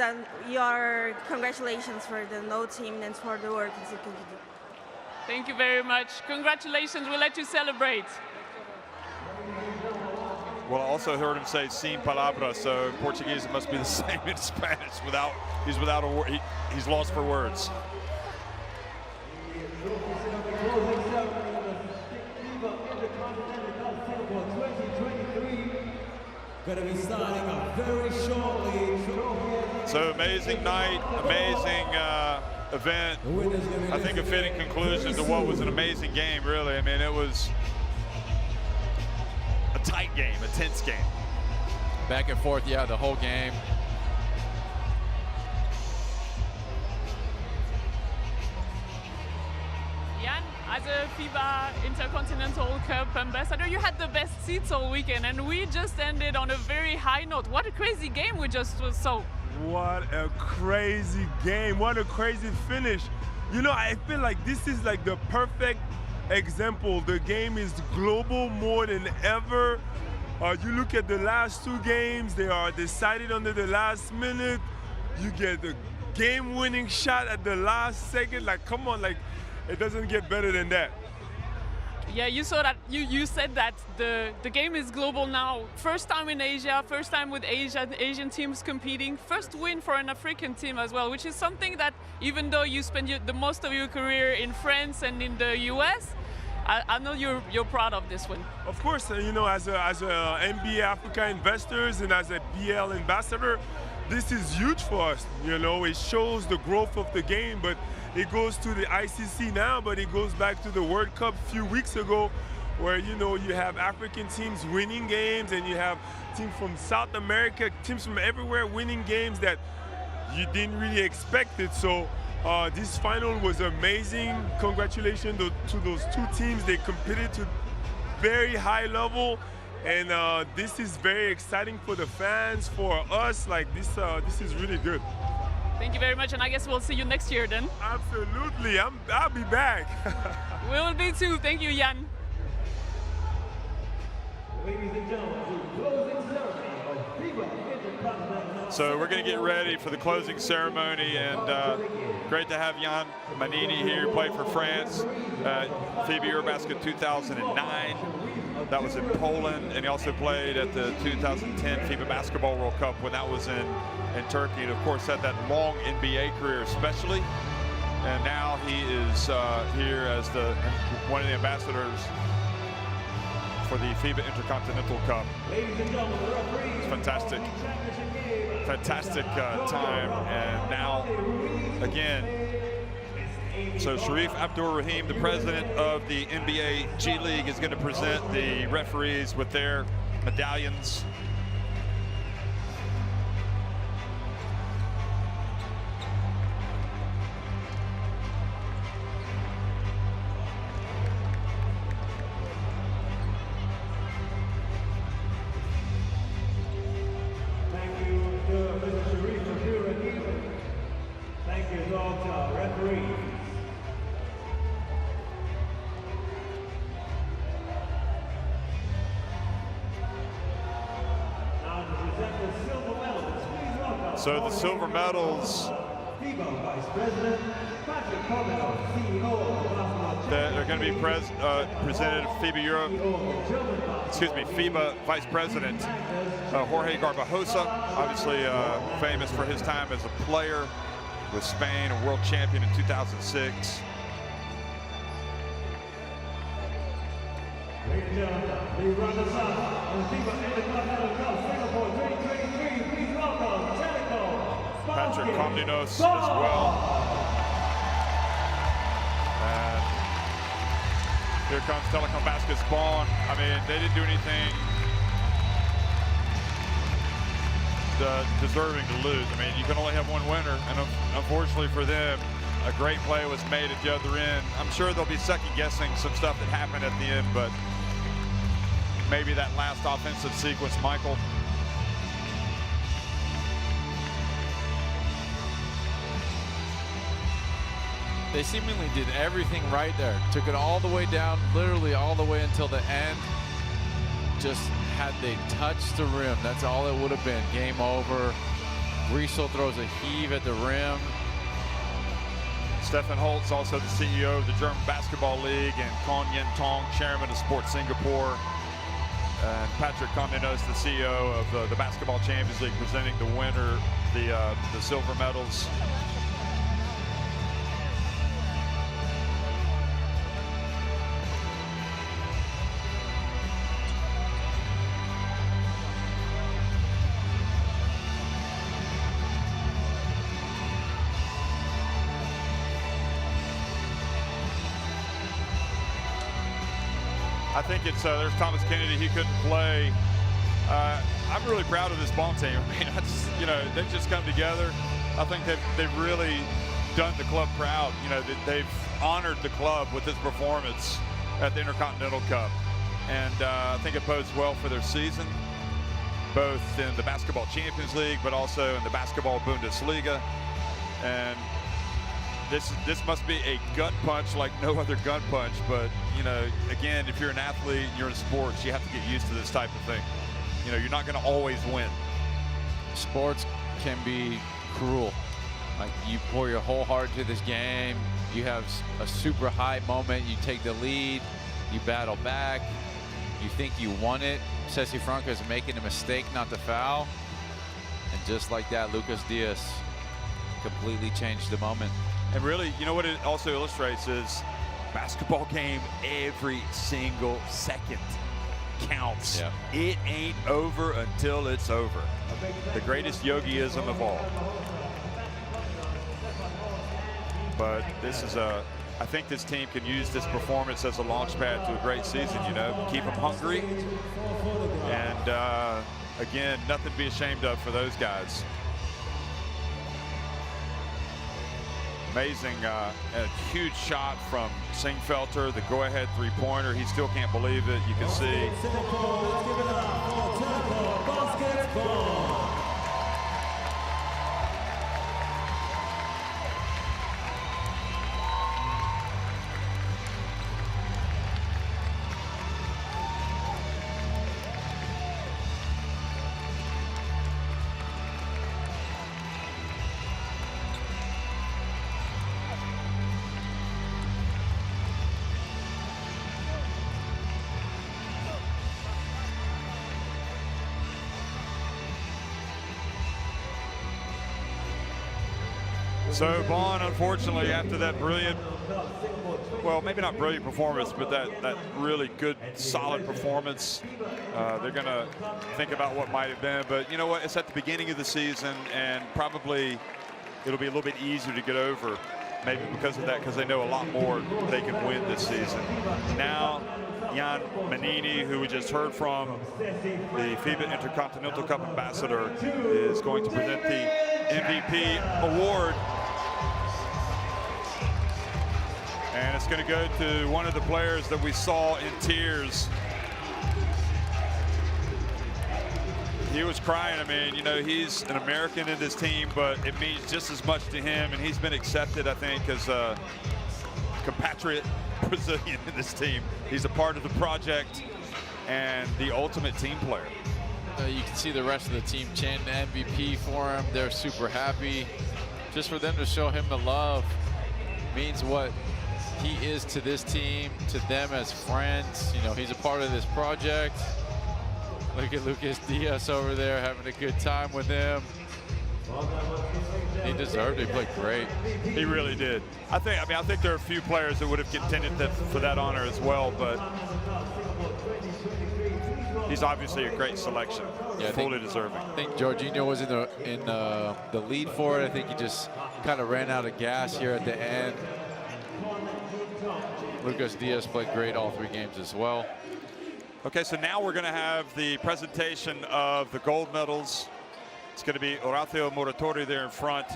your congratulations for the no team and for the work that you do. Thank you very much. Congratulations. We'll let you celebrate. Well, I also heard him say "sin palabras," so in Portuguese it must be the same in Spanish. He's without a word. He's lost for words. Going to be starting up very shortly. So amazing night, amazing event. I think a fitting conclusion to what was an amazing game, really. I mean, it was a tight game, a tense game. Back and forth, yeah, the whole game. Jan, as a FIBA Intercontinental Cup ambassador, you had the best seats all weekend, and we just ended on a very high note. What a crazy game we just saw. What a crazy game. What a crazy finish. You know, I feel like this is like the perfect example. The game is global more than ever. You look at the last two games, they are decided under the last minute. You get the game-winning shot at the last second. Like, come on, like, it doesn't get better than that. Yeah, you saw that. You said that the game is global now. First time in Asia, first time with Asian teams competing. First win for an African team as well, which is something that even though you spend the most of your career in France and in the US, I know you're proud of this one. Of course, you know, as a NBA Africa investors and as a BL ambassador, this is huge for us. You know, it shows the growth of the game, but it goes to the ICC now, but it goes back to the World Cup a few weeks ago, where, you know, you have African teams winning games and you have teams from South America, teams from everywhere winning games that you didn't really expect it. So this final was amazing. Congratulations to those two teams. They competed to very high level, and this is very exciting for the fans, for us. Like this is really good. Thank you very much, and I guess we'll see you next year then. Absolutely, I'll be back. We will be too. Thank you, Jan. Ladies and gentlemen, the closing ceremony of FIBA Intercontinental So we're going to get ready for the closing ceremony, and great to have Jan Manini here, played for France, FIBA Eurobasket 2009. That was in Poland, and he also played at the 2010 FIBA Basketball World Cup when that was in Turkey, and of course had that long NBA career especially. And now he is here as one of the ambassadors for the FIBA Intercontinental Cup. It's fantastic, fantastic time. And now, again, so Sharif Abdur-Rahim, the president of the NBA G League, is going to present the referees with their medallions. So the silver medals that are going to be presented FIBA Vice President Jorge Garbajosa, obviously famous for his time as a player with Spain, a world champion in 2006. Ladies and gentlemen, the runners-up of the FIBA Intercontinental Cup Singapore 2023, please welcome Telekom. Patrick Komnenos as well. And here comes Telekom Basket's Bonn. I mean, they didn't do anything deserving to lose. I mean, you can only have one winner, and unfortunately for them, a great play was made at the other end. I'm sure they'll be second-guessing some stuff that happened at the end, but maybe that last offensive sequence, Michael. They seemingly did everything right there. Took it all the way down, literally all the way until the end. Just had they touched the rim, that's all it would have been. Game over. Riesel throws a heave at the rim. Stefan Holtz, also the CEO of the German Basketball League, and Kon Yen Tong, chairman of Sports Singapore. And Patrick Komnenos, the CEO of the Basketball Champions League, presenting the winner the silver medals. I think it's there's Thomas Kennedy. He couldn't play. I'm really proud of this Bonn team. I mean, they've just come together. I think they've really done the club proud. They've honored the club with this performance at the Intercontinental Cup, and I think it bodes well for their season, both in the Basketball Champions League, but also in the Basketball Bundesliga. And this must be a gut punch like no other gut punch, but again, if you're an athlete, you're in sports, you have to get used to this type of thing. You're not going to always win. Sports can be cruel. Like, you pour your whole heart into this game, you have a super high moment, you take the lead, you battle back, you think you won it. Sesi Franca is making a mistake not to foul, and just like that, Lucas Diaz completely changed the moment. And really, what it also illustrates is basketball game, every single second counts. Yeah. It ain't over until it's over. The greatest yogiism of all. But this is I think this team can use this performance as a launch pad to a great season, keep them hungry. And again, nothing to be ashamed of for those guys. Amazing, a huge shot from Singfelter, the go-ahead three-pointer. He still can't believe it. You can see. So Bonn, unfortunately, after that brilliant, well, maybe not brilliant performance, but that really good, solid performance, they're going to think about what might have been. But you know what? It's at the beginning of the season, and probably it'll be a little bit easier to get over, maybe because of that, because they know a lot more they can win this season. Now, Jan Manini, who we just heard from, the FIBA Intercontinental Cup ambassador, is going to present the MVP award. And it's going to go to one of the players that we saw in tears. He was crying. I mean, you know, he's an American in this team, but it means just as much to him. And he's been accepted, I think, as a compatriot Brazilian in this team. He's a part of the project and the ultimate team player. You can see the rest of the team chanting MVP for him. They're super happy. Just for them to show him the love means what he is to this team, to them as friends. You know, he's a part of this project. Look at Lucas Diaz over there having a good time with him. He deserved it. He played great. He really did. I think there are a few players that would have contended for that honor as well, but he's obviously a great selection. Yeah, fully deserving. I think Jorginho was in the lead for it. I think he just kind of ran out of gas here at the end. Lucas Diaz played great all 3 games as well. Okay, so now we're going to have the presentation of the gold medals. It's going to be Horacio Moratori there in front,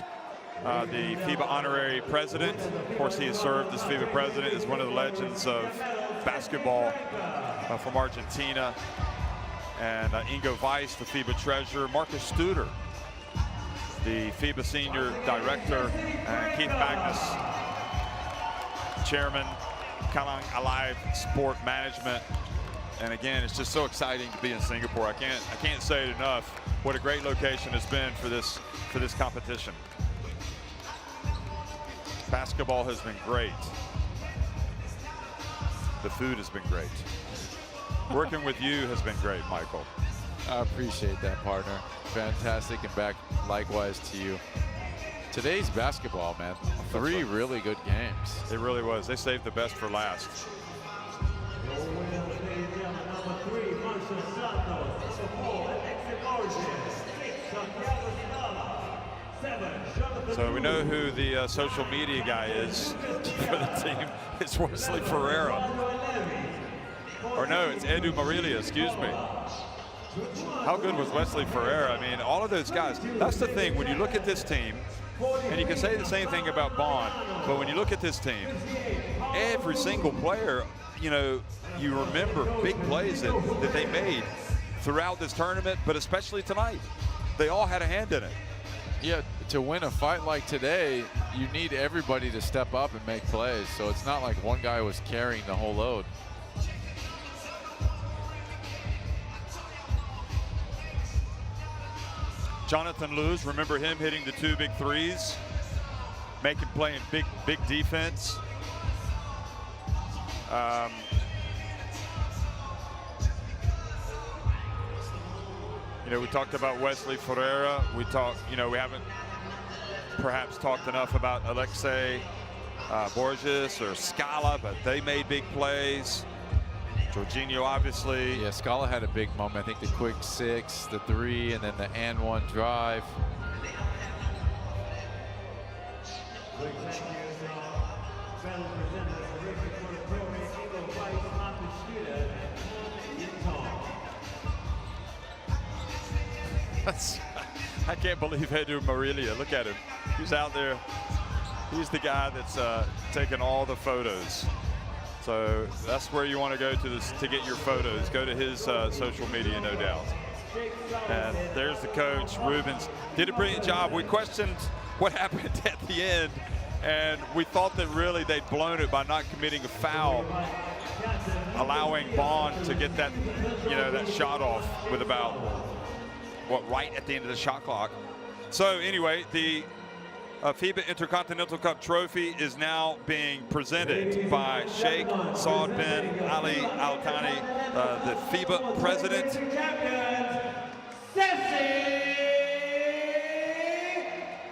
the FIBA honorary president. Of course, he has served as FIBA president, is one of the legends of basketball from Argentina. And Ingo Weiss, the FIBA treasurer. Marcus Studer, the FIBA senior director. And Keith Magnus, chairman, Kalang Alive Sport Management. And again, it's just so exciting to be in Singapore. I can't say it enough. What a great location has been for this competition. Basketball has been great. The food has been great. Working with you has been great, Michael. I appreciate that, partner. Fantastic, and back likewise to you. Today's basketball, man. 3 really good games. It really was. They saved the best for last. So we know who the social media guy is for the team. It's Wesley Ferreira. Or no, it's Edu Marilia, excuse me. How good was Wesley Ferreira? I mean, all of those guys. That's the thing, when you look at this team, and you can say the same thing about Bonn, but when you look at this team, every single player, you know, you remember big plays that they made throughout this tournament, but especially tonight. They all had a hand in it. Yeah, to win a fight like today, you need everybody to step up and make plays. So it's not like one guy was carrying the whole load. Jonathan Lewis, remember him hitting the 2 big threes, playing big defense. You know, we talked about Wesley Ferreira. We haven't perhaps talked enough about Alexei Borges or Scala, but they made big plays. Jorginho, obviously. Yeah, Scala had a big moment. I think the quick 6, the 3, and then the and 1 drive. I can't believe Edu Marilia. Look at him. He's out there. He's the guy that's taking all the photos. So that's where you want to go to get your photos. Go to his social media, no doubt. And there's the coach, Rubens. Did a brilliant job. We questioned what happened at the end, and we thought that really they'd blown it by not committing a foul, allowing Bonn to get that, that shot off with about, right at the end of the shot clock. So anyway, the FIBA Intercontinental Cup trophy is now being presented by Sheikh Saud bin Ali Al Thani, the FIBA president. Sesi,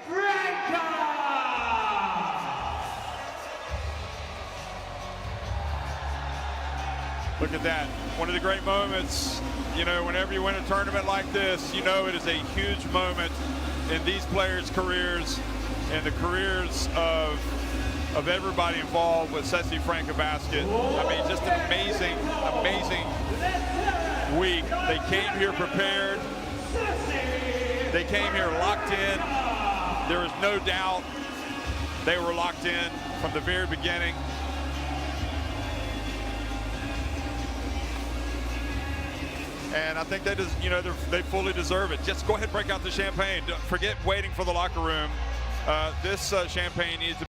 Franca! Look at that. One of the great moments, you know, whenever you win a tournament like this, you know it is a huge moment in these players' careers and the careers of everybody involved with Sesi Franca Basket. I mean, just an amazing, amazing week. They came here prepared. They came here locked in. There is no doubt they were locked in from the very beginning. And I think they just, you know, they fully deserve it. Just go ahead and break out the champagne. Don't forget waiting for the locker room. This champagne needs to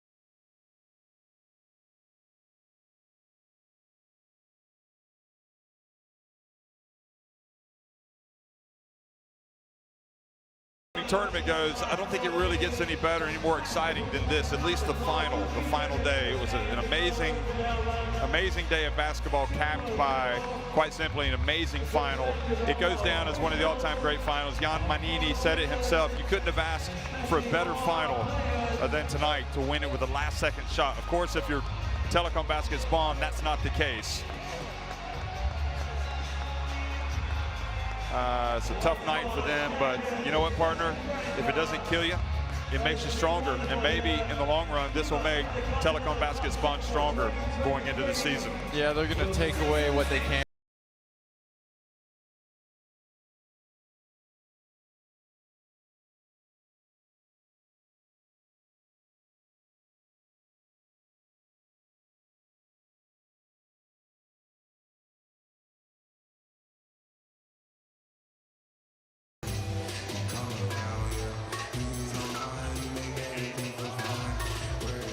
tournament goes, I don't think it really gets any better, any more exciting than this. At least the final day. It was an amazing day of basketball, capped by, quite simply, an amazing final. It goes down as one of the all-time great finals. Jan Manini said it himself. You couldn't have asked for a better final than tonight to win it with a last-second shot. Of course, if you're Telekom Basket's Bonn, that's not the case. It's a tough night for them, but you know what, partner? If it doesn't kill you, it makes you stronger. And maybe in the long run, this will make Telekom Basket's Bonn stronger going into the season. Yeah, they're going to take away what they can.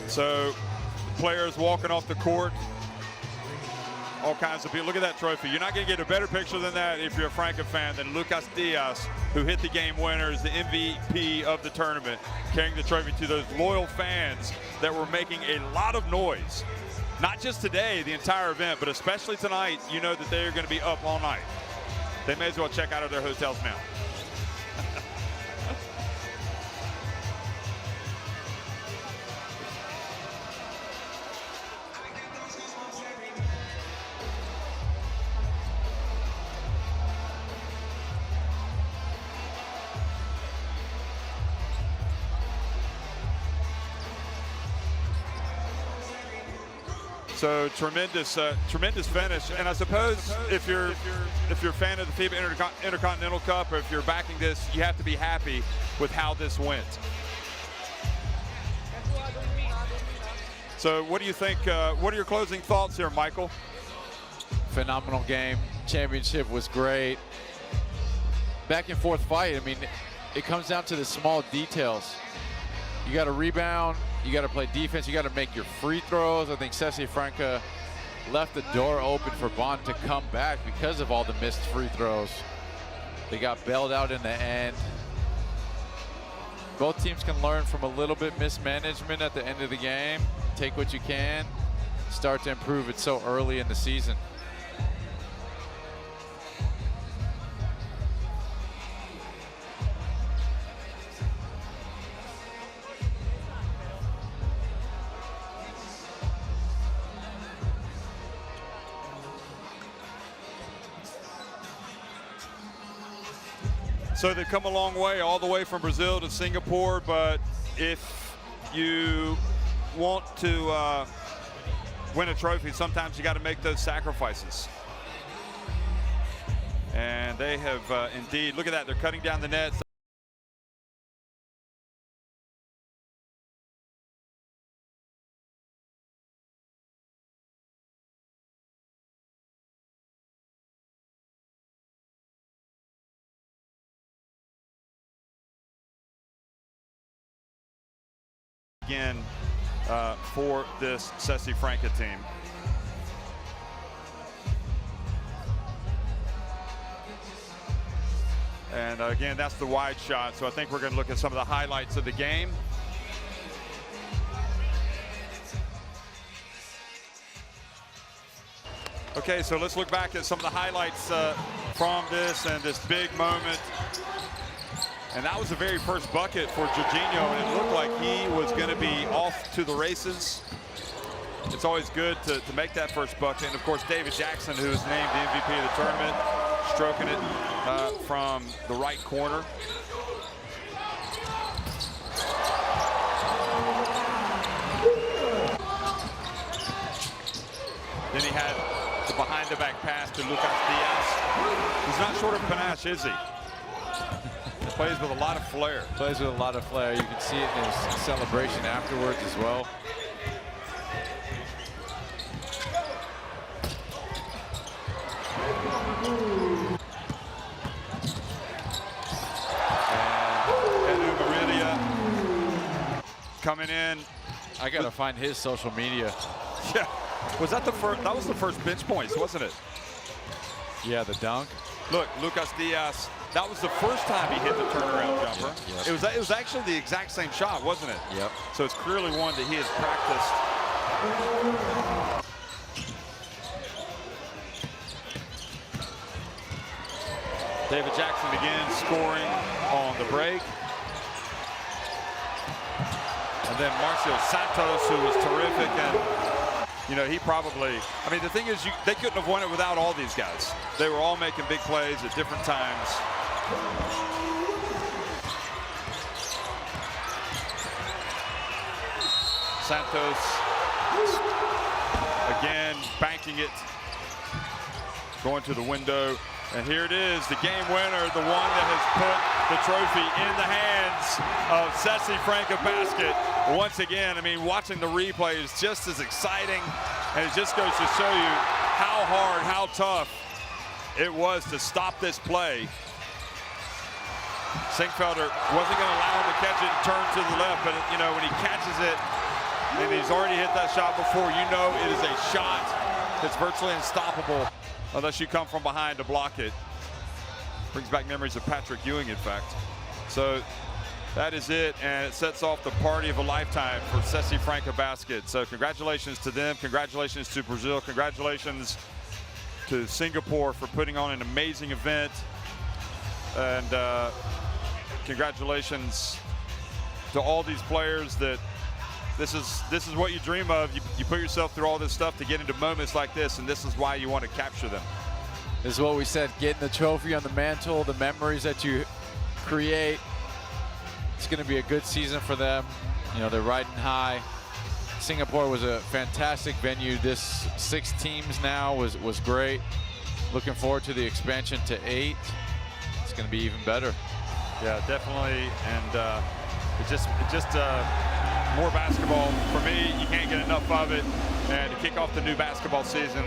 So players walking off the court, all kinds of people. Look at that trophy. You're not going to get a better picture than that if you're a Franca fan than Lucas Diaz, who hit the game winners, the MVP of the tournament, carrying the trophy to those loyal fans that were making a lot of noise. Not just today, the entire event, but especially tonight. You know that they're going to be up all night. They may as well check out of their hotels now. So tremendous finish, and I suppose if you're a fan of the FIBA Intercontinental Cup, or if you're backing this, you have to be happy with how this went. So what do you think? What are your closing thoughts here, Michael? Phenomenal game. Championship was great. Back and forth fight. I mean, it comes down to the small details. You got to rebound. You got to play defense. You got to make your free throws. I think Sesi Franca left the door open for Bonn to come back because of all the missed free throws. They got bailed out in the end. Both teams can learn from a little bit mismanagement at the end of the game. Take what you can. Start to improve it so early in the season. So they've come a long way, all the way from Brazil to Singapore, but if you want to win a trophy, sometimes you got to make those sacrifices. And they have indeed, look at that, they're cutting down the nets. Again for this Sesi Franca team. And again, that's the wide shot. So I think we're going to look at some of the highlights of the game. Okay, so let's look back at some of the highlights from this and this big moment. And that was the very first bucket for Jorginho, and it looked like he was going to be off to the races. it's always good to make that first bucket. And of course, David Jackson, who was named the MVP of the tournament, stroking it from the right corner. Then he had the behind-the-back pass to Lucas Diaz. He's not short of panache, is he? Plays with a lot of flair. Plays with a lot of flair. You can see it in his celebration afterwards as well. And Edu Marilia coming in. I gotta find his social media. Yeah. Was that the first? That was the first bench points, wasn't it? Yeah, the dunk. Look, Lucas Diaz. That was the first time he hit the turnaround jumper. Yep. It was actually the exact same shot, wasn't it? Yep. So it's clearly one that he has practiced. David Jackson again scoring on the break. And then Marcio Santos, who was terrific, and you know, he probably, I mean, the thing is, they couldn't have won it without all these guys. They were all making big plays at different times. Santos again banking it, going to the window, and here it is, the game winner, the one that has put the trophy in the hands of Sesi Franca Basket. Once again, I mean, watching the replay is just as exciting, and it just goes to show you how hard, how tough it was to stop this play. Sinkfelder wasn't going to allow him to catch it and turn to the left, but you know, when he catches it and he's already hit that shot before, you know it is a shot that's virtually unstoppable unless you come from behind to block it. Brings back memories of Patrick Ewing, in fact. So that is it, and it sets off the party of a lifetime for Sesi Franca Basket. So congratulations to them, congratulations to Brazil, congratulations to Singapore for putting on an amazing event, and congratulations to all these players. That this is what you dream of. You put yourself through all this stuff to get into moments like this, and this is why you want to capture them. This is what we said, getting the trophy on the mantle, the memories that you create. It's going to be a good season for them. You know, they're riding high. Singapore was a fantastic venue. This 6 teams now was great. Looking forward to the expansion to 8. It's going to be even better. Yeah, definitely, and it just more basketball. For me, you can't get enough of it. And to kick off the new basketball season,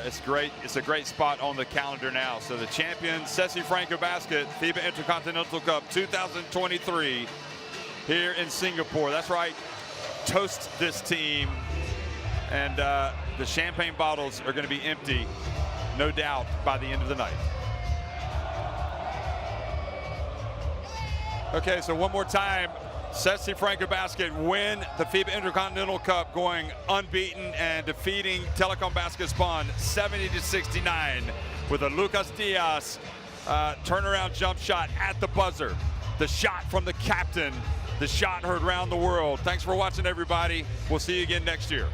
it's great. It's a great spot on the calendar now. So the champions, Sesi Franca Basket, FIBA Intercontinental Cup 2023 here in Singapore. That's right. Toast this team. And the champagne bottles are going to be empty, no doubt, by the end of the night. Okay, so one more time. Sesi Franca Basket win the FIBA Intercontinental Cup, going unbeaten and defeating Telekom Basket Bonn 70-69 with a Lucas Diaz turnaround jump shot at the buzzer. The shot from the captain, the shot heard around the world. Thanks for watching, everybody. We'll see you again next year.